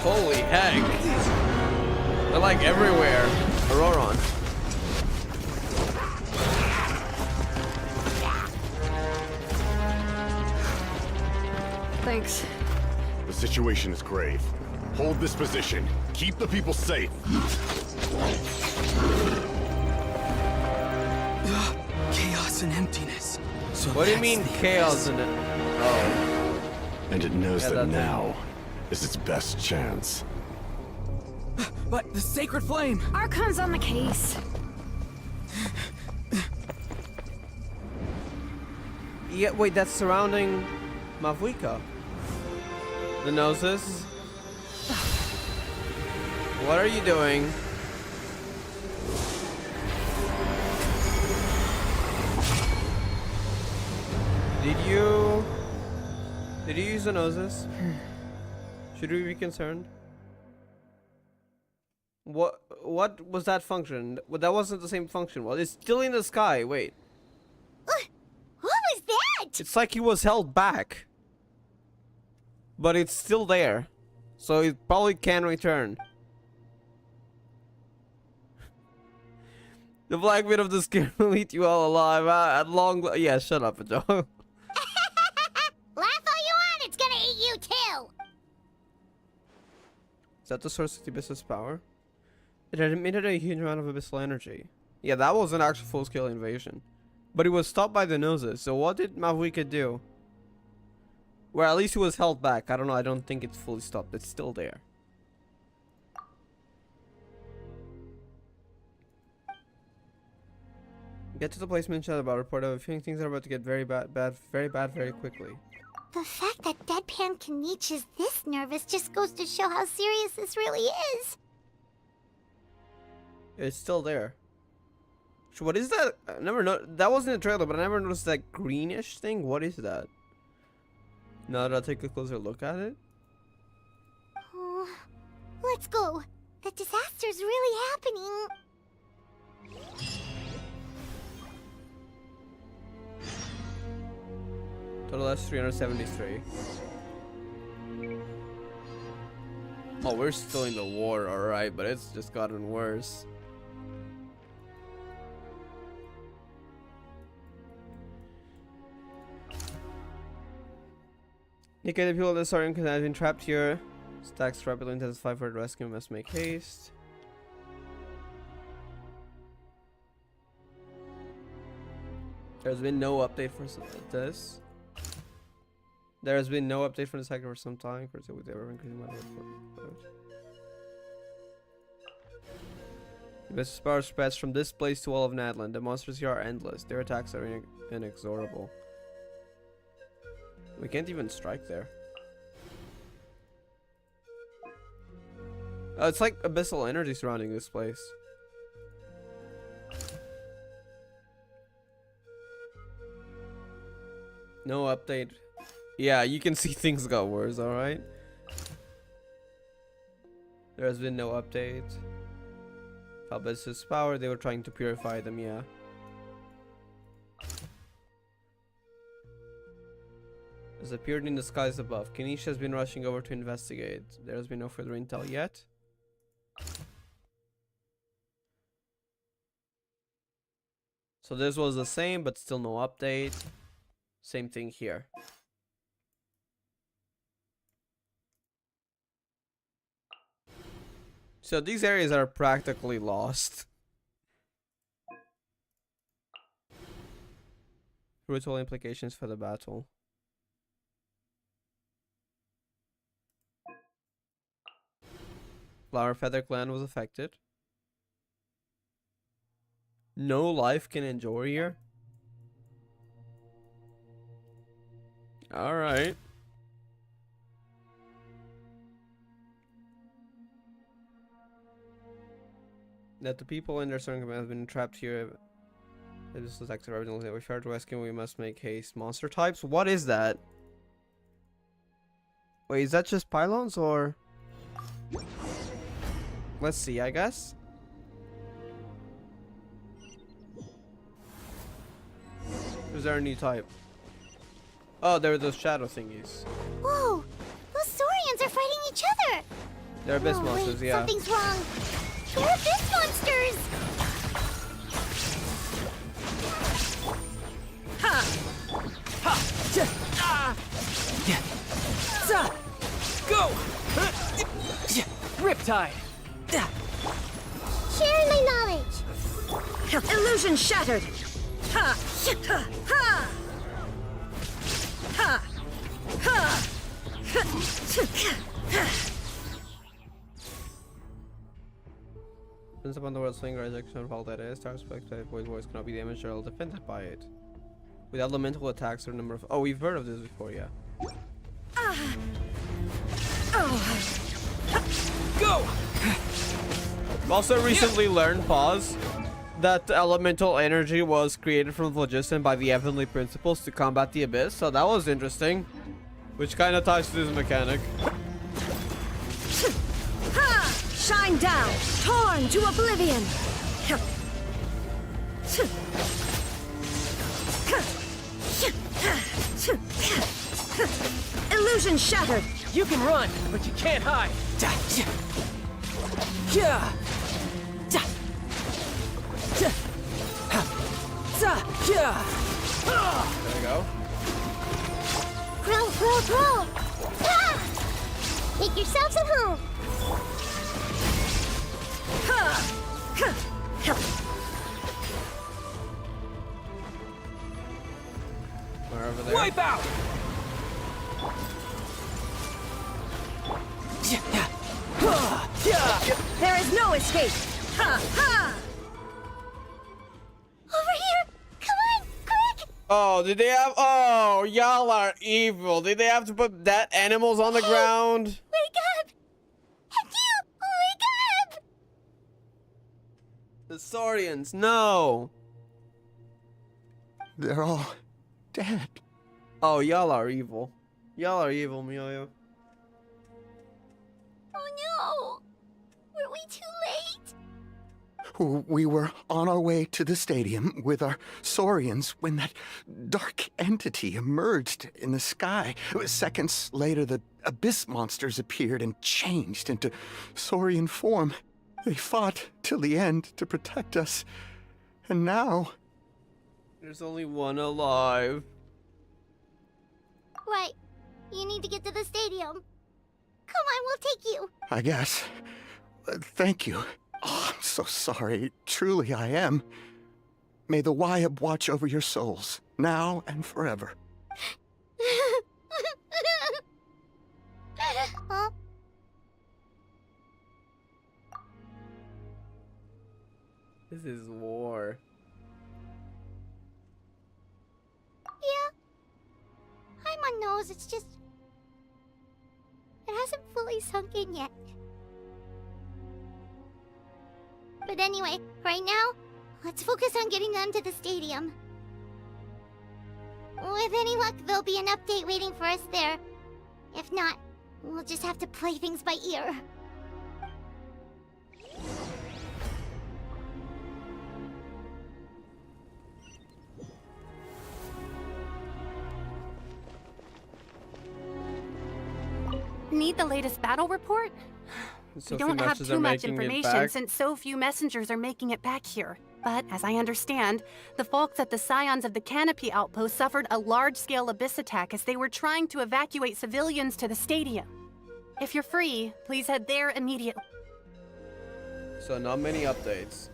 Holy heck. They're like everywhere. Auroron. Thanks. The situation is grave. Hold this position. Keep the people safe. Chaos and emptiness. So what do you that's mean the chaos abyss. in it? Oh. And it knows Yeah, that that's it. now is its best chance. But the sacred flame! Archon's on the case. Yeah, wait, that's surrounding Mavuika. The noses. What are you doing? Did you use the noses? Should we be concerned? What was that function? Well, that wasn't the same function. Well, it's still in the sky. Wait. What was that? It's like he was held back. But it's still there. So it probably can return. The black bit of the skin will eat you all alive. At long... Yeah, shut up, Joe. Laugh all you want, it's gonna eat you too! Is that the source of the abyss's power? It had emitted a huge amount of abyssal energy. Yeah, that was an actual full-scale invasion. But it was stopped by the noses, so what did Mavuika do? Well, at least it was held back. I don't know, I don't think it's fully stopped. It's still there. Get to the place mentioned about report of a feeling things are about to get very bad very quickly. The fact that Deadpan Kanichi is this nervous just goes to show how serious this really is. It's still there. So what is that? I never know. That wasn't a trailer, but I never noticed that greenish thing. What is that? Now that I'll take a closer look at it. Oh, let's go. The disaster's really happening. Total that's 373. Oh, we're still in the war, alright, but it's just gotten worse. Nikkei, the people of the Saurian can have been trapped here. Stacks rapidly intensify for the rescue. Must make haste. There's been no update for this. There has been no update from the sector for some time. Of course, with ever increasing my the best power spreads from this place to all of Natlan. The monsters here are endless. Their attacks are inexorable. We can't even strike there. It's like abyssal energy surrounding this place. No update. Yeah, you can see things got worse, alright? There has been no update. Abyssus power, they were trying to purify them, yeah. Has appeared in the skies above. Kenisha has been rushing over to investigate. There has been no further intel yet. So this was the same, but still no update. Same thing here. So these areas are practically lost. Brutal implications for the battle. Flower Feather Clan was affected. No life can endure here. Alright. That the people in their circumstance have been trapped here. This is active originally. We try to rescue. We must make haste. Monster types? What is that? Wait, is that just pylons or? Let's see, I guess. Is there a new type? Oh, there are those shadow thingies. Whoa! Those Saurians are fighting each other! They're abyss Oh, monsters, wait, yeah. something's wrong! They're abyss monsters! Ha! Ha! Ah! Go! Riptide! Sharing my knowledge! Illusion shattered! Ha! Ha! Ha! Ha! Ha! Since upon the world's swing rejection of all that is, stars spectate voice cannot be damaged or defended by it. With elemental attacks or number of. Oh, we've heard of this before, yeah. Go! I've also recently learned, pause, that elemental energy was created from phlogiston by the heavenly principles to combat the abyss, so that was interesting. Which kind of ties to this mechanic. Ha! Shine down! Torn to oblivion! Illusion shattered! You can run, but you can't hide! There we go. Grow! Ah! Make yourselves at home! We're over there. Wipe out! There is no escape! Ha! Ha! Over here! Come on, quick! Oh, did they have? Oh, y'all are evil. Did they have to put dead animals on the ground? Wake up! Have you? Wake up! The Saurians, no. They're all dead. Oh, y'all are evil. Y'all are evil, Mioyo. Oh no! Were we too late? We were on our way to the stadium with our Saurians when that dark entity emerged in the sky. Seconds later, the abyss monsters appeared and changed into Saurian form. They fought till the end to protect us. And now... There's only one alive. Right. You need to get to the stadium. Come on, we'll take you. I guess. Thank you. Oh, I'm so sorry. Truly I am. May the Wyab watch over your souls, now and forever. Huh? This is war. Yeah. I'm on knows, it's just... It hasn't fully sunk in yet. But anyway, right now, let's focus on getting them to the stadium. With any luck, there'll be an update waiting for us there. If not, we'll just have to play things by ear. Need the latest battle report? So We don't few have messages too are much making it information back. since so few messengers are making it back here. But as I understand, the folks at the Scions of the Canopy outpost suffered a large-scale abyss attack as they were trying to evacuate civilians to the stadium. If you're free, please head there immediately. So not many updates.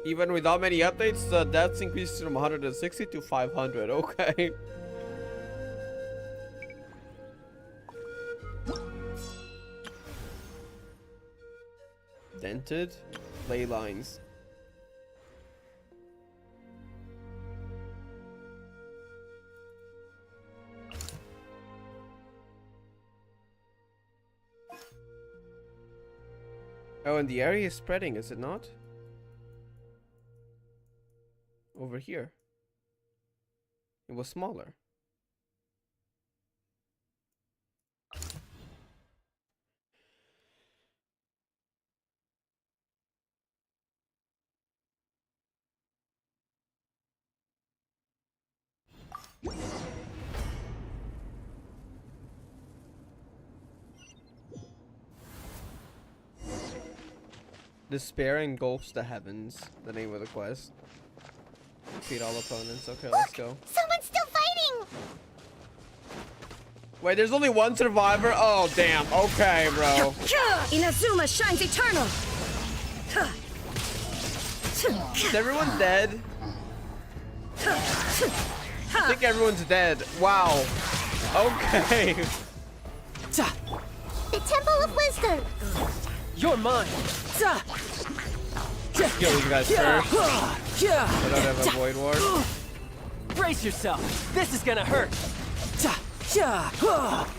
Even without many updates, the deaths increased from 160 to 500. Okay. Dented ley lines. Oh, and the area is spreading, is it not? Over here. It was smaller. Despair engulfs the heavens. The name of the quest. Defeat all opponents. Okay, let's go. Someone's still fighting! Wait, there's only one survivor? Oh, damn. Okay, bro. Inazuma shines eternal! Is everyone dead? I think everyone's dead. Wow. Okay. The Temple of Wisdom! You're mine! Kill these guys first. I don't have a Void Ward. Brace yourself! This is gonna hurt!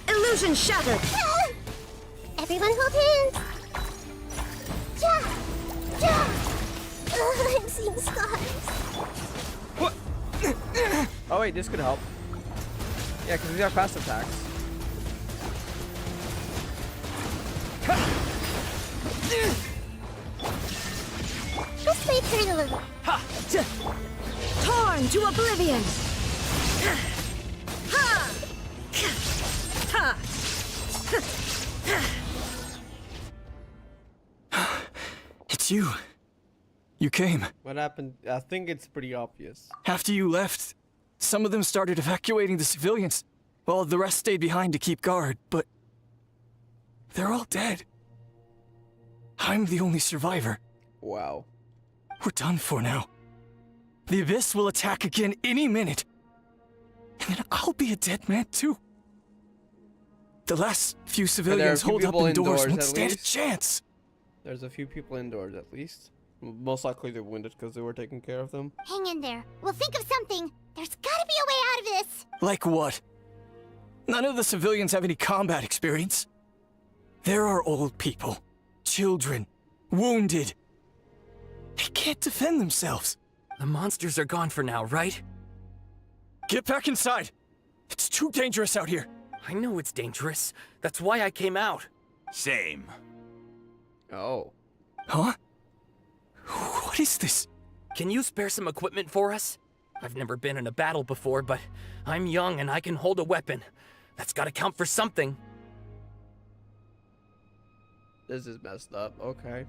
Illusion shattered! Everyone hold hands! I'm seeing scars. Oh wait, this could help. Yeah, because these are fast attacks. This may hurt a little. Torn to oblivion! It's you. You came. What happened? I think it's pretty obvious. After you left, some of them started evacuating the civilians, while the rest stayed behind to keep guard, but they're all dead. I'm the only survivor. Wow. We're done for now. The Abyss will attack again any minute. And then I'll be a dead man too. The last few civilians holed up indoors won't stand a chance. There's a few people indoors at least. Most likely they're wounded because they were taking care of them. Hang in there. We'll think of something. There's gotta be a way out of this. Like what? None of the civilians have any combat experience. There are old people, children, wounded. They can't defend themselves. The monsters are gone for now, right? Get back inside. It's too dangerous out here. I know it's dangerous. That's why I came out. Same. Oh. Huh? What is this? Can you spare some equipment for us? I've never been in a battle before, but I'm young and I can hold a weapon. That's gotta count for something. This is messed up. Okay.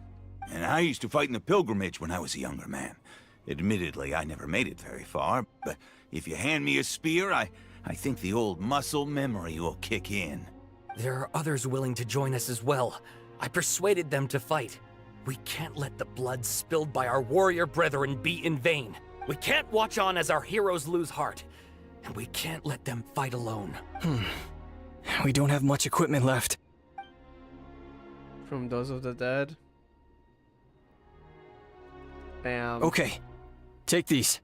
And I used to fight in the pilgrimage when I was a younger man. Admittedly, I never made it very far, but if you hand me a spear, I think the old muscle memory will kick in. There are others willing to join us as well. I persuaded them to fight. We can't let the blood spilled by our warrior brethren be in vain. We can't watch on as our heroes lose heart. And we can't let them fight alone. We don't have much equipment left. From those of the dead. Bam. Okay, take these.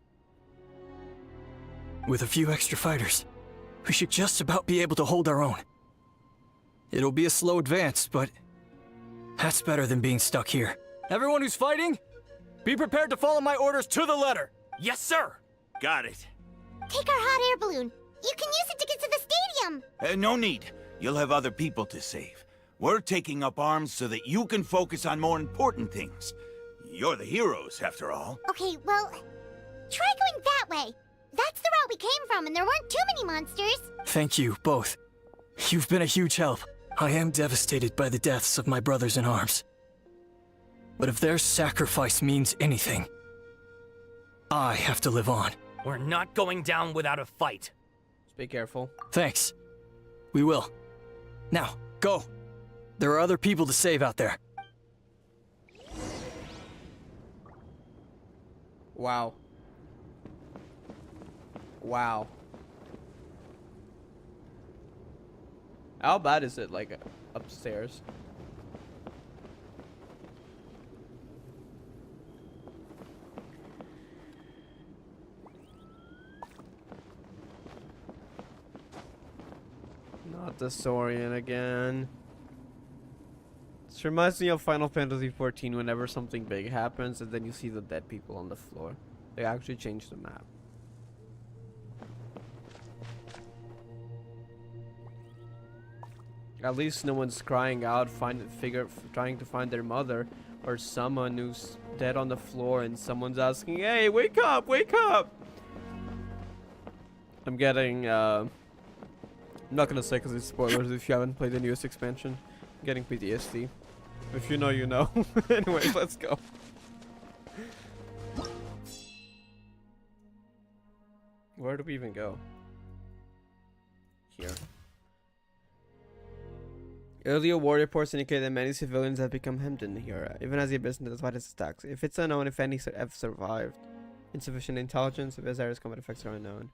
With a few extra fighters, we should just about be able to hold our own. It'll be a slow advance, but that's better than being stuck here. Everyone who's fighting, be prepared to follow my orders to the letter. Yes, sir! Got it. Take our hot air balloon. You can use it to get to the stadium. No need. You'll have other people to save. We're taking up arms so that you can focus on more important things. You're the heroes, after all. Okay, well, try going that way. That's the route we came from, and there weren't too many monsters. Thank you, both. You've been a huge help. I am devastated by the deaths of my brothers in arms. But if their sacrifice means anything, I have to live on. We're not going down without a fight. Just be careful. Thanks. We will. Now, go. There are other people to save out there. Wow. Wow. How bad is it, like, upstairs? Not the Saurian again. This reminds me of Final Fantasy XIV whenever something big happens and then you see the dead people on the floor. They actually changed the map. At least no one's crying out, trying to find their mother, or someone who's dead on the floor and someone's asking, "Hey, wake up, wake up!" I'm getting, I'm not gonna say because it's spoilers if you haven't played the newest expansion. I'm getting PTSD. If you know, you know. Anyways, let's go. Where do we even go? Here. Earlier war reports indicate that many civilians have become hemmed in here, even as the Abyss intensified its attacks. If it's unknown if any have survived. Insufficient intelligence, if Azara's combat effects are unknown.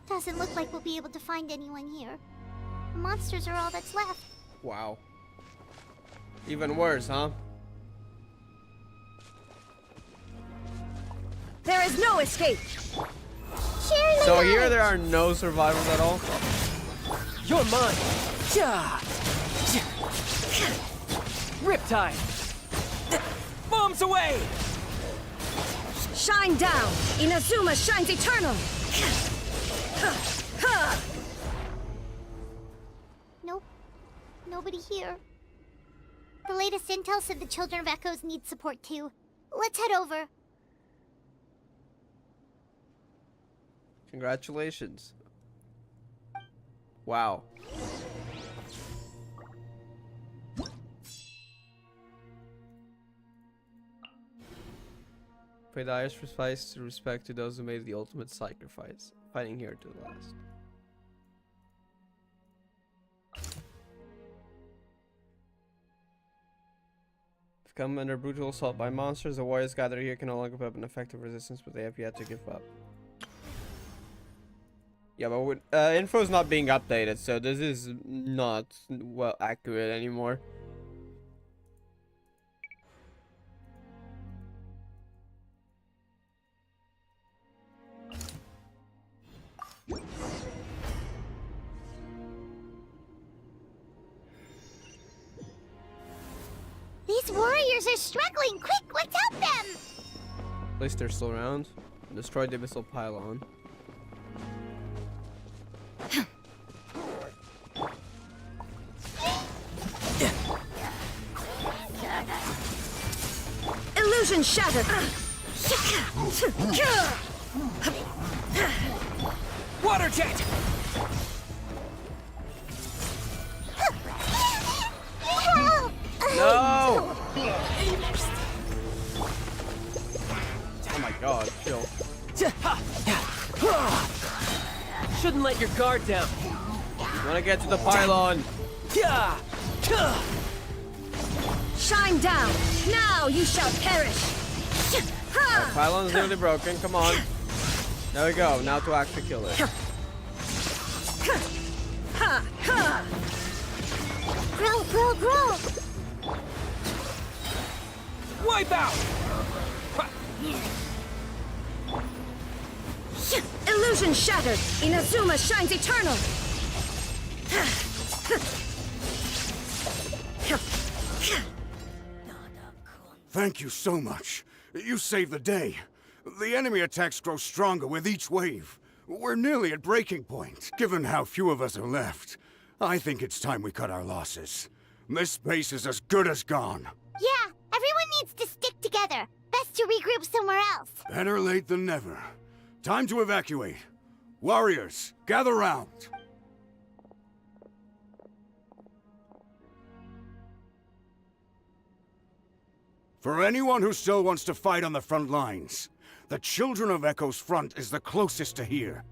Doesn't look like we'll be able to find anyone here. The monsters are all that's left. Wow. Even worse, huh? There is no escape. So here there are no survivors at all? You're mine. Riptide. Bombs away. Shine down. Inazuma shines eternal. Nope. Nobody here. The latest intel said the Children of Echoes need support too. Let's head over. Congratulations. Wow. Pay the highest respect to those who made the ultimate sacrifice, fighting here to the last. If come under brutal assault by monsters, the warriors gathered here can no longer put up an effective resistance, but they have yet to give up. Yeah, but info is not being updated, so this is not well accurate anymore. These warriors are struggling. Quick, let's help them. At least they're still around. Destroy the abyssal pylon. Illusion shattered. Water jet. No! Oh my god, chill. Shouldn't let your guard down. You wanna get to the pylon? Shine down. Now you shall perish. Pylon's nearly broken, come on. There we go, now to actually kill it. Grow, grow, grow. Wipe out! Illusion shattered! Inazuma shines eternal! Thank you so much. You saved the day. The enemy attacks grow stronger with each wave. We're nearly at breaking point. Given how few of us are left, I think it's time we cut our losses. This base is as good as gone. Yeah, everyone needs to stick together. Best to regroup somewhere else. Better late than never. Time to evacuate. Warriors, gather round. For anyone who still wants to fight on the front lines, the Children of Echo's front is the closest to here.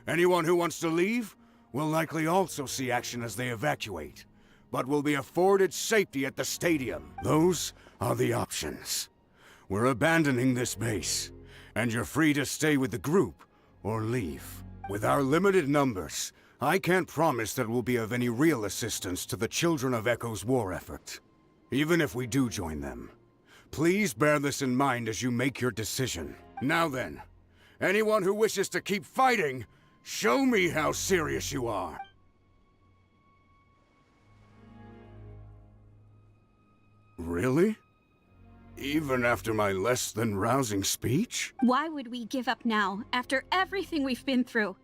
Anyone who wants to leave will likely also see action as they evacuate, but will be afforded safety at the stadium. Those are the options. We're abandoning this base, and you're free to stay with the group or leave. With our limited numbers, I can't promise that we'll be of any real assistance to the Children of Echo's war effort. Even if we do join them, please bear this in mind as you make your decision. Now then, anyone who wishes to keep fighting, show me how serious you are. Really? Even after my less than rousing speech? Why would we give up now, after everything we've been through?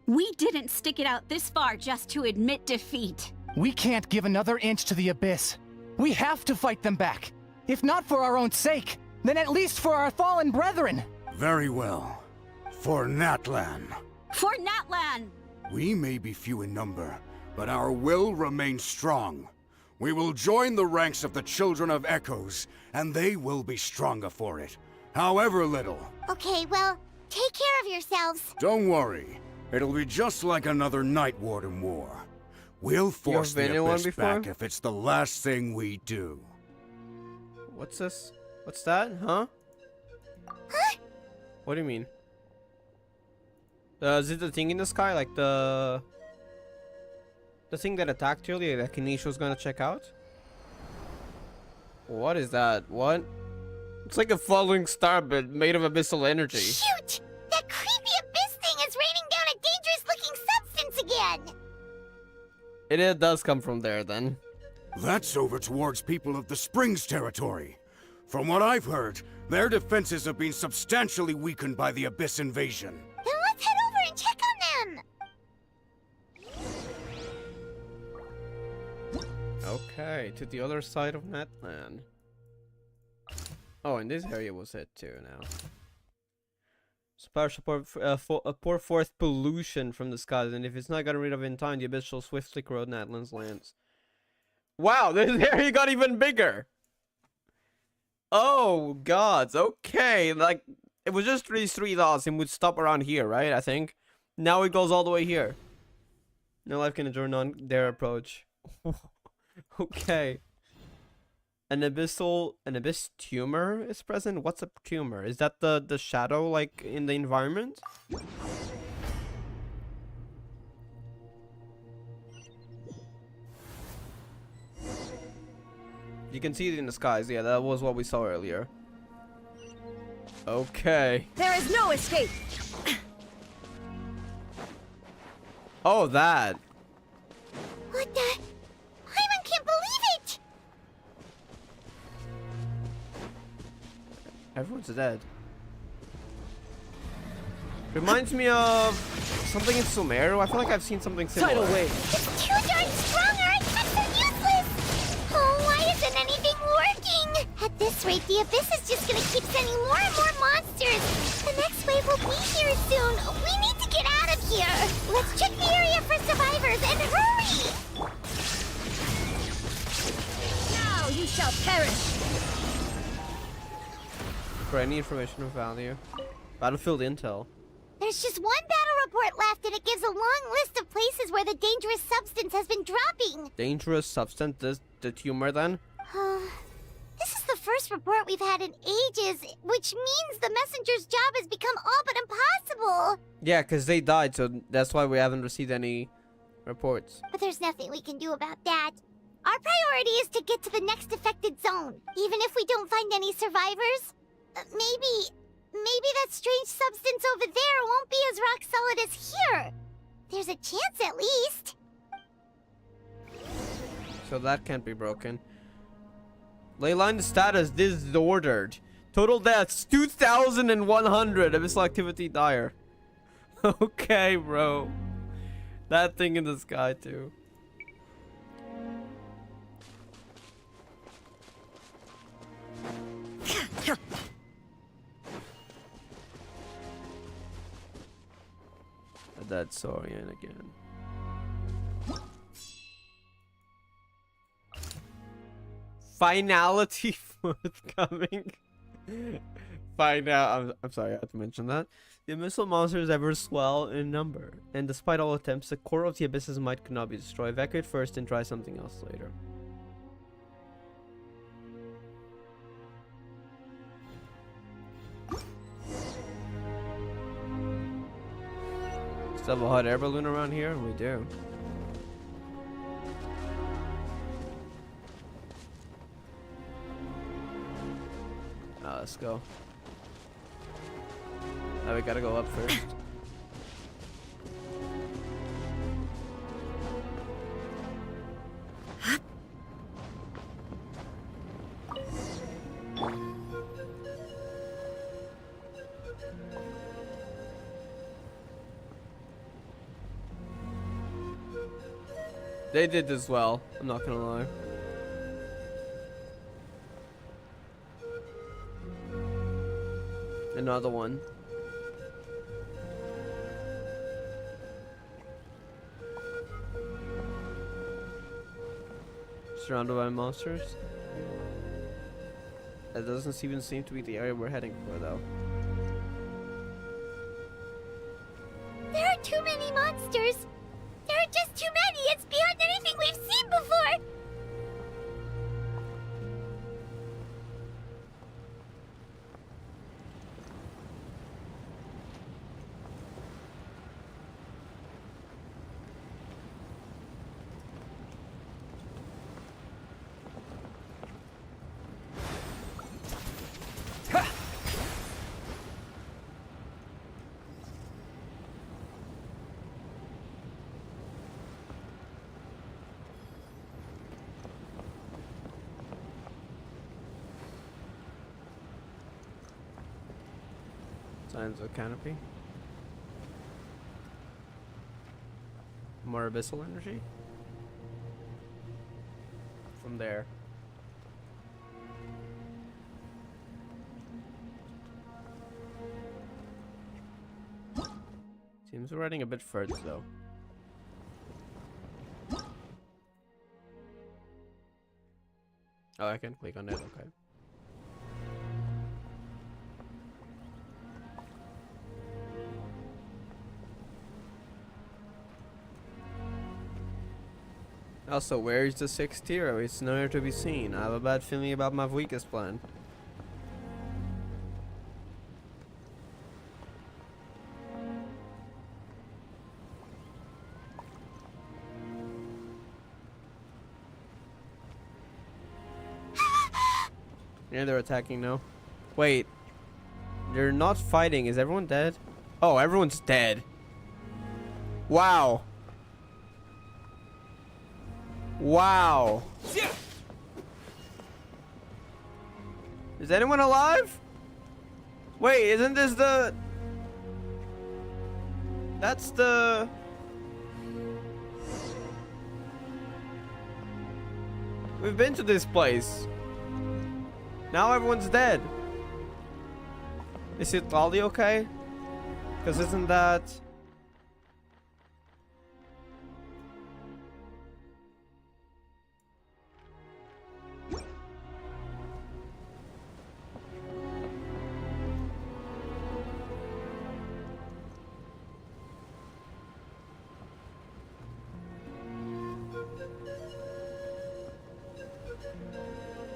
We didn't stick it out this far just to admit defeat. We can't give another inch to the Abyss. We have to fight them back. If not for our own sake, then at least for our fallen brethren. Very well. For Natlan. For Natlan! We may be few in number, but our will remains strong. We will join the ranks of the Children of Echoes, and they will be stronger for it, however little. Okay, well, take care of yourselves. Don't worry. It'll be just like another Night Warden war. We'll force the Abyss back if it's the last thing we do. What's this? What's that? Huh? Huh? What do you mean? Is it the thing in the sky? Like the thing that attacked earlier that Kanisha was gonna check out? What is that? What? It's like a falling star but made of abyssal energy. Shoot! That creepy abyss thing is raining down a dangerous-looking substance again! It does come from there then. That's over towards people of the Springs territory. From what I've heard, their defenses have been substantially weakened by the Abyss invasion. Then let's head over and check on them! Okay, to the other side of Natlan. Oh, and this area was hit too now. Sparsh pour forth pollution from the skies, and if it's not gotten rid of in time, the abyss shall swiftly corrode Natlan's lands. Wow, this area got even bigger! Oh, gods, okay, like, it was just these 3 dots and would stop around here, right, I think? Now it goes all the way here. No life can endure on their approach. Okay. An abyss tumor is present? What's a tumor? Is that the shadow, like, in the environment? You can see it in the skies. Yeah, that was what we saw earlier. Okay. There is no escape! Oh, that. What the? Hyman can't believe it! Everyone's dead. Reminds me of something in Sumeru. I feel like I've seen something similar. Tidal wave. It's too darn strong or it's so useless! Oh, why isn't anything working? At this rate, the Abyss is just gonna keep sending more and more monsters. The next wave will be here soon. We need to get out of here. Let's check the area for survivors and hurry! Now you shall perish! For any information of value. Battlefield intel. There's just one battle report left, and it gives a long list of places where the dangerous substance has been dropping. Dangerous substance? The tumor then? This is the first report we've had in ages, which means the messenger's job has become all but impossible. Yeah, because they died, so that's why we haven't received any reports. But there's nothing we can do about that. Our priority is to get to the next affected zone. Even if we don't find any survivors, Maybe that strange substance over there won't be as rock solid as here. There's a chance at least. So that can't be broken. Leyline status disordered. Total deaths 2,100. Abyssal activity dire. Okay, bro. That thing in the sky too. A dead Saurian again. Finality forthcoming. I'm sorry, I had to mention that. The abyssal monsters ever swell in number, and despite all attempts, the core of the abyss's might could not be destroyed. Evacuate first and try something else later. Still have a hot air balloon around here? We do. Let's go. Now we gotta go up first. They did this well, I'm not gonna lie. Another one. Surrounded by monsters. That doesn't even seem to be the area we're heading for, though. There are too many monsters. There are just too many. It's beyond anything we've seen before. Signs of canopy. More abyssal energy. From there. Seems we're riding a bit further though. Oh, I can click on it, okay. Also, where is the 6th hero? It's nowhere to be seen. I have a bad feeling about my weakest plan. Yeah, they're attacking now. Wait. They're not fighting. Is everyone dead? Oh, everyone's dead. Wow. Wow. Is anyone alive? Wait, isn't this the... That's the... We've been to this place. Now everyone's dead. Is it Lolly okay? Because isn't that...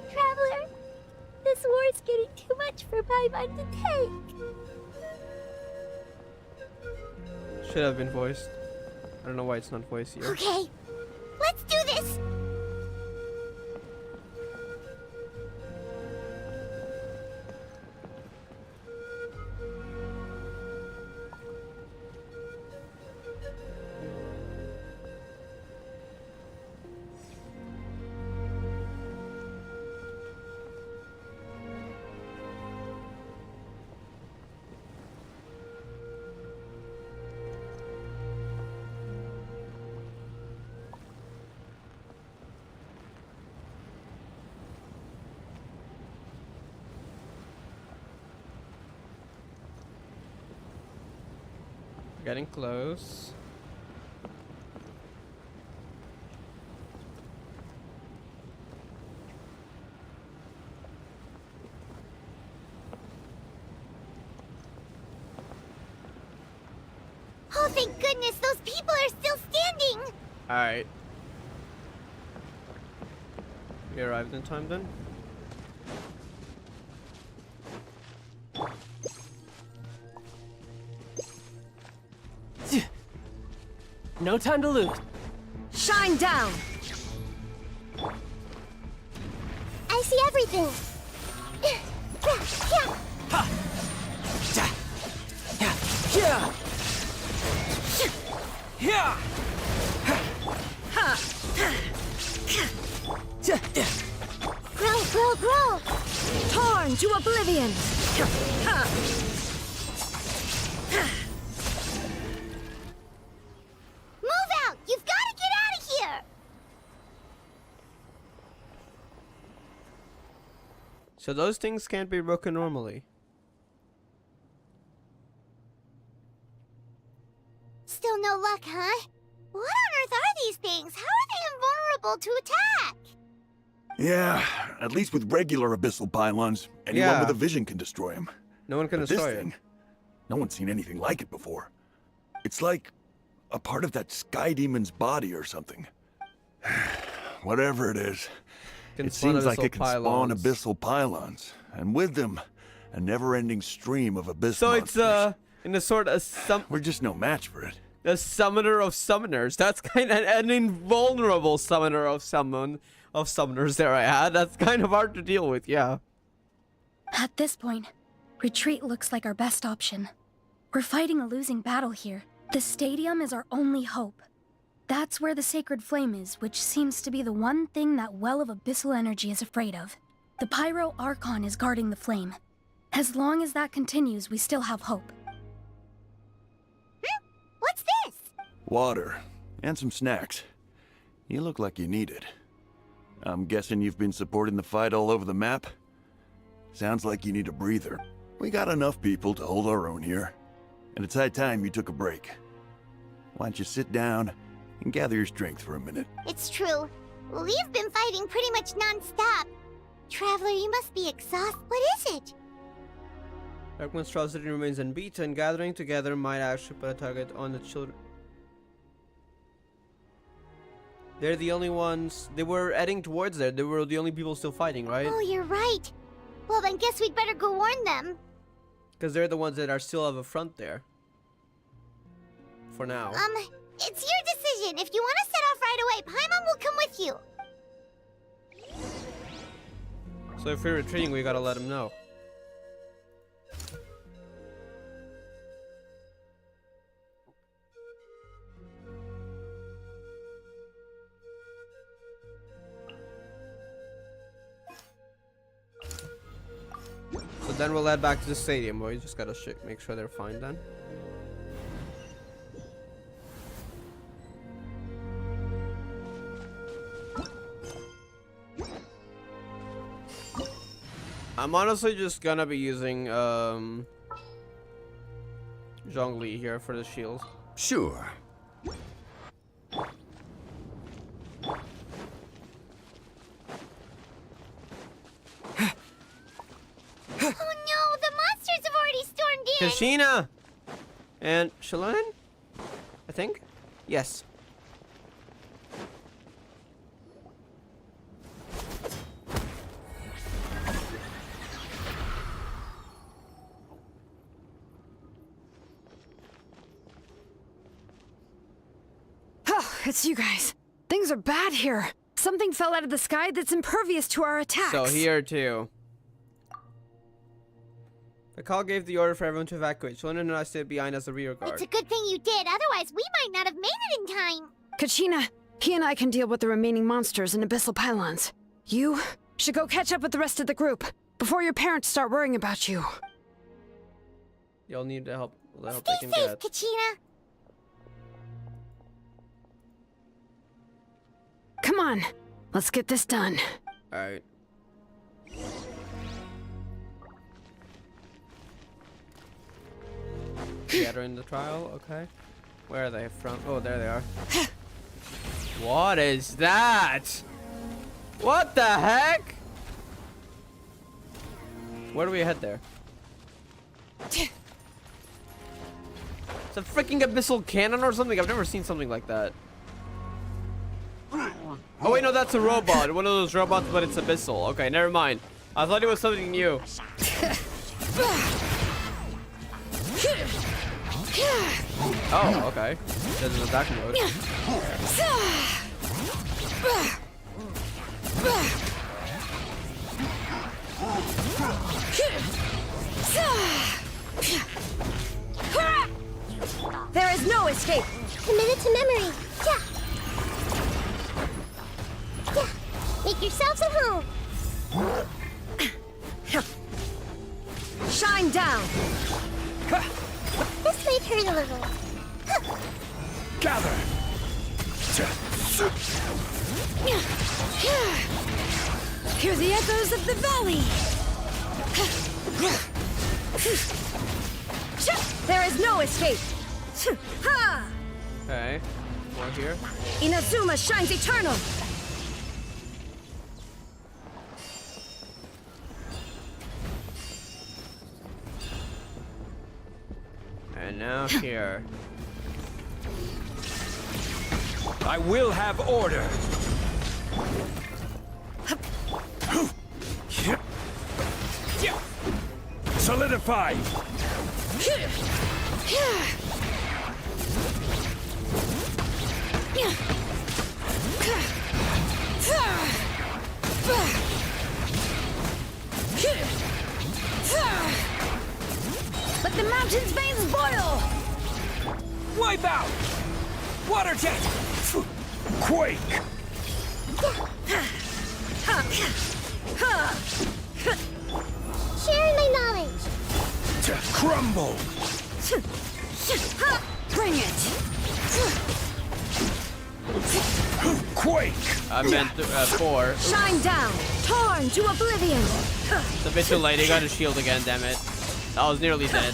Traveler, this war's getting too much for my mind to take. Should have been voiced. I don't know why it's not voiced here. Okay, let's do this. Getting close. Oh, thank goodness, those people are still standing! Alright. We arrived in time then? No time to lose. Shine down! I see everything! Grow, grow, grow! Torn to oblivion! Move out! You've got to get out of here! So those things can't be broken normally. Still no luck, huh? What on earth are these things? How are they invulnerable to attack? Yeah, at least with regular abyssal pylons, anyone Yeah. with a vision can destroy them. No one can But destroy this it. thing, no one's seen anything like it before. It's like a part of that sky demon's body or something. Whatever it is, Can it spawn seems like abyssal it can spawn pylons. abyssal pylons, and with them, a never-ending stream of abyss So monsters. it's in a sort of We're just no match for it. a summoner of summoners. That's kind of an invulnerable summoner of summoners there I had. That's kind of hard to deal with, yeah. At this point, retreat looks like our best option. We're fighting a losing battle here. The stadium is our only hope. That's where the sacred flame is, which seems to be the one thing that well of abyssal energy is afraid of. The pyro Archon is guarding the flame. As long as that continues, we still have hope. What's this? Water, and some snacks. You look like you need it. I'm guessing you've been supporting the fight all over the map? Sounds like you need a breather. We got enough people to hold our own here. And it's high time you took a break. Why don't you sit down and gather your strength for a minute? It's true. We've been fighting pretty much non-stop. Traveler, you must be exhausted. What is it? Dark monstrosity remains unbeaten. Gathering together might actually put a target on the children. They're the only ones. They were heading towards there. They were the only people still fighting, right? Oh, you're right. Well, then guess we'd better go warn them. Because they're the ones that are still have a front there. For now. It's your decision. If you want to set off right away, Paimon will come with you. So if we're retreating, we gotta let them know. So then we'll head back to the stadium, boys. Just gotta make sure they're fine then. I'm honestly just gonna be using Zhongli here for the shield. Sure. Oh no, the monsters have already stormed in. Kashina and Shalane, I think. Yes. Oh, it's you guys. Things are bad here. Something fell out of the sky that's impervious to our attacks. So here too. The call gave the order for everyone to evacuate. Shalane and I stayed behind as a rear guard. It's a good thing you did, otherwise we might not have made it in time. Kachina, he and I can deal with the remaining monsters and abyssal pylons. You should go catch up with the rest of the group before your parents start worrying about you. You'll need the help they Stay can safe, get. Kachina. Come on, let's get this done. Alright. together in the trial. Okay. Where are they from? Oh, there they are. What is that? What the heck? Where do we head there? It's a freaking abyssal cannon or something. I've never seen something like that. Oh wait, no, that's a robot. One of those robots, but it's abyssal. Okay, never mind. I thought it was something new. Oh, okay. There's an attack mode. There is no escape. Commit it to memory. Yeah. Yeah. Make yourselves at home. Shine down. This might hurt a little. Gather. Hear the echoes of the valley. There is no escape. Okay. More here. Inazuma shines eternal. And now here. I will have order. Solidify. Let the mountain's veins boil! Wipe out! Water jet! Quake! Sharing my knowledge. Crumble! Bring it! Quake! I meant 4. Shine down! Torn to oblivion! It's a bit too late. He got his shield again, damn it. I was nearly dead.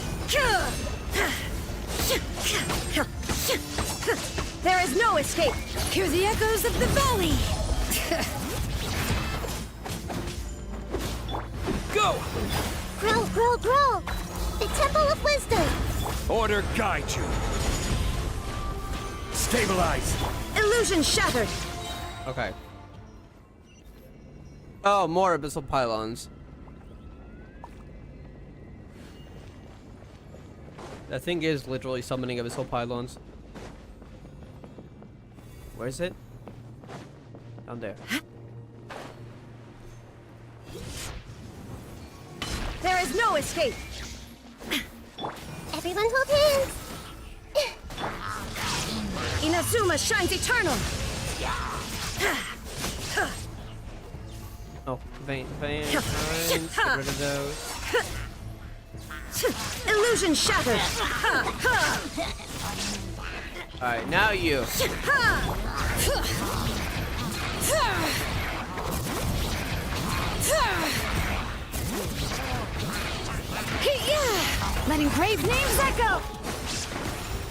There is no escape! Hear the echoes of the valley! Go! Grow, grow, grow. The Temple of Wisdom. Order guide you. Stabilize. Illusion shattered! Okay. Oh, more abyssal pylons. That thing is literally summoning abyssal pylons. Where is it? Down there. There is no escape! Everyone hold hands. Inazuma shines eternal! Oh, veins. Get rid of those. Illusion shattered! Alright, now you. Letting grave names echo!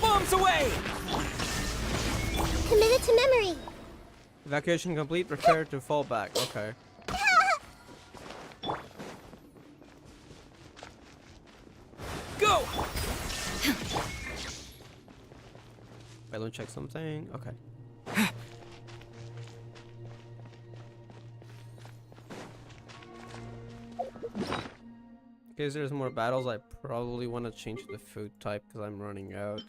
Bombs away! Committed to memory. Evacuation complete. Prepare to fall back. Okay. Go! Wait, let me check something. Okay. In case there's more battles, I probably want to change the food type because I'm running out.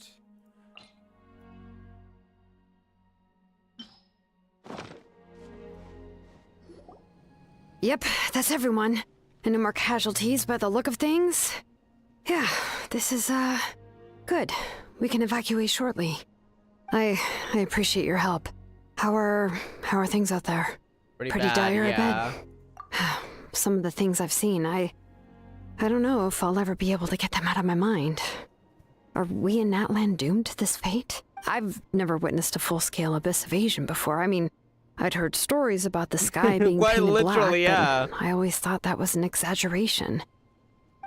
Yep, that's everyone. And no more casualties by the look of things. Yeah, this is, good. We can evacuate shortly. I appreciate your help. How are things out there? Pretty bad, dire, yeah. I bet. Some of the things I've seen, I don't know if I'll ever be able to get them out of my mind. Are we in Natlan doomed to this fate? I've never witnessed a full-scale abyss invasion before. I mean, I'd heard stories about the sky being Quite painted literally, black, yeah. but I always thought that was an exaggeration.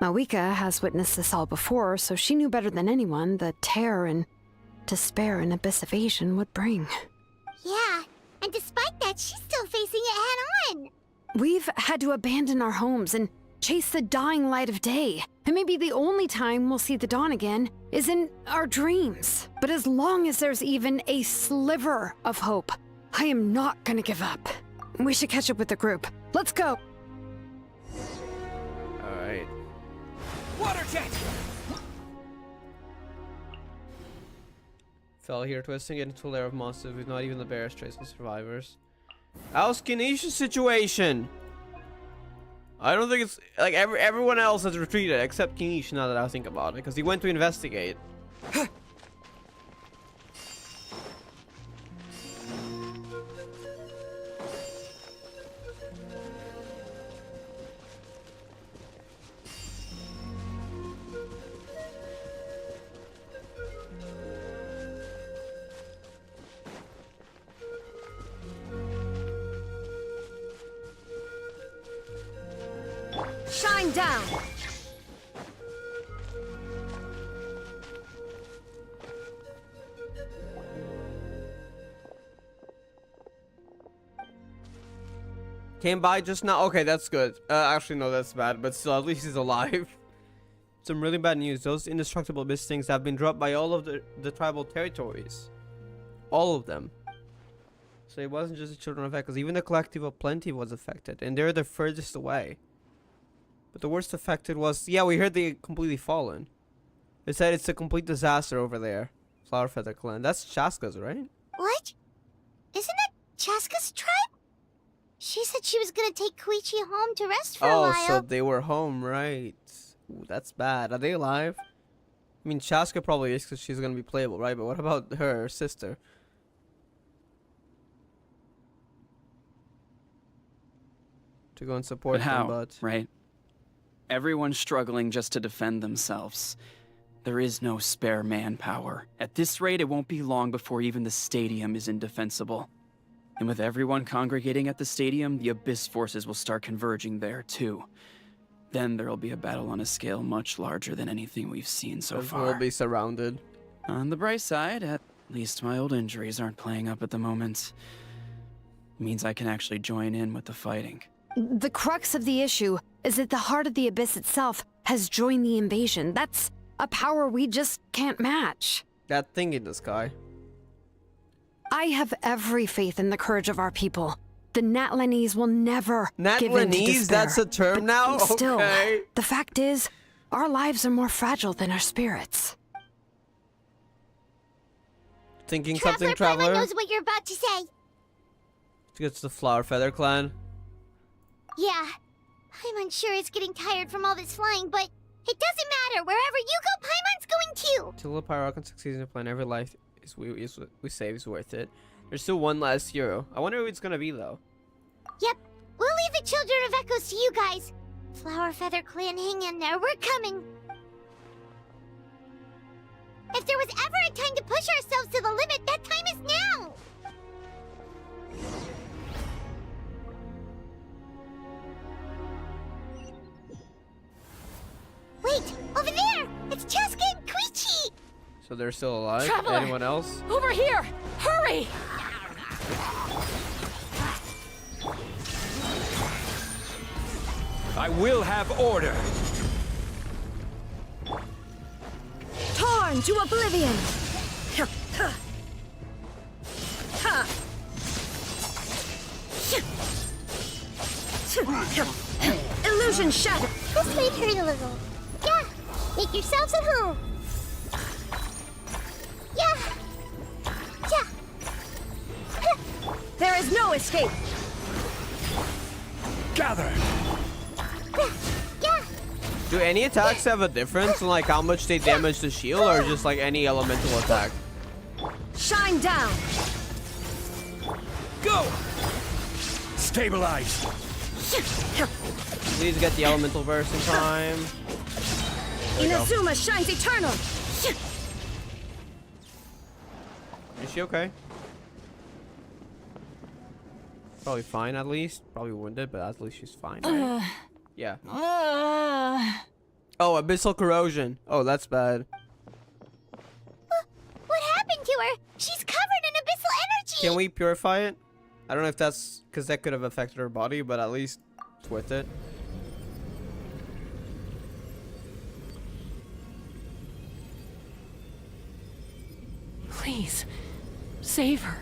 Mawika has witnessed this all before, so she knew better than anyone the terror and despair an abyss evasion would bring. Yeah, and despite that, she's still facing it head-on. We've had to abandon our homes and chase the dying light of day. And maybe the only time we'll see the dawn again is in our dreams. But as long as there's even a sliver of hope, I am not gonna give up. We should catch up with the group. Let's go! Alright. Water jet! Fell here twisting it into a lair of monsters with not even the barest trace of survivors. How's Kenisha's situation? I don't think it's like everyone else has retreated except Kenisha now that I think about it, because he went to investigate. Shine down! Came by just now. Okay, that's good. Actually, no, that's bad. But still, at least he's alive. Some really bad news. Those indestructible abyss things have been dropped by all of the tribal territories. All of them. So it wasn't just the children of Echoes. Even the collective of Plenty was affected. And they're the furthest away. But the worst affected was... Yeah, we heard they completely fallen. They said it's a complete disaster over there. Flower Feather Clan. That's Chaska's, right? What? Isn't that Chaska's tribe? She said she was gonna take Koichi home to rest for a while. Oh, so they were home, right. Ooh, that's bad. Are they alive? I mean, Chaska probably is because she's gonna be playable, right? But what about her sister? To go and support But how, them, but... right? Everyone's struggling just to defend themselves. There is no spare manpower. At this rate, it won't be long before even the stadium is indefensible. And with everyone congregating at the stadium, the Abyss forces will start converging there, too. Then there'll be a battle on a scale much larger than anything we've seen so far. We'll be surrounded. On the bright side, at least my old injuries aren't playing up at the moment. Means I can actually join in with the fighting. The crux of the issue is that the heart of the Abyss itself has joined the invasion. That's a power we just can't match. That thing in the sky. I have every faith in the courage of our people. The Natlanese will never give in to despair. That's a term now? Still, okay. The fact is, our lives are more fragile than our spirits. Thinking Traveler something, Traveler? knows what you're about to say. It's the Flower Feather Clan. Yeah, I'm unsure it's getting tired from all this flying, but it doesn't matter. Wherever you go, Paimon's going too. Till the Archon succeeds in a plan, every life we save is worth it. There's still one last hero. I wonder who it's gonna be though. Yep, we'll leave the Children of Echoes to you guys. Flower Feather Clan, hang in there. We're coming. If there was ever a time to push ourselves to the limit, that time is now. Wait, over there! It's Chaska and Koichi! So they're still alive? Traveler! Anyone else? Over here! Hurry! I will have order. Torn to oblivion! Illusion shattered! This might hurt a little. Yeah, make yourselves at home. Yeah. There is no escape! Gather! Yeah. Do any attacks have a difference in like how much they damage the shield, or just like any elemental attack? Shine down! Go! Stabilize! Please get the elemental burst in time. Inazuma shines eternal! Is she okay? Probably fine at least. Probably wounded, but at least she's fine. Right? Yeah. Oh, abyssal corrosion. Oh, that's bad. What happened to her? She's covered in abyssal energy! Can we purify it? I don't know if that's because that could have affected her body, but at least it's worth it. Please, save her.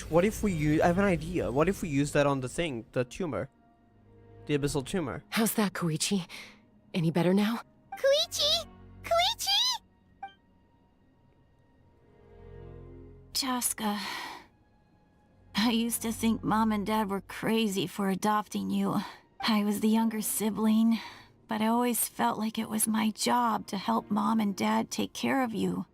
What if we use... I have an idea. What if we use that on the thing? The tumor. The abyssal tumor. How's that, Koichi? Any better now? Koichi! Koichi! Chaska, I used to think Mom and Dad were crazy for adopting you. I was the younger sibling, but I always felt like it was my job to help Mom and Dad take care of you.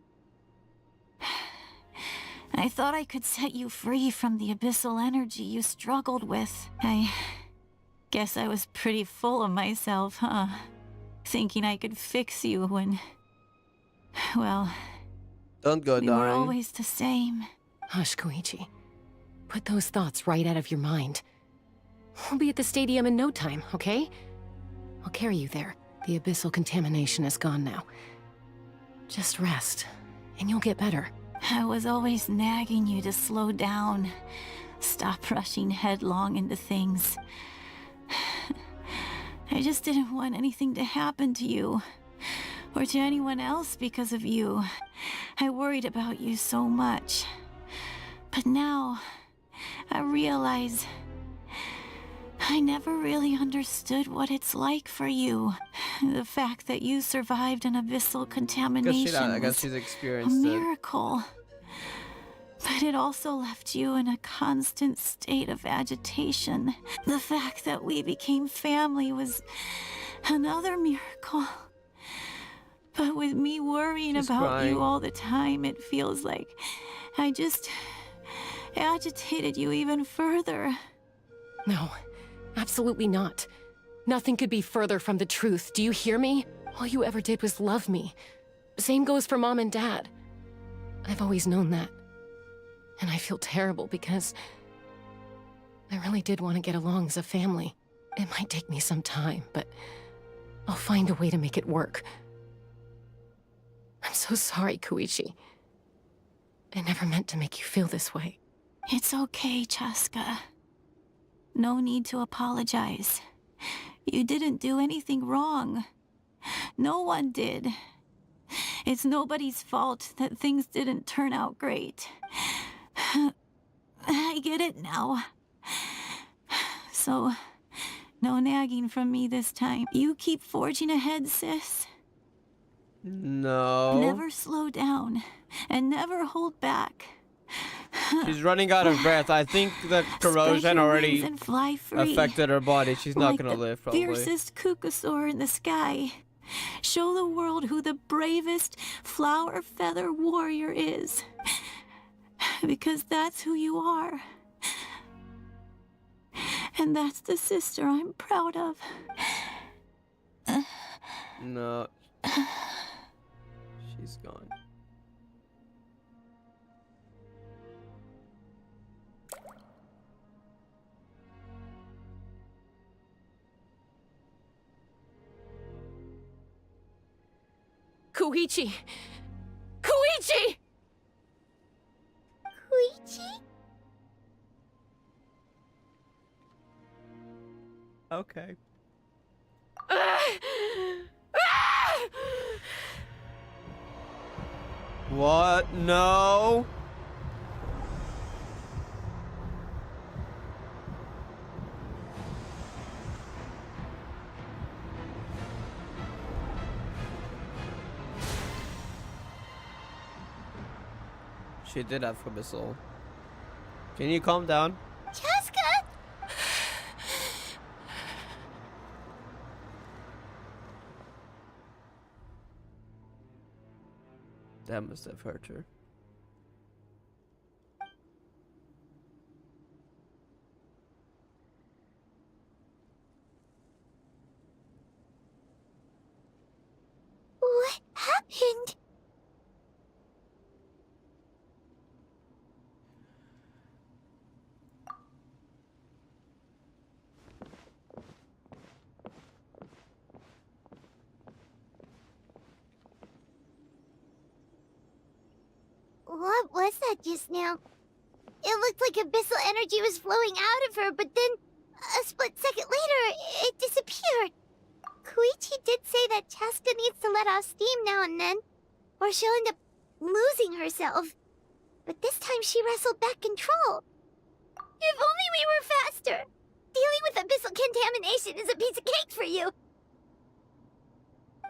I thought I could set you free from the abyssal energy you struggled with. I guess I was pretty full of myself, huh? Thinking I could fix you when... well... Don't go, we were darling. always the same. Hush, Koichi. Put those thoughts right out of your mind. We'll be at the stadium in no time, okay? I'll carry you there. The abyssal contamination is gone now. Just rest, and you'll get better. I was always nagging you to slow down. Stop rushing headlong into things. I just didn't want anything to happen to you. Or to anyone else because of you. I worried about you so much. But now, I realize... I never really understood what it's like for you. The fact that you survived an abyssal contamination I guess was she's a experienced it. miracle. But it also left you in a constant state of agitation. The fact that we became family was another miracle. But with me worrying She's about crying. you all the time, it feels like I just agitated you even further. No, absolutely not. Nothing could be further from the truth. Do you hear me? All you ever did was love me. Same goes for Mom and Dad. I've always known that. And I feel terrible because I really did want to get along as a family. It might take me some time, but I'll find a way to make it work. I'm so sorry, Koichi. I never meant to make you feel this way. It's okay, Chaska. No need to apologize. You didn't do anything wrong. No one did. It's nobody's fault that things didn't turn out great. I get it now. So, no nagging from me this time. You keep forging ahead, sis. No. Never slow down, and never hold back. She's running out of breath. I think the corrosion Spread your already wings and fly free, affected her body. She's not like gonna the live, probably. fiercest kukasaur in the sky. Show the world who the bravest flower feather warrior is. Because that's who you are. And that's the sister I'm proud of. No. She's gone. Koichi! Koichi! Koichi? Okay. What? No. She did have abyssal. Can you calm down? Chaska! That must have hurt her. What happened? What was that just now? It looked like abyssal energy was flowing out of her, but then, a split second later, it disappeared. Koichi did say that Chaska needs to let off steam now and then, or she'll end up losing herself. But this time she wrestled back control. If only we were faster! Dealing with abyssal contamination is a piece of cake for you!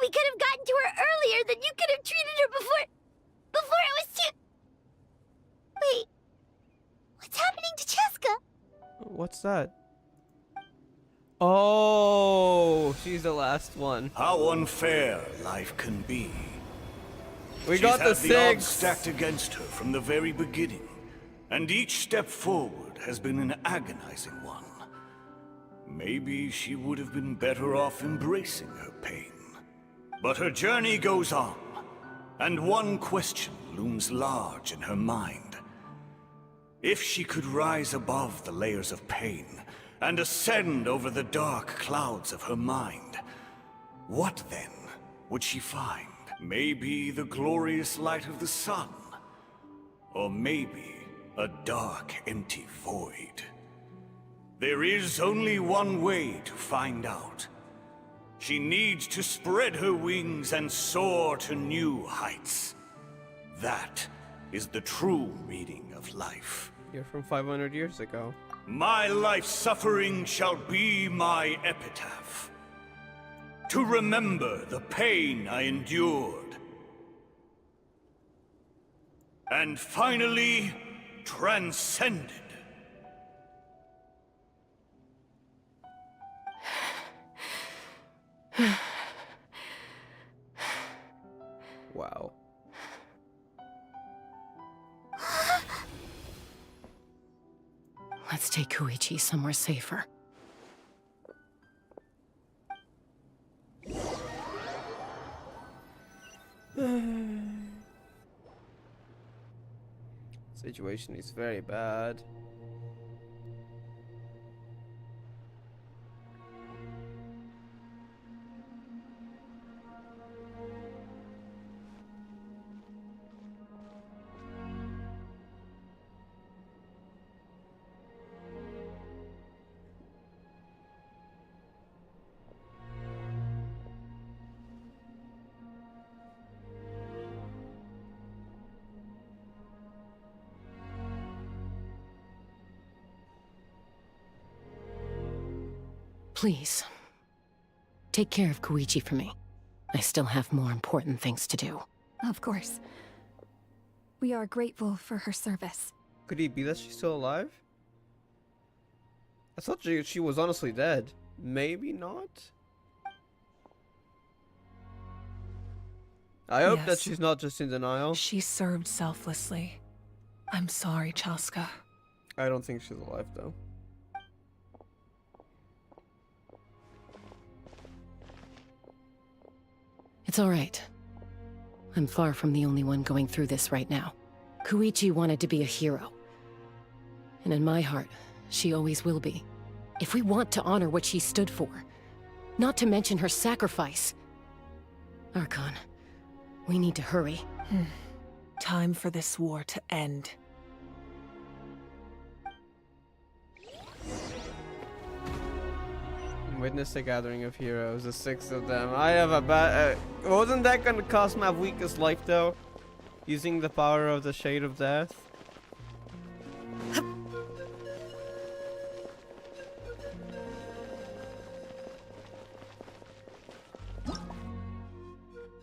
We could have gotten to her earlier, then you could have treated her before it was too... Wait... What's happening to Chaska? What's that? Oh, she's the last one. How unfair life can be. We got the She's had the odds 6. stacked against her from the very beginning, and each step forward has been an agonizing one. Maybe she would have been better off embracing her pain. But her journey goes on, and one question looms large in her mind. If she could rise above the layers of pain and ascend over the dark clouds of her mind, what then would she find? Maybe the glorious light of the sun, or maybe a dark, empty void. There is only one way to find out. She needs to spread her wings and soar to new heights. That is the true meaning of life. You're from 500 years ago. My life's suffering shall be my epitaph. To remember the pain I endured. And finally, transcended. Wow. Let's take Koichi somewhere safer. Situation is very bad. Please, take care of Koichi for me. I still have more important things to do. Of course. We are grateful for her service. Could it be that she's still alive? I thought she was honestly dead. Maybe not? I hope that Yes. she's not just in denial. She served selflessly. I'm sorry, Chaska. I don't think she's alive though. It's all right. I'm far from the only one going through this right now. Koichi wanted to be a hero. And in my heart, she always will be. If we want to honor what she stood for, not to mention her sacrifice. Archon, we need to hurry. Time for this war to end. Witness the gathering of heroes, the 6 of them. I have a bad... wasn't that gonna cost my weakest life though? Using the power of the Shade of Death?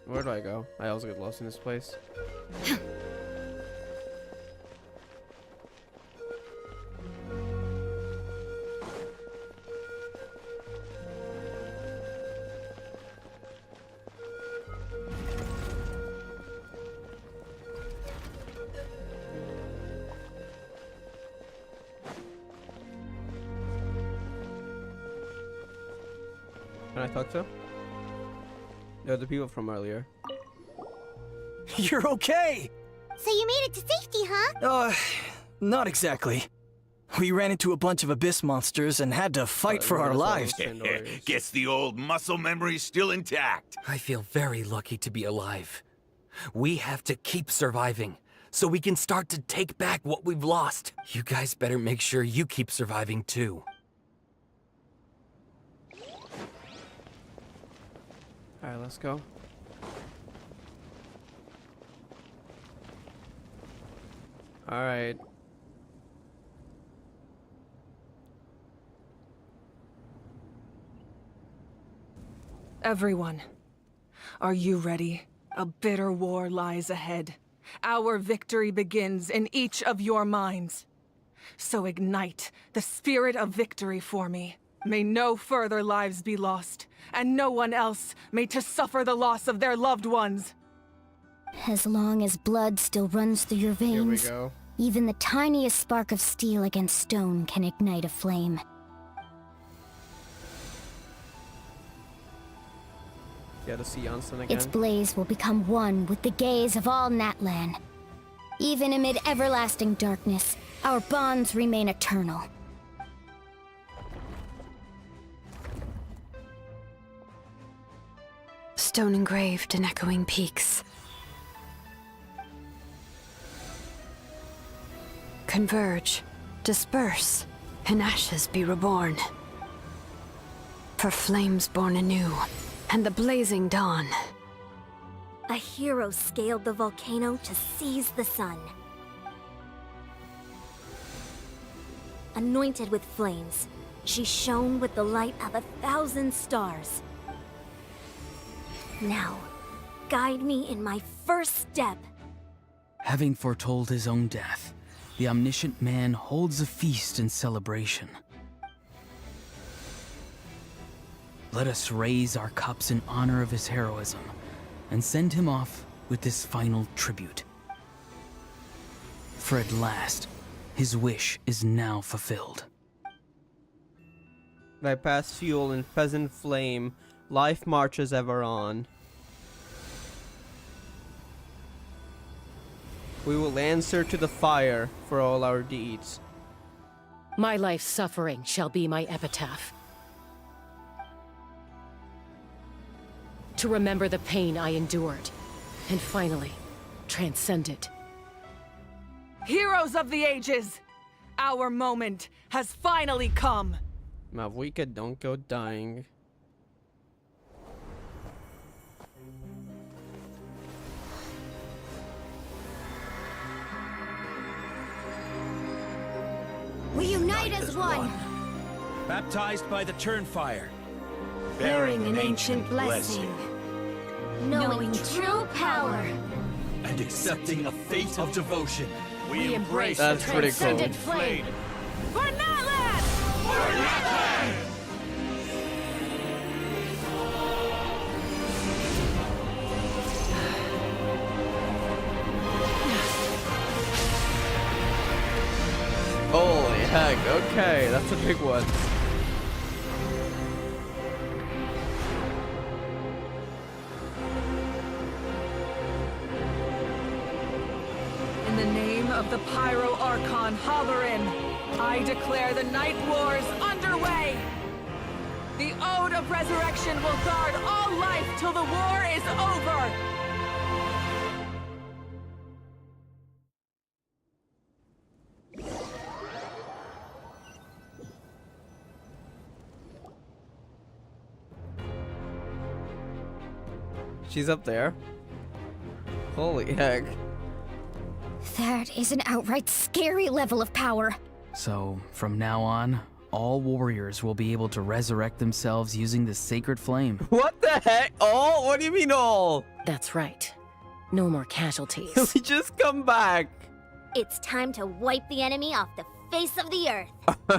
Where do I go? I also get lost in this place. Can I talk to? They're the people from earlier. You're okay! So you made it to safety, huh? Not exactly. We ran into a bunch of abyss monsters and had to fight for our lives. Guess the old muscle memory's still intact. I feel very lucky to be alive. We have to keep surviving. so we can start to take back what we've lost. You guys better make sure you keep surviving too. Alright, let's go. Alright. Everyone, are you ready? A bitter war lies ahead. Our victory begins in each of your minds. So ignite the spirit of victory for me. May no further lives be lost, and no one else may to suffer the loss of their loved ones. As long as blood still runs through your veins, Here we go. even the tiniest spark of steel against stone can ignite a flame. Yeah, to see Janssen again. Its blaze will become one with the gaze of all Natlan. Even amid everlasting darkness, our bonds remain eternal. Stone engraved in echoing peaks. Converge, disperse, and ashes be reborn. For flames born anew, and the blazing dawn. A hero scaled the volcano to seize the sun. Anointed with flames, she shone with the light of 1,000 stars. Now, guide me in my first step. Having foretold his own death, the omniscient man holds a feast in celebration. Let us raise our cups in honor of his heroism and send him off with this final tribute. For at last, his wish is now fulfilled. By past fuel and pheasant flame, life marches ever on. We will answer to the fire for all our deeds. My life's suffering shall be my epitaph. To remember the pain I endured, and finally, transcend it. Heroes of the ages! Our moment has finally come! Mavwika, don't go dying. We unite as one! Baptized by the Turnfire. Bearing an ancient blessing. Knowing true power. And accepting a fate of devotion. We embrace That's the pretty cool. transcendent flame. For Natlan! For Natlan! Holy heck, okay, that's a big one. In the name of the Pyro Archon Halloran, I declare the Night Wars underway! The Ode of Resurrection will guard all life till the war is over! She's up there. Holy heck. That is an outright scary level of power. So, from now on, all warriors will be able to resurrect themselves using the sacred flame. What the heck? All? What do you mean all? That's right. No more casualties. We just come back. It's time to wipe the enemy off the face of the earth.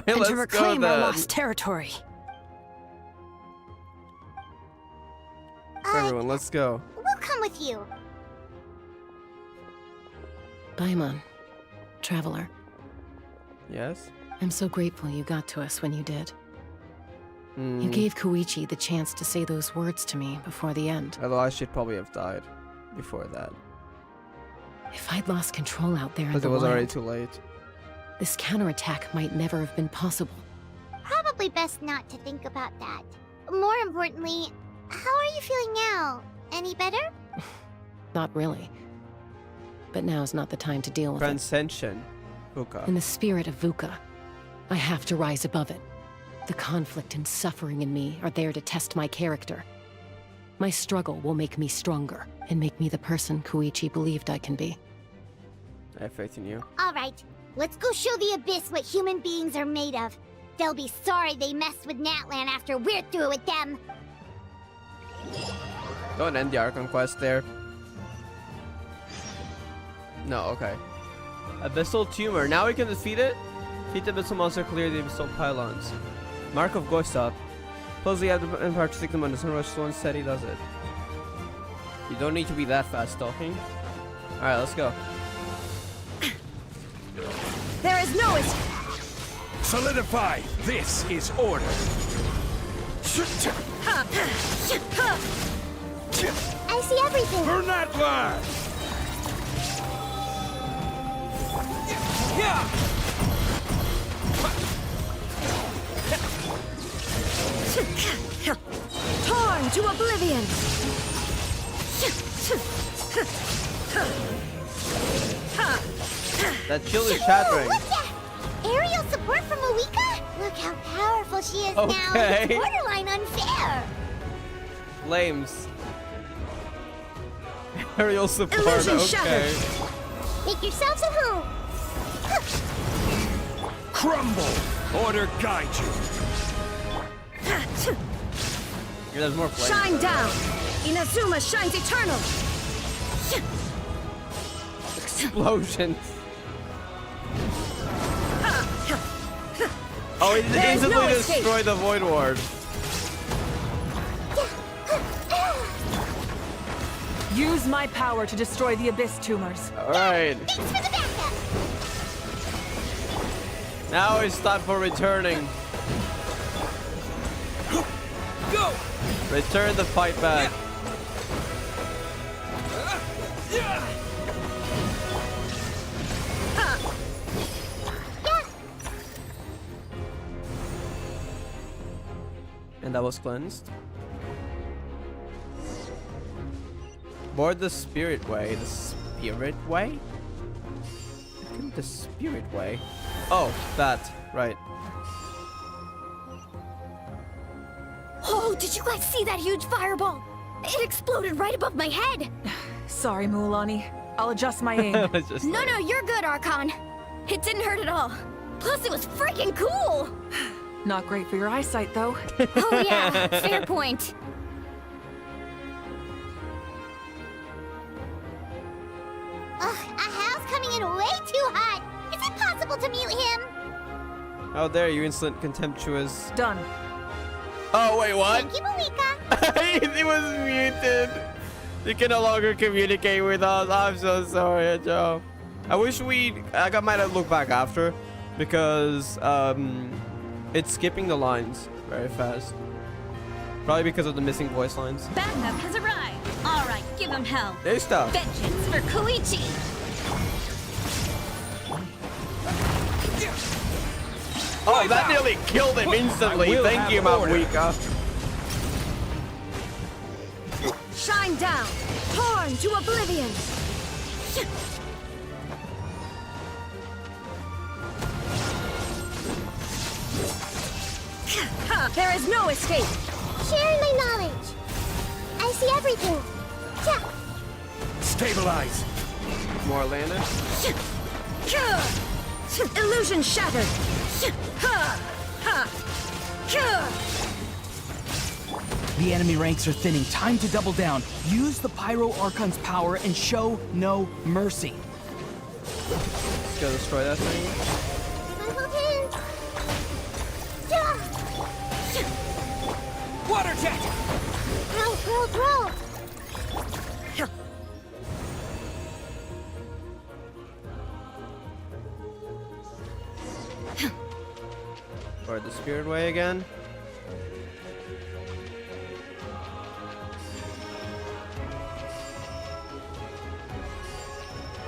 And to reclaim our lost territory. Everyone, let's go. We'll come with you. Paimon, traveler. Yes? I'm so grateful you got to us when you did. You Hmm. gave Koichi the chance to say those words to me before the end. Although I should probably have died before that. If I'd lost control out there in But the it was already wild, too late. this counterattack might never have been possible. Probably best not to think about that. More importantly, how are you feeling now? Any better? Not really. but now's not the time to deal with it. Transcension. Vuka. In the spirit of Vuka, I have to rise above it. The conflict and suffering in me are there to test my character. My struggle will make me stronger and make me the person Koichi believed I can be. I have faith in you. Alright, let's go show the Abyss what human beings are made of. They'll be sorry they messed with Natlan after we're through with them. Don't end the Archon quest there. No, okay. Abyssal Tumor. Now we can defeat it. Defeat the Abyssal Monster, clear the Abyssal Pylons. Mark of Goistop. Close the Empire to stick them on the Sunrush so instead he does it. You don't need to be that fast talking. Alright, let's go. There is no escape. Solidify! This is order! I see everything! For Natlan! Torn to oblivion! That shield is shattering. Look at aerial support from Awika? Look how powerful she is now. Okay. It's borderline unfair. Flames. Aerial support. Illusion Okay. shattered. Make yourselves at home. Crumble! Order guide you! There's more flames. Shine down! Inazuma shines eternal! Explosions. Oh, he There is instantly no escape. destroyed the Void Ward. Use my power to destroy the Abyss tumors. Alright. Now it's time for returning. Go! Return the fight back. And that was cleansed. Board the Spirit Way. The Spirit Way? I think the Spirit Way. Oh, that. Right. Oh, did you guys see that huge fireball? It exploded right above my head! Sorry, Mualani. I'll adjust my aim. No, you're good, Archon. It didn't hurt at all. Plus, it was freaking cool! Not great for your eyesight, though. Oh yeah, fair point. Ugh, Ahal's coming in way too hot. Is it possible to mute him? How dare you, insolent, contemptuous. Done. Oh, wait, what? Thank you, Malika. He was muted. You can no longer communicate with us. I'm so sorry, Joe. I wish I might have looked back after because it's skipping the lines very fast. Probably because of the missing voice lines. Backup has arrived. All right, give him hell. Hey, stuff. Vengeance for Koichi. Oh, that nearly killed him instantly. Thank you, Mabuika. Shine down! Torn to oblivion! There is no escape! Sharing my knowledge. I see everything. Stabilize! More landed. Illusion shattered! The enemy ranks are thinning. Time to double down. Use the Pyro Archon's power and show no mercy. Let's go destroy that thing. Water jet! Throw! Or the Spirit Way again.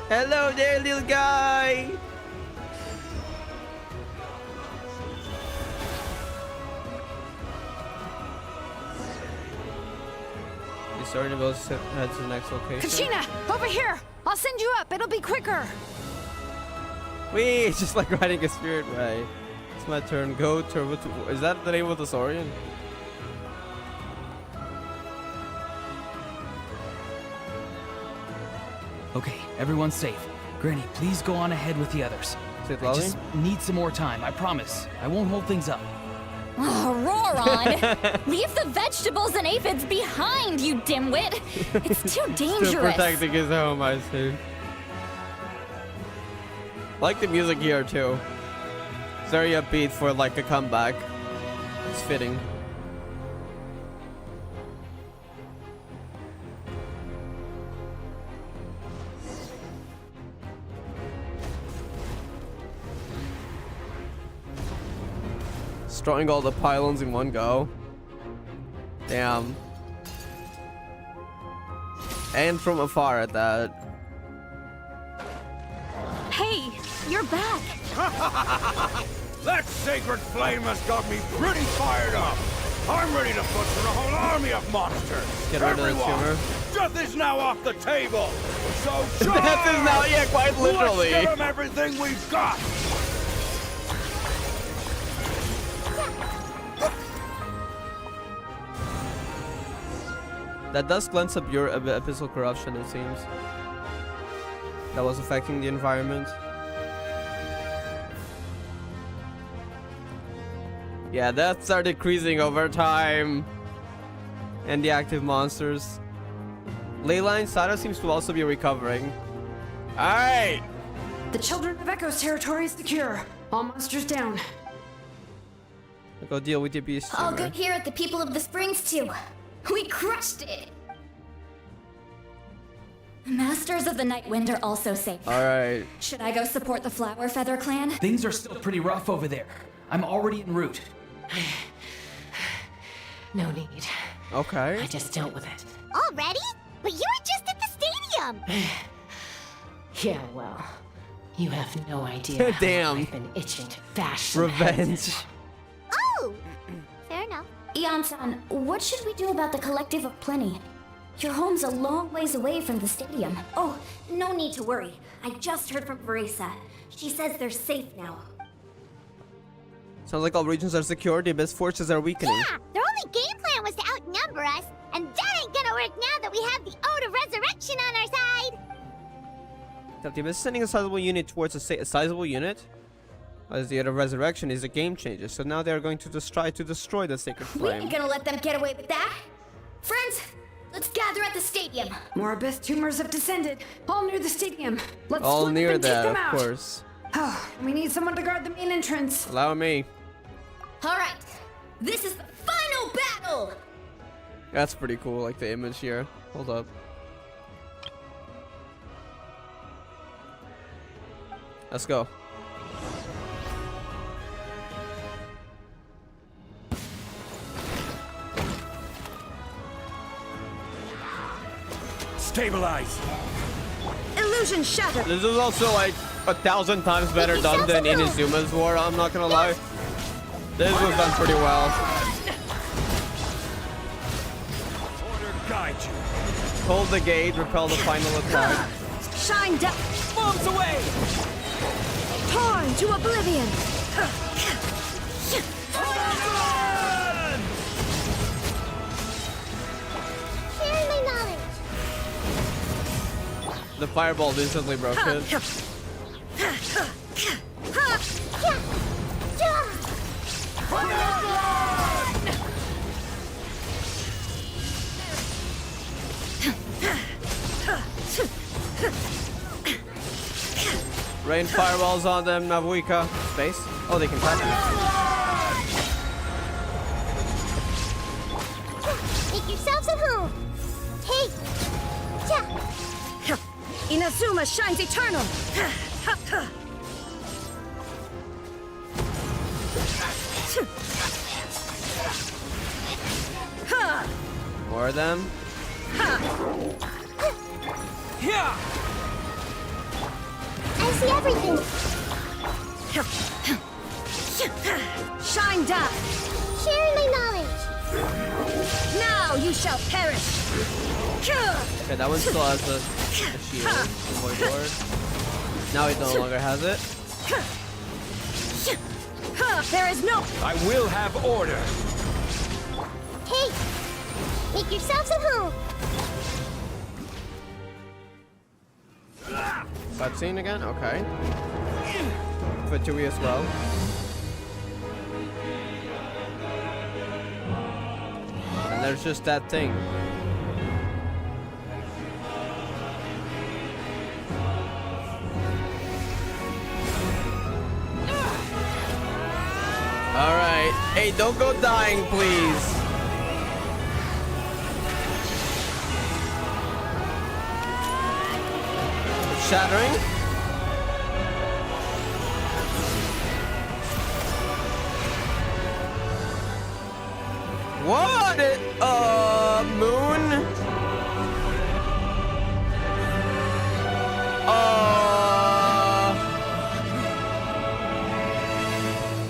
Hello there, little guy! Starting to head to the next location. Kachina, over here! I'll send you up. It'll be quicker. Wait, it's just like riding a spirit ray. It's my turn. Go turbo to. Is that the name of the Saurian? Okay, everyone's safe. Granny, please go on ahead with the others. Is it I just need some more time, I promise. I won't hold things up. Oh, Roron! Leave the vegetables and aphids behind, you dimwit! It's too dangerous. Still protecting his home, I see. Like the music here too. It's very upbeat for like a comeback. It's fitting. Destroying all the pylons in one go. Damn. And from afar at that. Hey, you're back! That sacred flame has got me pretty fired up. I'm ready to butcher a whole army of monsters. Get rid of the Everyone, tumor. death is now off the table. So Death is now, yeah, quite literally. Let's give them everything we've got. That does cleanse up your abyssal corruption, it seems. That was affecting the environment. Yeah, deaths are decreasing over time. And the active monsters. Leyline Sada seems to also be recovering. Alright! The Children of Echo's territory is secure. All monsters down. Go deal with the beast. All good here at the People of the Springs too. We crushed it! Masters of the Night Wind are also safe. Alright. Should I go support the Flower Feather clan? Things are still pretty rough over there. I'm already en route. No need. Okay. I just dealt with it. Already? But you were just at the stadium! Yeah, well, you have no idea how Damn. I've been itching to bash some Revenge. heads. Oh! Fair enough. Ian-san, what should we do about the Collective of Plenty? Your home's a long ways away from the stadium. Oh, no need to worry. I just heard from Veresa. She says they're safe now. Sounds like all regions are secure, the Abyss forces are weakening. Yeah! Their only game plan was to outnumber us, and that ain't gonna work now that we have the Ode of Resurrection on our side! The Abyss is sending a sizable unit towards a sizable unit? As the Ode of Resurrection is a game changer, so now they are going to try to destroy the Sacred We Flame. ain't gonna let them get away with that. Friends, let's gather at the stadium. More abyss tumors have descended. All near the stadium. Let's All split near up and take that, them of out. course. We need someone to guard the main entrance. Allow me. All right, this is the final battle. That's pretty cool, like the image here. Hold up. Let's go. Stabilize. Illusion shattered. This is also like 1,000 times better done than Inuzuma's War, I'm not gonna lie. This was done pretty well. Order guide you. Hold the gate, repel the final attack. Shine down. Bombs away. Torn to oblivion. Share my knowledge! The fireball instantly broke it. Rain fireballs on them, Navuika. Space? Oh, they can tap it. Make yourselves at home! Hey! Ja! Inazuma shines eternal. More of them. Yeah. I see everything! Shine down. Share my knowledge! Now. Now you shall perish! Okay, that one still has a shield. Void Ward. Now he no longer has it. There is no... I will have order. Hey! Make yourselves at home! Cutscene again? Okay. Fatui as well. And there's just that thing. Alright. Hey, don't go dying, please. Shattering. What? Moon?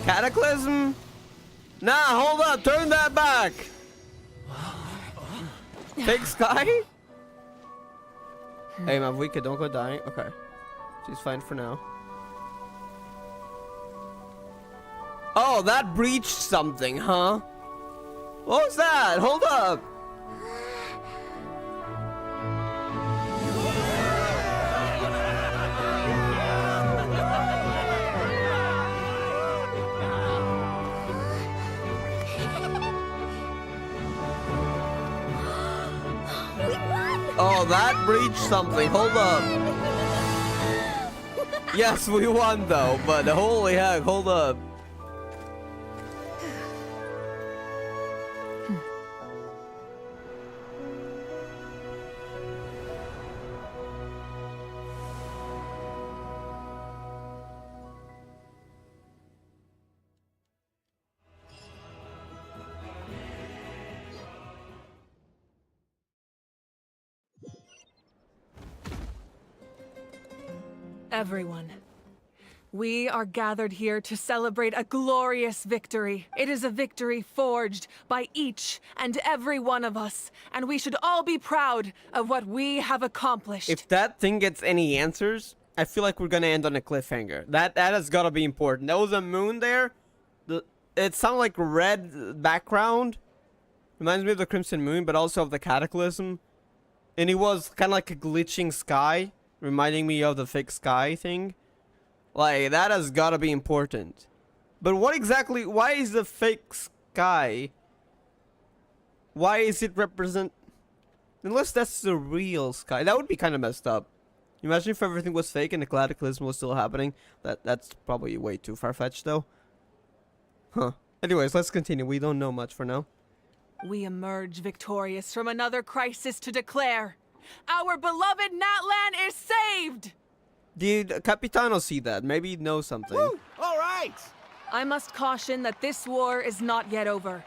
Cataclysm? Nah, hold up, turn that back. Fake sky? Hey, Mavuika, don't go dying. Okay. She's fine for now. Oh, that breached something, huh? What was that? Hold up. Oh, that breached something. Hold up. Yes, we won though, but holy heck, hold up. Everyone, we are gathered here to celebrate a glorious victory. It is a victory forged by each and every one of us, and we should all be proud of what we have accomplished. If that thing gets any answers, I feel like we're gonna end on a cliffhanger. That has gotta be important. There was a moon there. It sounded like red background. Reminds me of the Crimson Moon, but also of the Cataclysm. And it was kind of like a glitching sky, reminding me of the fake sky thing. Like, that has gotta be important. But what exactly, why is the fake sky? Why is it represent? Unless that's the real sky. That would be kind of messed up. Imagine if everything was fake and the Cataclysm was still happening. That's probably way too far-fetched though. Huh. Anyways, let's continue. We don't know much for now. We emerge victorious from another crisis to declare our beloved Natlan is saved! Did Capitano see that? Maybe he knows something. Woo! All right! I must caution that this war is not yet over.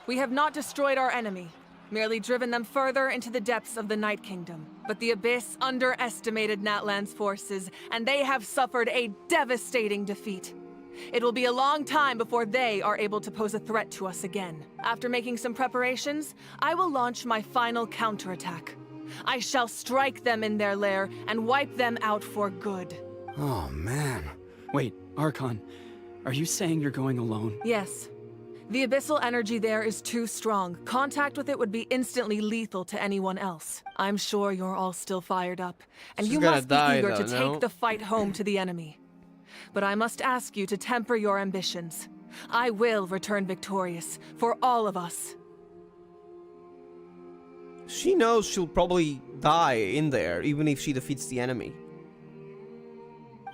We have not destroyed our enemy, merely driven them further into the depths of the Night Kingdom. But the Abyss underestimated Natlan's forces, and they have suffered a devastating defeat. It will be a long time before they are able to pose a threat to us again. After making some preparations, I will launch my final counterattack. I shall strike them in their lair and wipe them out for good. Oh, man. Wait, Archon, are you saying you're going alone? Yes. The abyssal energy there is too strong. Contact with it would be instantly lethal to anyone else. I'm sure you're all still fired up, and you must be eager to take the fight home to the enemy. But I must ask you to temper your ambitions. I will return victorious, for all of us. She knows she'll probably die in there, even if she defeats the enemy.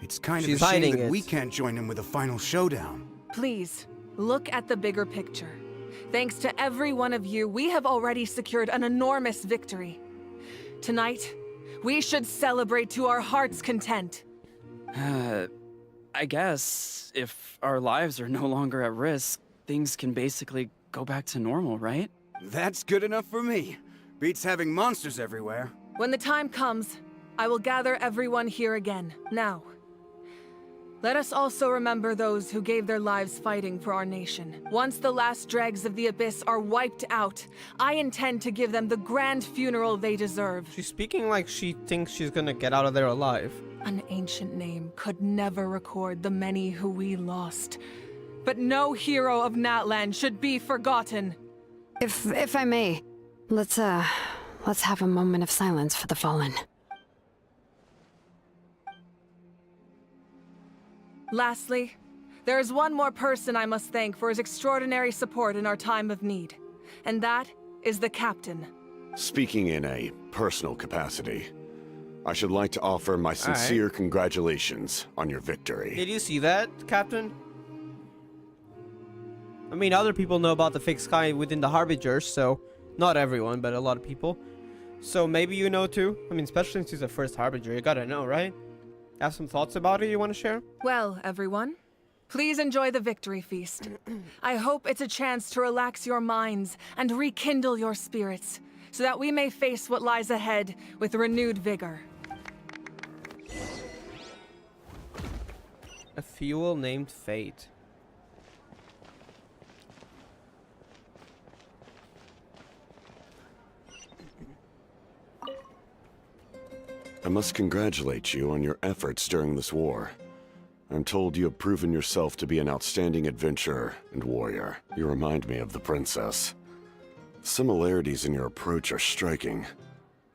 It's kind of a shame that we can't join him with a final showdown. Please, look at the bigger picture. Thanks to every one of you, we have already secured an enormous victory. Tonight, we should celebrate to our heart's content. I guess if our lives are no longer at risk, things can basically go back to normal, right? That's good enough for me. Beats having monsters everywhere. When the time comes, I will gather everyone here again. Now, Let us also remember those who gave their lives fighting for our nation. Once the last dregs of the Abyss are wiped out, I intend to give them the grand funeral they deserve. She's speaking like she thinks she's gonna get out of there alive. An ancient name could never record the many who we lost. But no hero of Natlan should be forgotten. If I may, let's have a moment of silence for the fallen. Lastly, there is one more person I must thank for his extraordinary support in our time of need, and that is the captain. Speaking in a personal capacity, I should like to offer my sincere congratulations on your victory. Did you see that, Captain? I mean, other people know about the fixed sky within the Harbingers, so not everyone, but a lot of people. So maybe you know too. I mean, especially since he's the first Harbinger, you gotta know, right? Have some thoughts about it you want to share? Well, everyone, please enjoy the victory feast. I hope it's a chance to relax your minds and rekindle your spirits, so that we may face what lies ahead with renewed vigor. A fuel named Fate. I must congratulate you on your efforts during this war. I'm told you have proven yourself to be an outstanding adventurer and warrior. You remind me of the princess. Similarities in your approach are striking,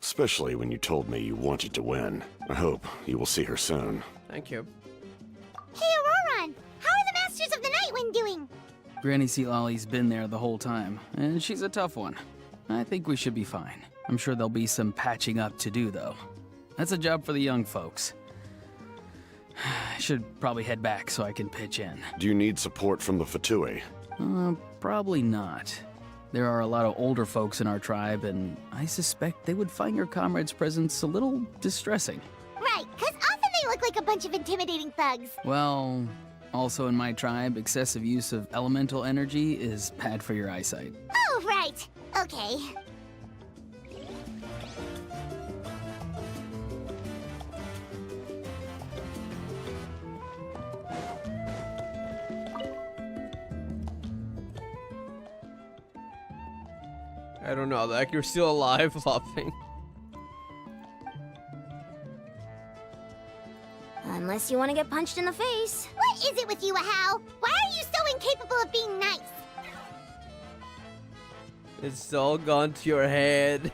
especially when you told me you wanted to win. I hope you will see her soon. Thank you. Hey, Auroron! How are the Masters of the Nightwind doing? Granny Sealolly's been there the whole time, and she's a tough one. I think we should be fine. I'm sure there'll be some patching up to do, though. That's a job for the young folks. I should probably head back so I can pitch in. Do you need support from the Fatui? Probably not. There are a lot of older folks in our tribe, and I suspect they would find your comrades' presence a little distressing. Right, because often they look like a bunch of intimidating thugs. Well, also in my tribe, excessive use of elemental energy is bad for your eyesight. Oh, right. Okay. I don't know, like you're still alive laughing. Unless you want to get punched in the face. What is it with you, Ahau? Why are you so incapable of being nice? It's all gone to your head.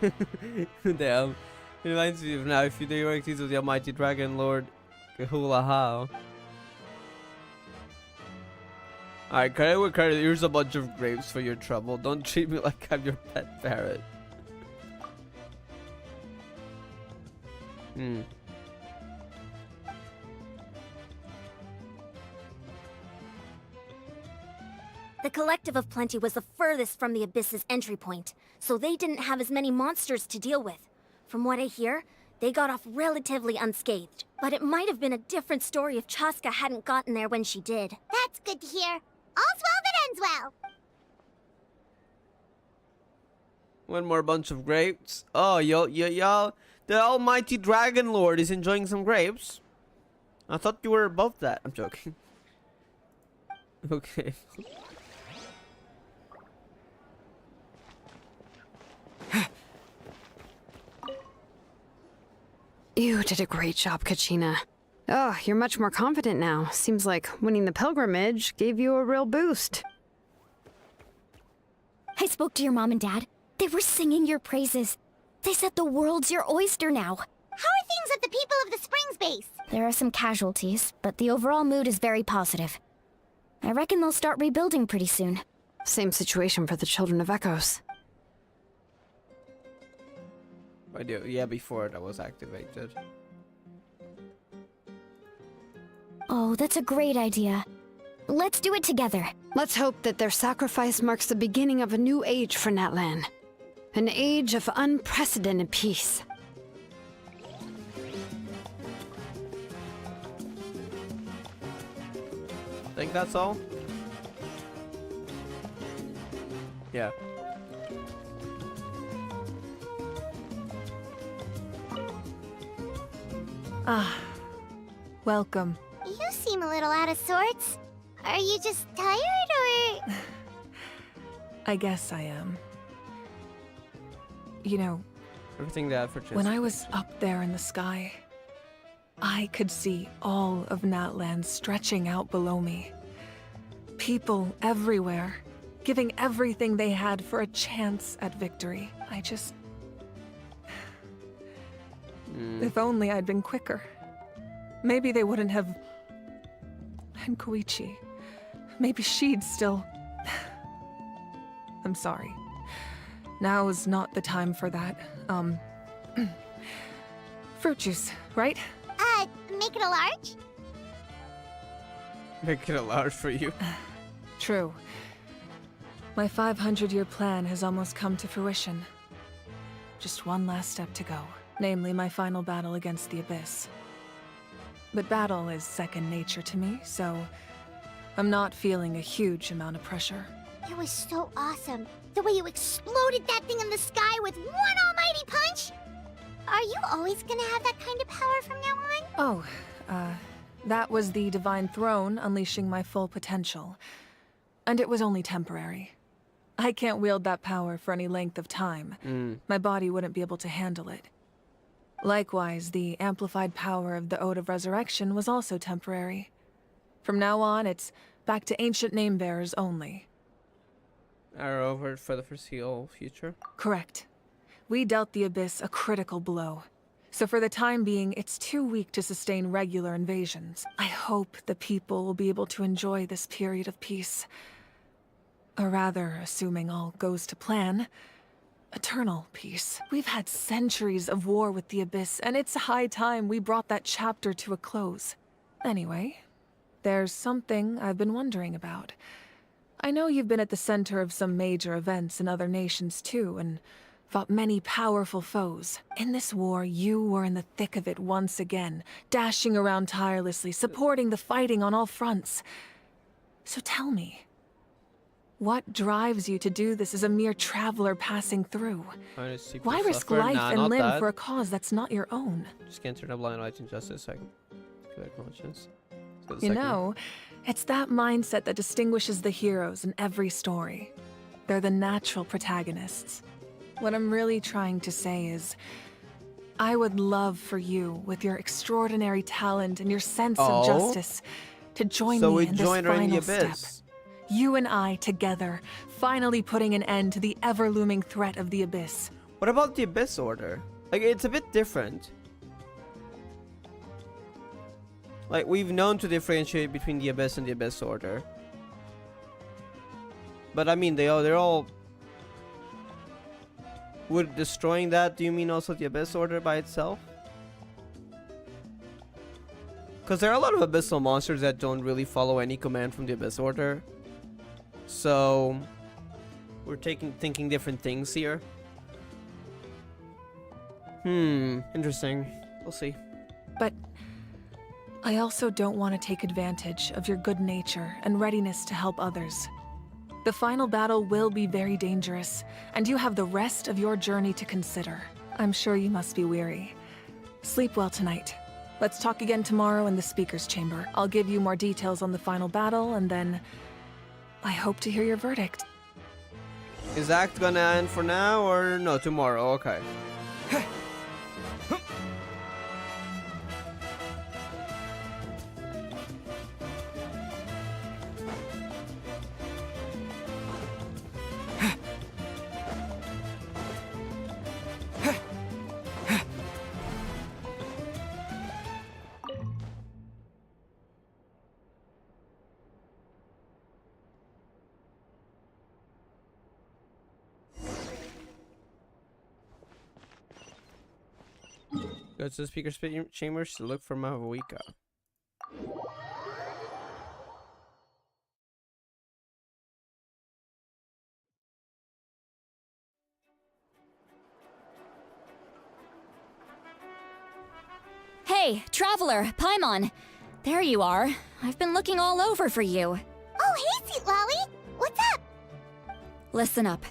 Damn. It reminds me of now if you do activities of the Almighty Dragon Lord Ahau. Alright, credit with credit, here's a bunch of grapes for your trouble. Don't treat me like I'm your pet parrot. The Collective of Plenty was the furthest from the Abyss's entry point, so they didn't have as many monsters to deal with. From what I hear, they got off relatively unscathed. But it might have been a different story if Chaska hadn't gotten there when she did. That's good to hear. All's well that ends well. One more bunch of grapes. Oh, y'all, the Almighty Dragon Lord is enjoying some grapes. I thought you were above that. I'm joking. Okay. You did a great job, Kachina. Oh, you're much more confident now. Seems like winning the pilgrimage gave you a real boost. I spoke to your mom and dad. They were singing your praises. They said the world's your oyster now. How are things at the People of the Springs base? There are some casualties, but the overall mood is very positive. I reckon they'll start rebuilding pretty soon. Same situation for the Children of Echoes. I do. Yeah, before that was activated. Oh, that's a great idea. Let's do it together. Let's hope that their sacrifice marks the beginning of a new age for Natlan. An age of unprecedented peace. Think that's all? Yeah. Ah, welcome. You seem a little out of sorts. Are you just tired, or...? I guess I am. You know, Everything that for when I was up there in the sky, I could see all of Natlan stretching out below me. People everywhere, giving everything they had for a chance at victory. I just... If only I'd been quicker. Maybe they wouldn't have... And Koichi. Maybe she'd still... I'm sorry. Now is not the time for that. Fruit juice, right? Make it a large? Make it a large for you. True. My 500-year plan has almost come to fruition. Just one last step to go, namely my final battle against the Abyss. But battle is second nature to me, so I'm not feeling a huge amount of pressure. It was so awesome. The way you exploded that thing in the sky with one almighty punch! Are you always gonna have that kind of power from now on? Oh, that was the Divine Throne unleashing my full potential. And it was only temporary. I can't wield that power for any length of time. My body wouldn't be able to handle it. Likewise, the amplified power of the Ode of Resurrection was also temporary. From now on, it's back to ancient name-bearers only. Are over for the foreseeable future? Correct. We dealt the Abyss a critical blow. So for the time being, it's too weak to sustain regular invasions. I hope the people will be able to enjoy this period of peace. Or rather, assuming all goes to plan, eternal peace. We've had centuries of war with the Abyss, and it's high time we brought that chapter to a close. Anyway, there's something I've been wondering about. I know you've been at the center of some major events in other nations too, and fought many powerful foes. In this war, you were in the thick of it once again, dashing around tirelessly, supporting the fighting on all fronts. So tell me, what drives you to do this as a mere traveler passing through? Why risk life and limb for a cause that's not your own? Just can't turn a blind eye to injustice. I can feel that conscience. You know, it's that mindset that distinguishes the heroes in every story. They're the natural protagonists. What I'm really trying to say is, I would love for you, with your extraordinary talent and your sense of justice, to join me in this final step. You and I together, finally putting an end to the ever-looming threat of the Abyss. What about the Abyss Order? Like, it's a bit different. Like, we've known to differentiate between the Abyss and the Abyss Order. But I mean, they're all... Would destroying that, do you mean also the Abyss Order by itself? Because there are a lot of abyssal monsters that don't really follow any command from the Abyss Order. So... we're thinking different things here. Interesting. We'll see. But I also don't want to take advantage of your good nature and readiness to help others. The final battle will be very dangerous, and you have the rest of your journey to consider. I'm sure you must be weary. Sleep well tonight. Let's talk again tomorrow in the Speaker's Chamber. I'll give you more details on the final battle, and then I hope to hear your verdict. Is Act gonna end for now, or no, tomorrow? Okay. Go to the Speaker's Chambers to look for Mavuika. Hey, Traveler, Paimon. There you are. I've been looking all over for you. Oh, hey, Seat Lolly! What's up? Listen up.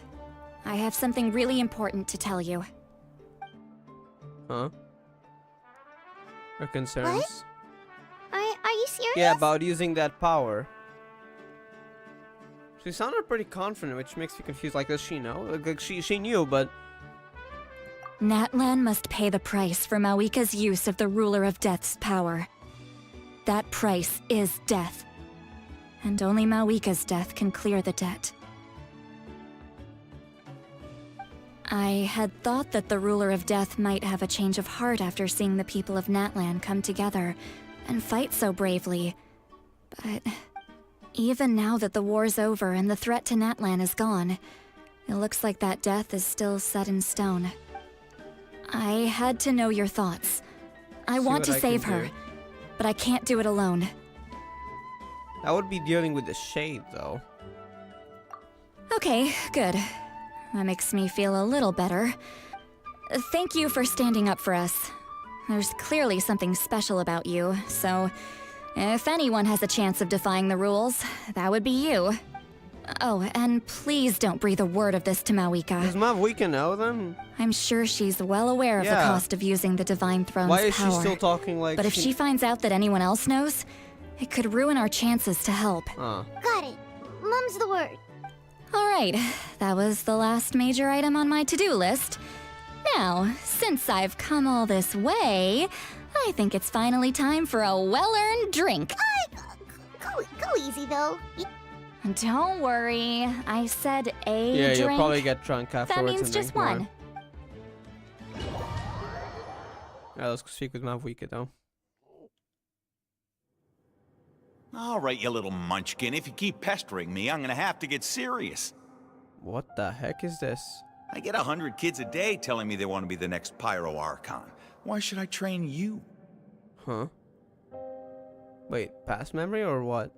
I have something really important to tell you. Huh? Our concerns? What? Are you you serious? Yeah, about using that power. She sounded pretty confident, which makes me confused. Like, does she know? Like, she knew, but... Natlan must pay the price for Mawika's use of the Ruler of Death's power. That price is death. And only Mawika's death can clear the debt. I had thought that the Ruler of Death might have a change of heart after seeing the people of Natlan come together and fight so bravely. But even now that the war's over and the threat to Natlan is gone, it looks like that death is still set in stone. I had to know your thoughts. I want to save her, but I can't do it alone. I would be dealing with the shade, though. Okay, good. That makes me feel a little better. Thank you for standing up for us. There's clearly something special about you, so if anyone has a chance of defying the rules, that would be you. Oh, and please don't breathe a word of this to Mawika. Does Mawika know then? I'm sure she's well aware of the cost of using the Divine Throne's power. Why is she still talking like But if she finds out that anyone else knows, it could ruin our chances to help. Got it. Mum's the word. Alright, that was the last major item on my to-do list. Now, since I've come all this way, I think it's finally time for a well-earned drink. Go easy, though. Don't worry, I said a yeah, drink. You'll probably get drunk afterwards. That means and just drink more. one. Yeah, let's go speak with Mawika, though. All right, you little munchkin. If you keep pestering me, I'm gonna have to get serious. What the heck is this? I get 100 kids a day telling me they want to be the next Pyro Archon. Why should I train you? Huh? Wait, past memory or what?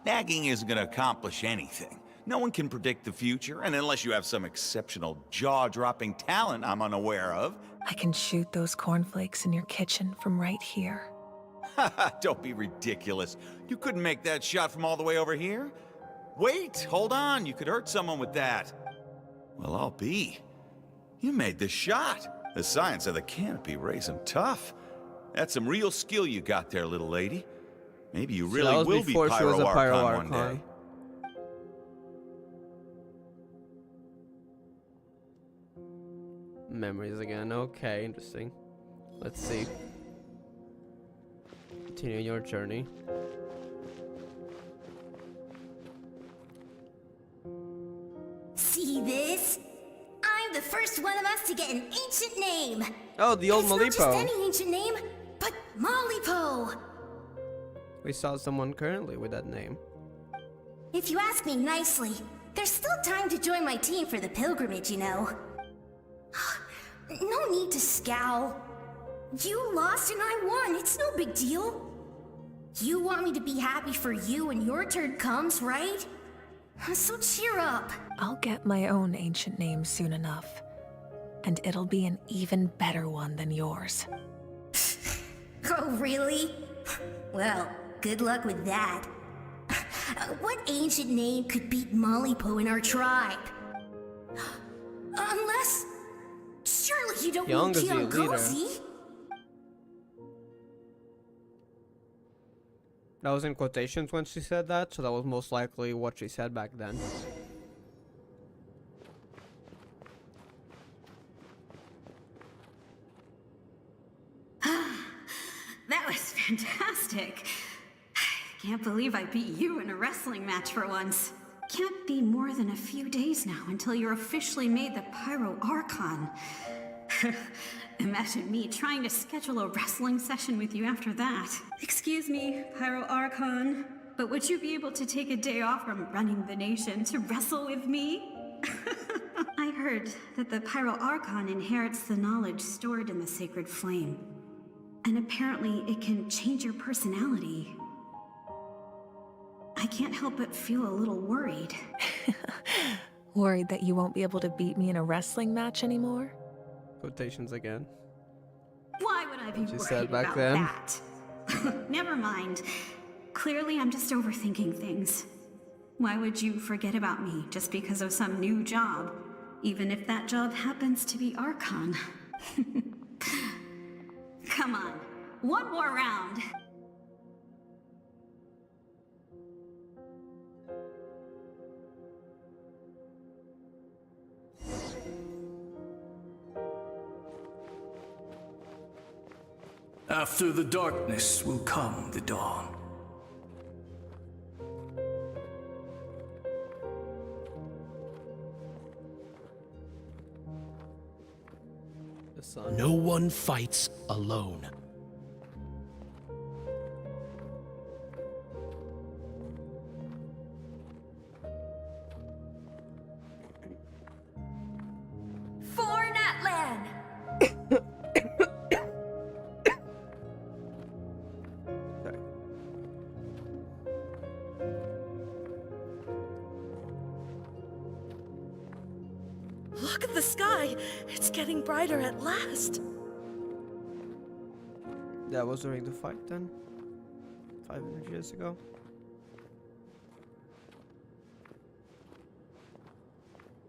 Nagging isn't gonna accomplish anything. No one can predict the future, and unless you have some exceptional jaw-dropping talent I'm unaware of... I can shoot those cornflakes in your kitchen from right here. Don't be ridiculous. You couldn't make that shot from all the way over here? Wait, hold on. You could hurt someone with that. Well, I'll be. You made this shot. The science of the canopy raised him tough. That's some real skill you got there, little lady. Maybe you really will be Pyro Archon one day. Memories again. Okay, interesting. Let's see. Continue your journey. See this? I'm the first one of us to get an ancient name. Oh, the old Malipo. It's not just any ancient name, but Malipo. We saw someone currently with that name. If you ask me nicely, there's still time to join my team for the pilgrimage, you know. No need to scowl. You lost and I won, it's no big deal. You want me to be happy for you when your turn comes, right? So cheer up. I'll get my own ancient name soon enough. And it'll be an even better one than yours. Oh, really? Well, good luck with that. What ancient name could beat Malipo in our tribe? Unless... Surely you don't mean Kiangozi? That was in quotations when she said that, so that was most likely what she said back then. That was fantastic. Can't believe I beat you in a wrestling match for once. Can't be more than a few days now until you're officially made the Pyro Archon. Imagine me trying to schedule a wrestling session with you after that. Excuse me, Pyro Archon, but would you be able to take a day off from running the nation to wrestle with me? I heard that the Pyro Archon inherits the knowledge stored in the sacred flame. And apparently it can change your personality. I can't help but feel a little worried. Worried that you won't be able to beat me in a wrestling match anymore? Quotations again. Why would I be worried said back about then. that? Never mind. Clearly I'm just overthinking things. Why would you forget about me just because of some new job? Even if that job happens to be Archon. Come on, One more round. After the darkness will come the dawn. The sun. No one fights alone. For Natlan! Look at the sky! It's getting brighter at last! That was during the fight then? 500 years ago?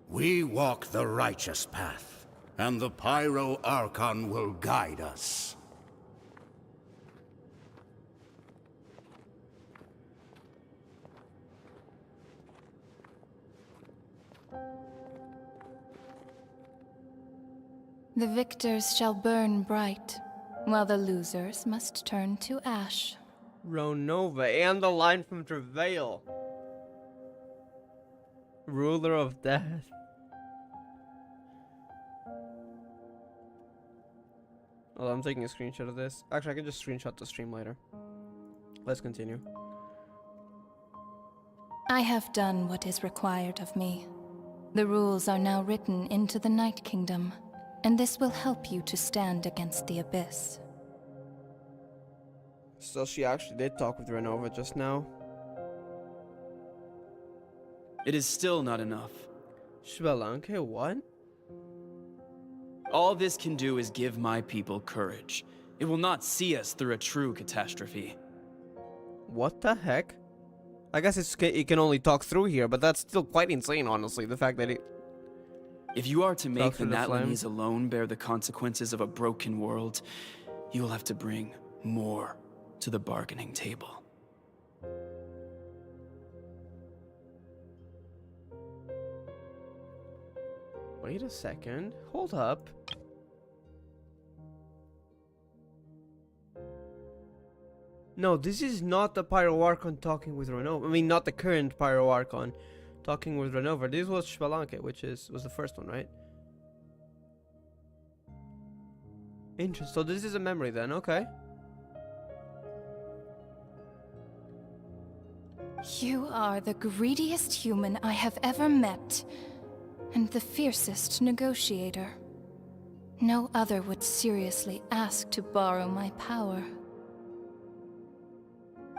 We walk the righteous path, and the Pyro Archon will guide us. The victors shall burn bright, while the losers must turn to ash. Ronova, and the line from Travail. Ruler of Death. Oh, I'm taking a screenshot of this. Actually, I can just screenshot the stream later. Let's continue. I have done what is required of me. The rules are now written into the Night Kingdom, and this will help you to stand against the Abyss. So she actually did talk with Renova just now. It is still not enough. Spelunky, what? All this can do is give my people courage. It will not see us through a true catastrophe. What the heck? I guess it can only talk through here, but that's still quite insane, honestly. The fact that it... If you are to make the through the Natlanese alone bear the consequences of a broken world, you will have to bring more to the bargaining table. Wait a second. Hold up. No, this is not the Pyro Archon talking with Renova. I mean, not the current Pyro Archon talking with Renova. This was Spelunky, which was the first one, right? Interesting. So this is a memory then, okay. You are the greediest human I have ever met, and the fiercest negotiator. No other would seriously ask to borrow my power.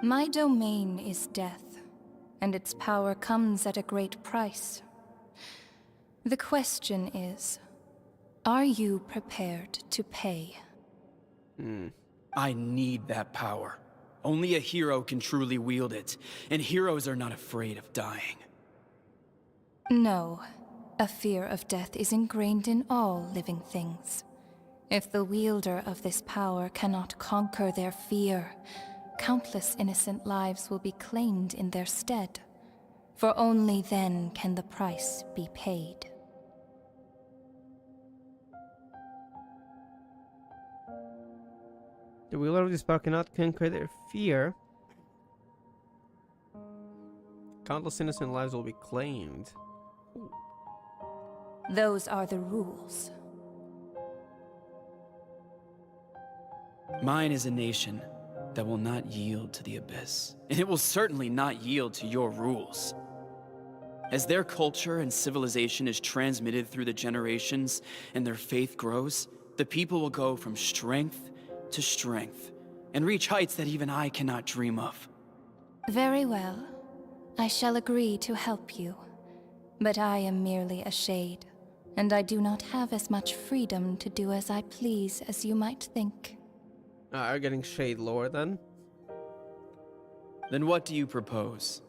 My domain is death, and its power comes at a great price. The question is, are you prepared to pay? I need that power. Only a hero can truly wield it, and heroes are not afraid of dying. No, a fear of death is ingrained in all living things. If the wielder of this power cannot conquer their fear, countless innocent lives will be claimed in their stead. For only then can the price be paid. The wielder of this power cannot conquer their fear. Countless innocent lives will be claimed. Ooh. Those are the rules. Mine is a nation that will not yield to the Abyss, and it will certainly not yield to your rules. As their culture and civilization is transmitted through the generations and their faith grows, the people will go from strength to strength and reach heights that even I cannot dream of. Very well. I shall agree to help you. But I am merely a shade, and I do not have as much freedom to do as I please as you might think. Are you getting shade lore then? Then what do you propose?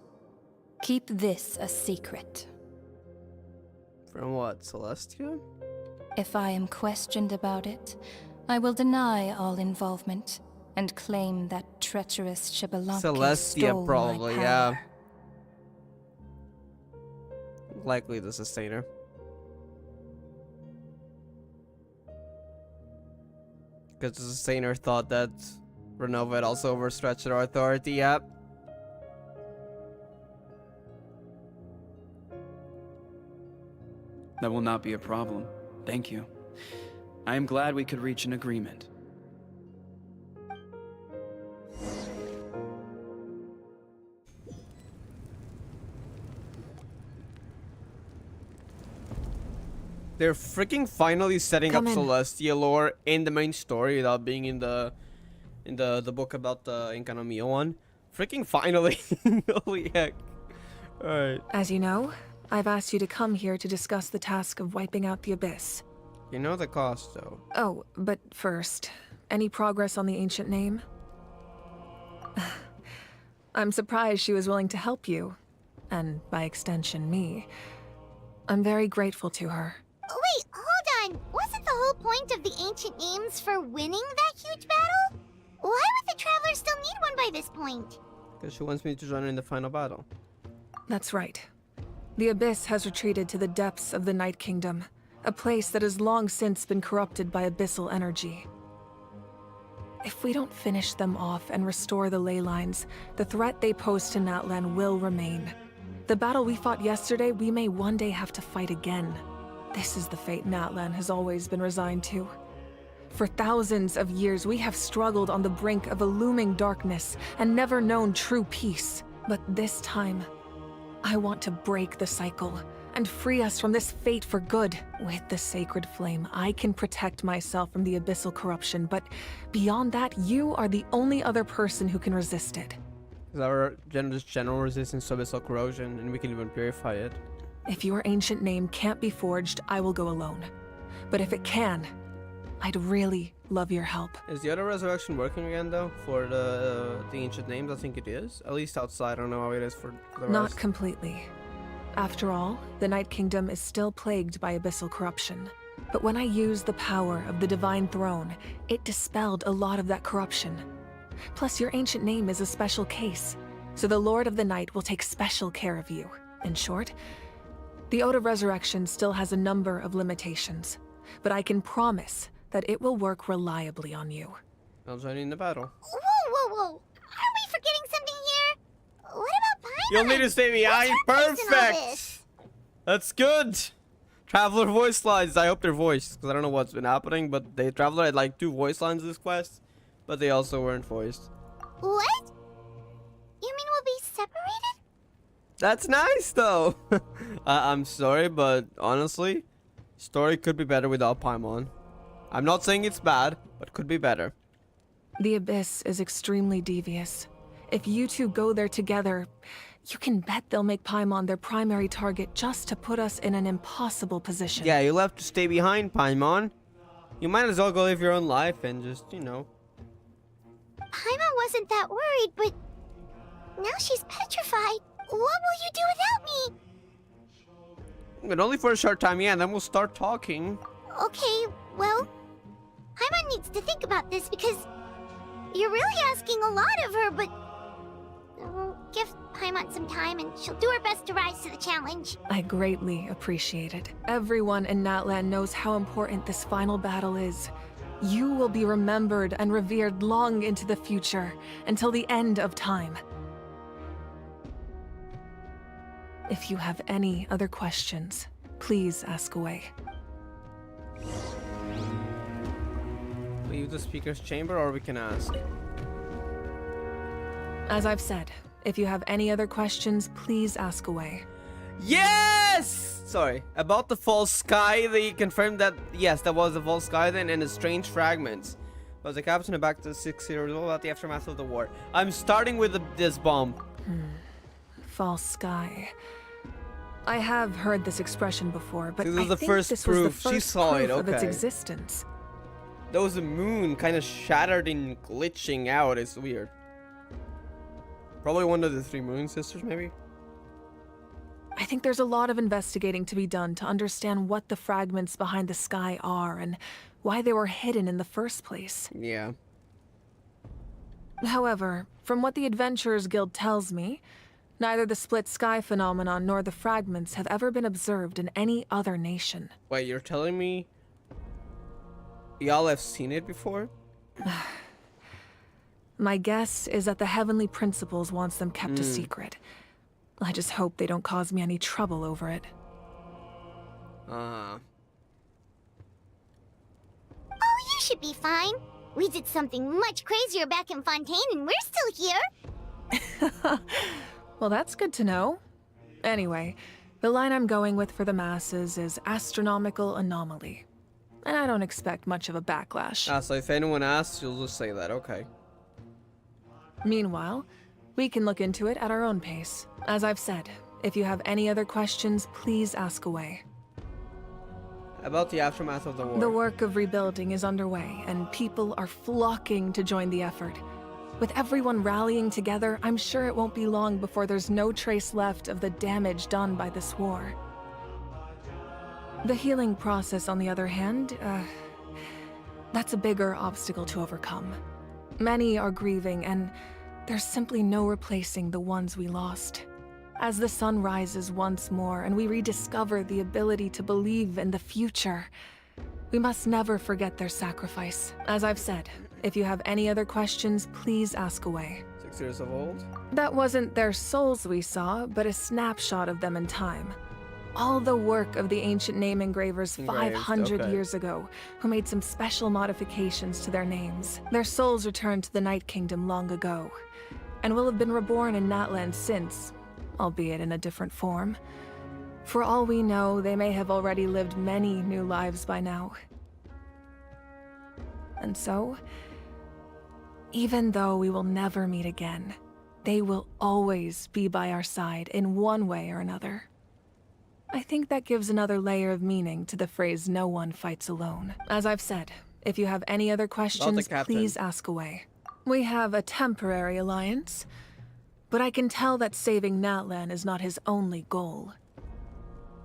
Keep this a secret. From what, Celestia? If I am questioned about it, I will deny all involvement, and claim that treacherous Shibboleth Celestia, stole probably, my yeah. power. Likely the Sustainer. Because the Sustainer thought that Renova had also overstretched their authority, yep. That will not be a problem. Thank you. I am glad we could reach an agreement. They're freaking finally setting Come up in. Celestia lore in the main story without being in the book about the Inkanomiya one. Freaking finally. Holy heck. Alright. As you know, I've asked you to come here to discuss the task of wiping out the Abyss. You know the cost, though. Oh, but first, any progress on the ancient name? I'm surprised she was willing to help you, and by extension, me. I'm very grateful to her. Wait, hold on. Wasn't the whole point of the ancient names for winning that huge battle? Why would the Traveler still need one by this point? Because she wants me to join her in the final battle. That's right. The Abyss has retreated to the depths of the Night Kingdom, a place that has long since been corrupted by abyssal energy. If we don't finish them off and restore the ley lines, the threat they pose to Natlan will remain. The battle we fought yesterday, we may one day have to fight again. This is the fate Natlan has always been resigned to. For thousands of years, we have struggled on the brink of a looming darkness and never known true peace. But this time, I want to break the cycle and free us from this fate for good. With the sacred flame, I can protect myself from the abyssal corruption, but beyond that, you are the only other person who can resist it. Is our general resistance to abyssal corrosion, and we can even purify it. If your ancient name can't be forged, I will go alone. But if it can, I'd really love your help. Is the other resurrection working again, though, for the ancient names? I think it is. At least outside, I don't know how it is for the rest. Not completely. After all, the Night Kingdom is still plagued by abyssal corruption. But when I used the power of the Divine Throne, it dispelled a lot of that corruption. Plus, your ancient name is a special case, so the Lord of the Night will take special care of you. In short, the Ode of Resurrection still has a number of limitations, but I can promise that it will work reliably on you. I'll join you in the battle. Whoa. Are we forgetting something here? What about Paimon? You'll need to stay behind. Perfect! That's good! Traveler voice lines. I hope they're voiced, because I don't know what's been happening, but the Traveler had like 2 voice lines this quest, but they also weren't voiced. What? You mean we'll be separated? That's nice, though. I'm sorry, but honestly, story could be better without Paimon. I'm not saying it's bad, but could be better. The Abyss is extremely devious. If you two go there together, you can bet they'll make Paimon their primary target just to put us in an impossible position. Yeah, you'll have to stay behind, Paimon. You might as well go live your own life and just, you know. Paimon wasn't that worried, but now she's petrified. What will you do without me? But only for a short time, yeah, and then we'll start talking. Okay, well, Paimon needs to think about this because you're really asking a lot of her, but we'll give Paimon some time and she'll do her best to rise to the challenge. I greatly appreciate it. Everyone in Natlan knows how important this final battle is. You will be remembered and revered long into the future, until the end of time. If you have any other questions, please ask away. Leave the speaker's chamber, or we can ask. As I've said, if you have any other questions, please ask away. Yes! Sorry. About the false sky, they confirmed that, yes, that was the false sky then, and the strange fragments. Was the captain back to 6-0 about the aftermath of the war. I'm starting with this bomb. False sky. I have heard this expression before, but This I was the think first this proof. was the She first saw it, proof of its okay. existence. There was a moon kind of shattered and glitching out. It's weird. Probably one of the 3 moon sisters, maybe? I think there's a lot of investigating to be done to understand what the fragments behind the sky are and why they were hidden in the first place. Yeah. However, from what the Adventurers Guild tells me, neither the split sky phenomenon nor the fragments have ever been observed in any other nation. Wait, you're telling me y'all have seen it before? My guess is that the Heavenly Principles wants them kept a secret. I just hope they don't cause me any trouble over it. Oh, you should be fine. We did something much crazier back in Fontaine and we're still here. Well, that's good to know. Anyway, the line I'm going with for the masses is astronomical anomaly. And I don't expect much of a backlash. So if anyone asks, you'll just say that, okay. Meanwhile, we can look into it at our own pace. As I've said, if you have any other questions, please ask away. About the aftermath of the war. The work of rebuilding is underway, and people are flocking to join the effort. With everyone rallying together, I'm sure it won't be long before there's no trace left of the damage done by this war. The healing process, on the other hand, that's a bigger obstacle to overcome. Many are grieving, and there's simply no replacing the ones we lost. As the sun rises once more and we rediscover the ability to believe in the future, we must never forget their sacrifice. As I've said, if you have any other questions, please ask away. 6 years of old? That wasn't their souls we saw, but a snapshot of them in time. All the work of the ancient name engravers 500 years ago, who made some special modifications to their names. Their souls returned to the Night Kingdom long ago, and will have been reborn in Natlan since, albeit in a different form. For all we know, they may have already lived many new lives by now. And so, even though we will never meet again, they will always be by our side in one way or another. I think that gives another layer of meaning to the phrase, "no one fights alone." As I've said, if you have any other questions, please ask away. We have a temporary alliance, but I can tell that saving Natlan is not his only goal.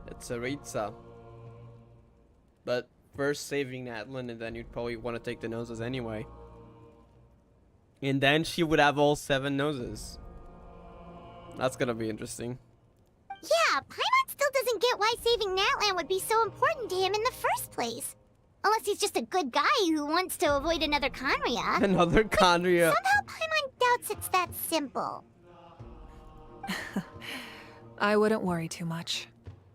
It's Aritza. But first saving Natlan, and then you'd probably want to take the noses anyway. And then she would have all 7 noses. That's gonna be interesting. Yeah, Paimon still doesn't get why saving Natlan would be so important to him in the first place. Unless he's just a good guy who wants to avoid another Conria. Another Conria. Somehow Paimon doubts it's that simple. I wouldn't worry too much.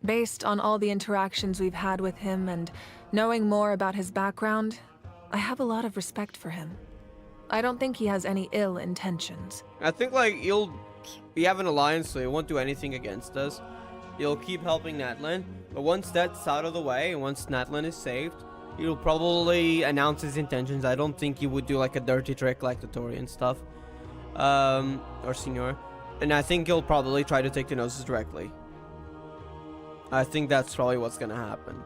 Based on all the interactions we've had with him and knowing more about his background, I have a lot of respect for him. I don't think he has any ill intentions. I think, like, we have an alliance, so he won't do anything against us. He'll keep helping Natlan, but once that's out of the way, and once Natlan is saved, he'll probably announce his intentions. I don't think he would do, like, a dirty trick like the Tori and stuff. Or Senor. And I think he'll probably try to take the noses directly. I think that's probably what's gonna happen.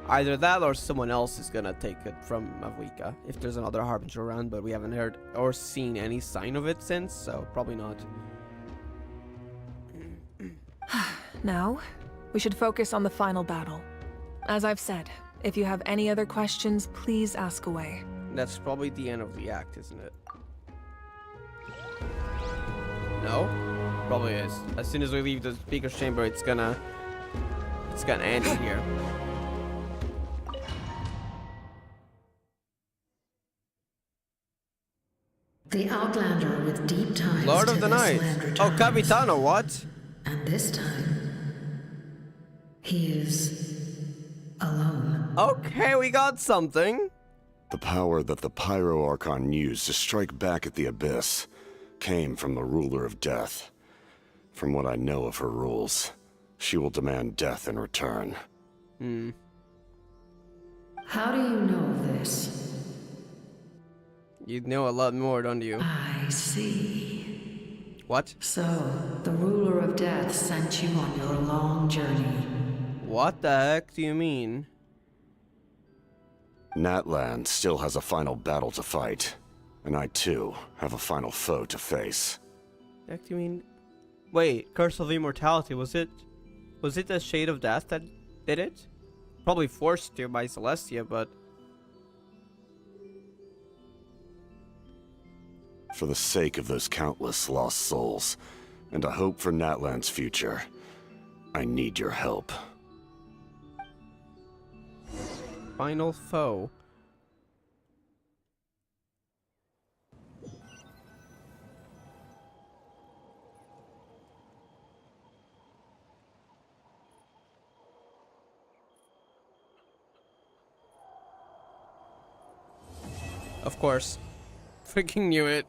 Either that or someone else is gonna take it from Mavwika, if there's another Harbinger around, but we haven't heard or seen any sign of it since, so probably not. Now, we should focus on the final battle. As I've said, if you have any other questions, please ask away. That's probably the end of the act, isn't it? No? Probably is. As soon as we leave the speaker's chamber, it's gonna end here. The Outlander with deep ties Lord to of the this Night. land returns. Oh, Capitano, what? And this time, he is alone. Okay, we got something. The power that the Pyro Archon used to strike back at the Abyss came from the Ruler of Death. From what I know of her rules, she will demand death in return. How do you know this? You know a lot more, don't you? I see. What? So, the Ruler of Death sent you on your long journey. What the heck do you mean? Natlan still has a final battle to fight, and I too have a final foe to face. What do you mean? Wait, Curse of Immortality, was it the Shade of Death that did it? Probably forced to by Celestia, but... for the sake of those countless lost souls, and a hope for Natlan's future. I need your help. Final foe. Of course. Freaking knew it.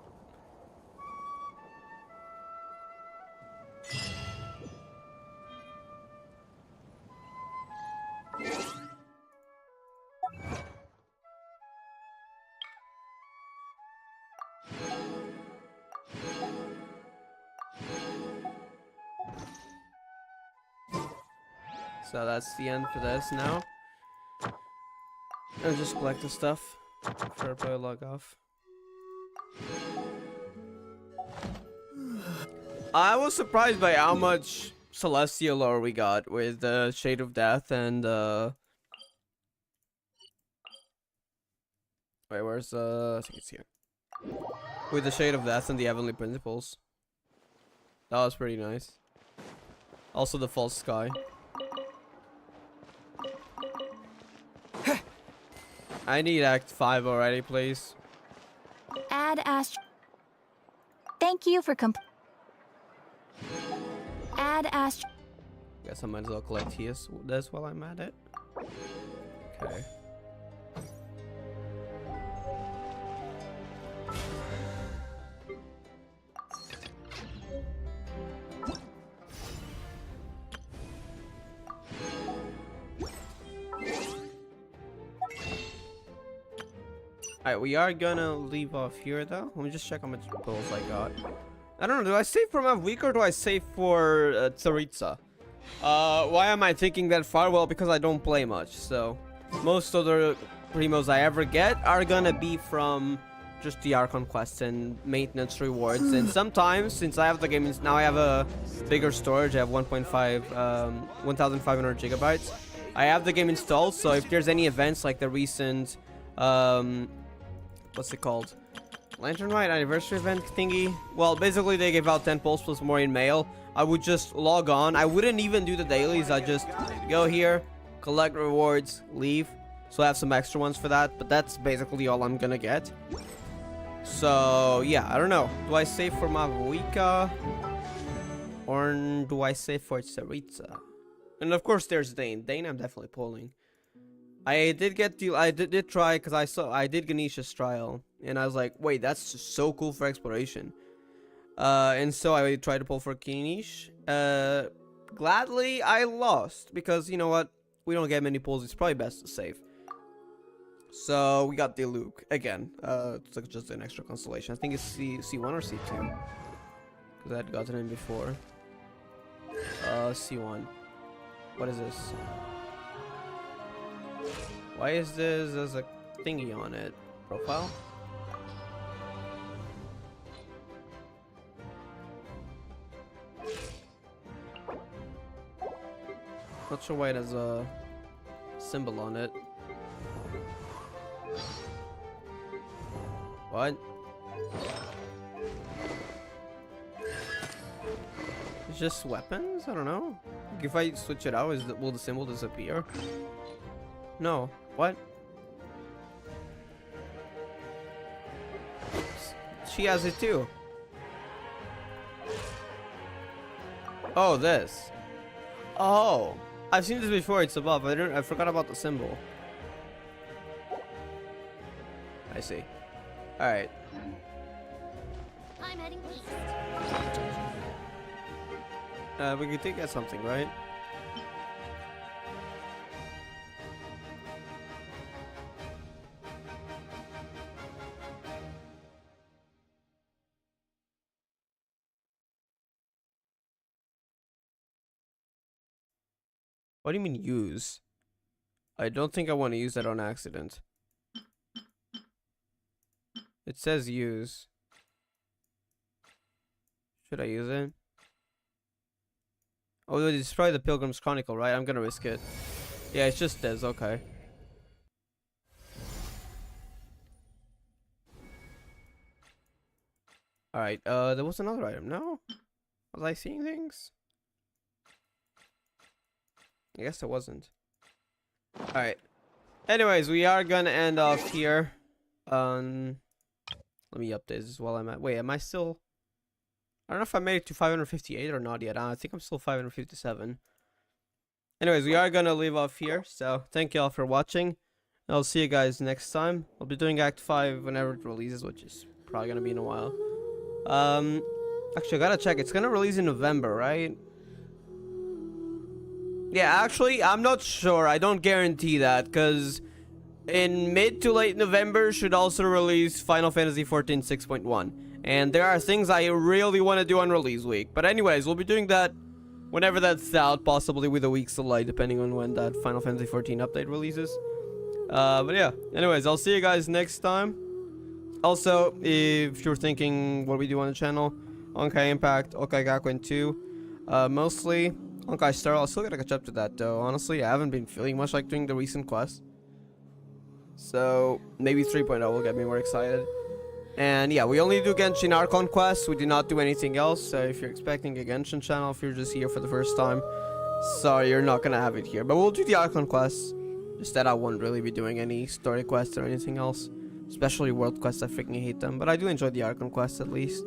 So that's the end for this now. I'll just collect the stuff before I probably log off. I was surprised by how much Celestial lore we got with the Shade of Death and wait, where's I think it's here. With the Shade of Death and the Heavenly Principles. That was pretty nice. Also the False Sky. I need Act 5 already, please. Add Thank you for Add Guess I might as well collect this while I'm at it. Okay. Alright, we are gonna leave off here though. Let me just check how much bills I got. I don't know, do I save for my week or do I save for Tsaritsa? Why am I thinking that far? Well, because I don't play much, so most of the primos I ever get are gonna be from just the Archon quests and maintenance rewards. And sometimes, since I have the game, now I have a bigger storage, I have 1,500 gigabytes. I have the game installed, so if there's any events like the recent, what's it called? Lantern Rite anniversary event thingy. Well, basically they gave out 10 pulse plus more in mail. I would just log on. I wouldn't even do the dailies. I just go here, collect rewards, leave. So I have some extra ones for that, but that's basically all I'm gonna get. So yeah, I don't know. Do I save for Mavuika or do I save for Tsaritsa? And of course there's Dane. Dane I'm definitely pulling. I did get the I did try because I did Ganesha's trial and I was like, wait, that's so cool for exploration. And so I tried to pull for Ganesh. Gladly I lost because you know what? We don't get many pulls. It's probably best to save. So we got the Luke again. It's like just an extra constellation. I think it's C1 or C2 because I had gotten it before. C1. What is this? Why is there's a thingy on it? Profile? Not sure why it has a symbol on it. What? It's just weapons? I don't know. Like if I switch it out, will the symbol disappear? No. What? She has it too. Oh, this. Oh, I've seen this before. It's above. I forgot about the symbol. I see. All right. I'm heading east. We could get something, right? What do you mean use? I don't think I want to use that on accident. It says use. Should I use it? Oh, it's probably the Pilgrim's Chronicle, right? I'm gonna risk it. Yeah, it's just this, okay. Alright, there was another item, no? Was I seeing things? I guess it wasn't. Alright. Anyways, we are gonna end off here. Let me update this while I'm at. Wait, am I still? I don't know if I made it to 558 or not yet. I think I'm still 557. Anyways, we are gonna leave off here. So thank y'all for watching. I'll see you guys next time. I'll be doing Act 5 whenever it releases, which is probably gonna be in a while. Actually, I gotta check. It's gonna release in November, right? Yeah, actually, I'm not sure. I don't guarantee that, because in mid to late November should also release Final Fantasy XIV 6.1. And there are things I really want to do on release week. But anyways, we'll be doing that whenever that's out, possibly with a week's delay, depending on when that Final Fantasy XIV update releases. But yeah, anyways, I'll see you guys next time. Also, if you're thinking what we do on the channel, Honkai Impact, Okai Gakuen 2, mostly Honkai Star. I'll still gotta catch up to that though. Honestly, I haven't been feeling much like doing the recent quests. So maybe 3.0 will get me more excited. And yeah, we only do Genshin Archon quests. We do not do anything else. So if you're expecting a Genshin channel, if you're just here for the first time, sorry, you're not gonna have it here. But we'll do the Archon quests. Just that I won't really be doing any story quests or anything else. Especially world quests, I freaking hate them. But I do enjoy the Archon quests at least.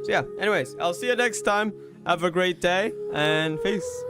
So yeah, anyways, I'll see you next time. Have a great day, and peace.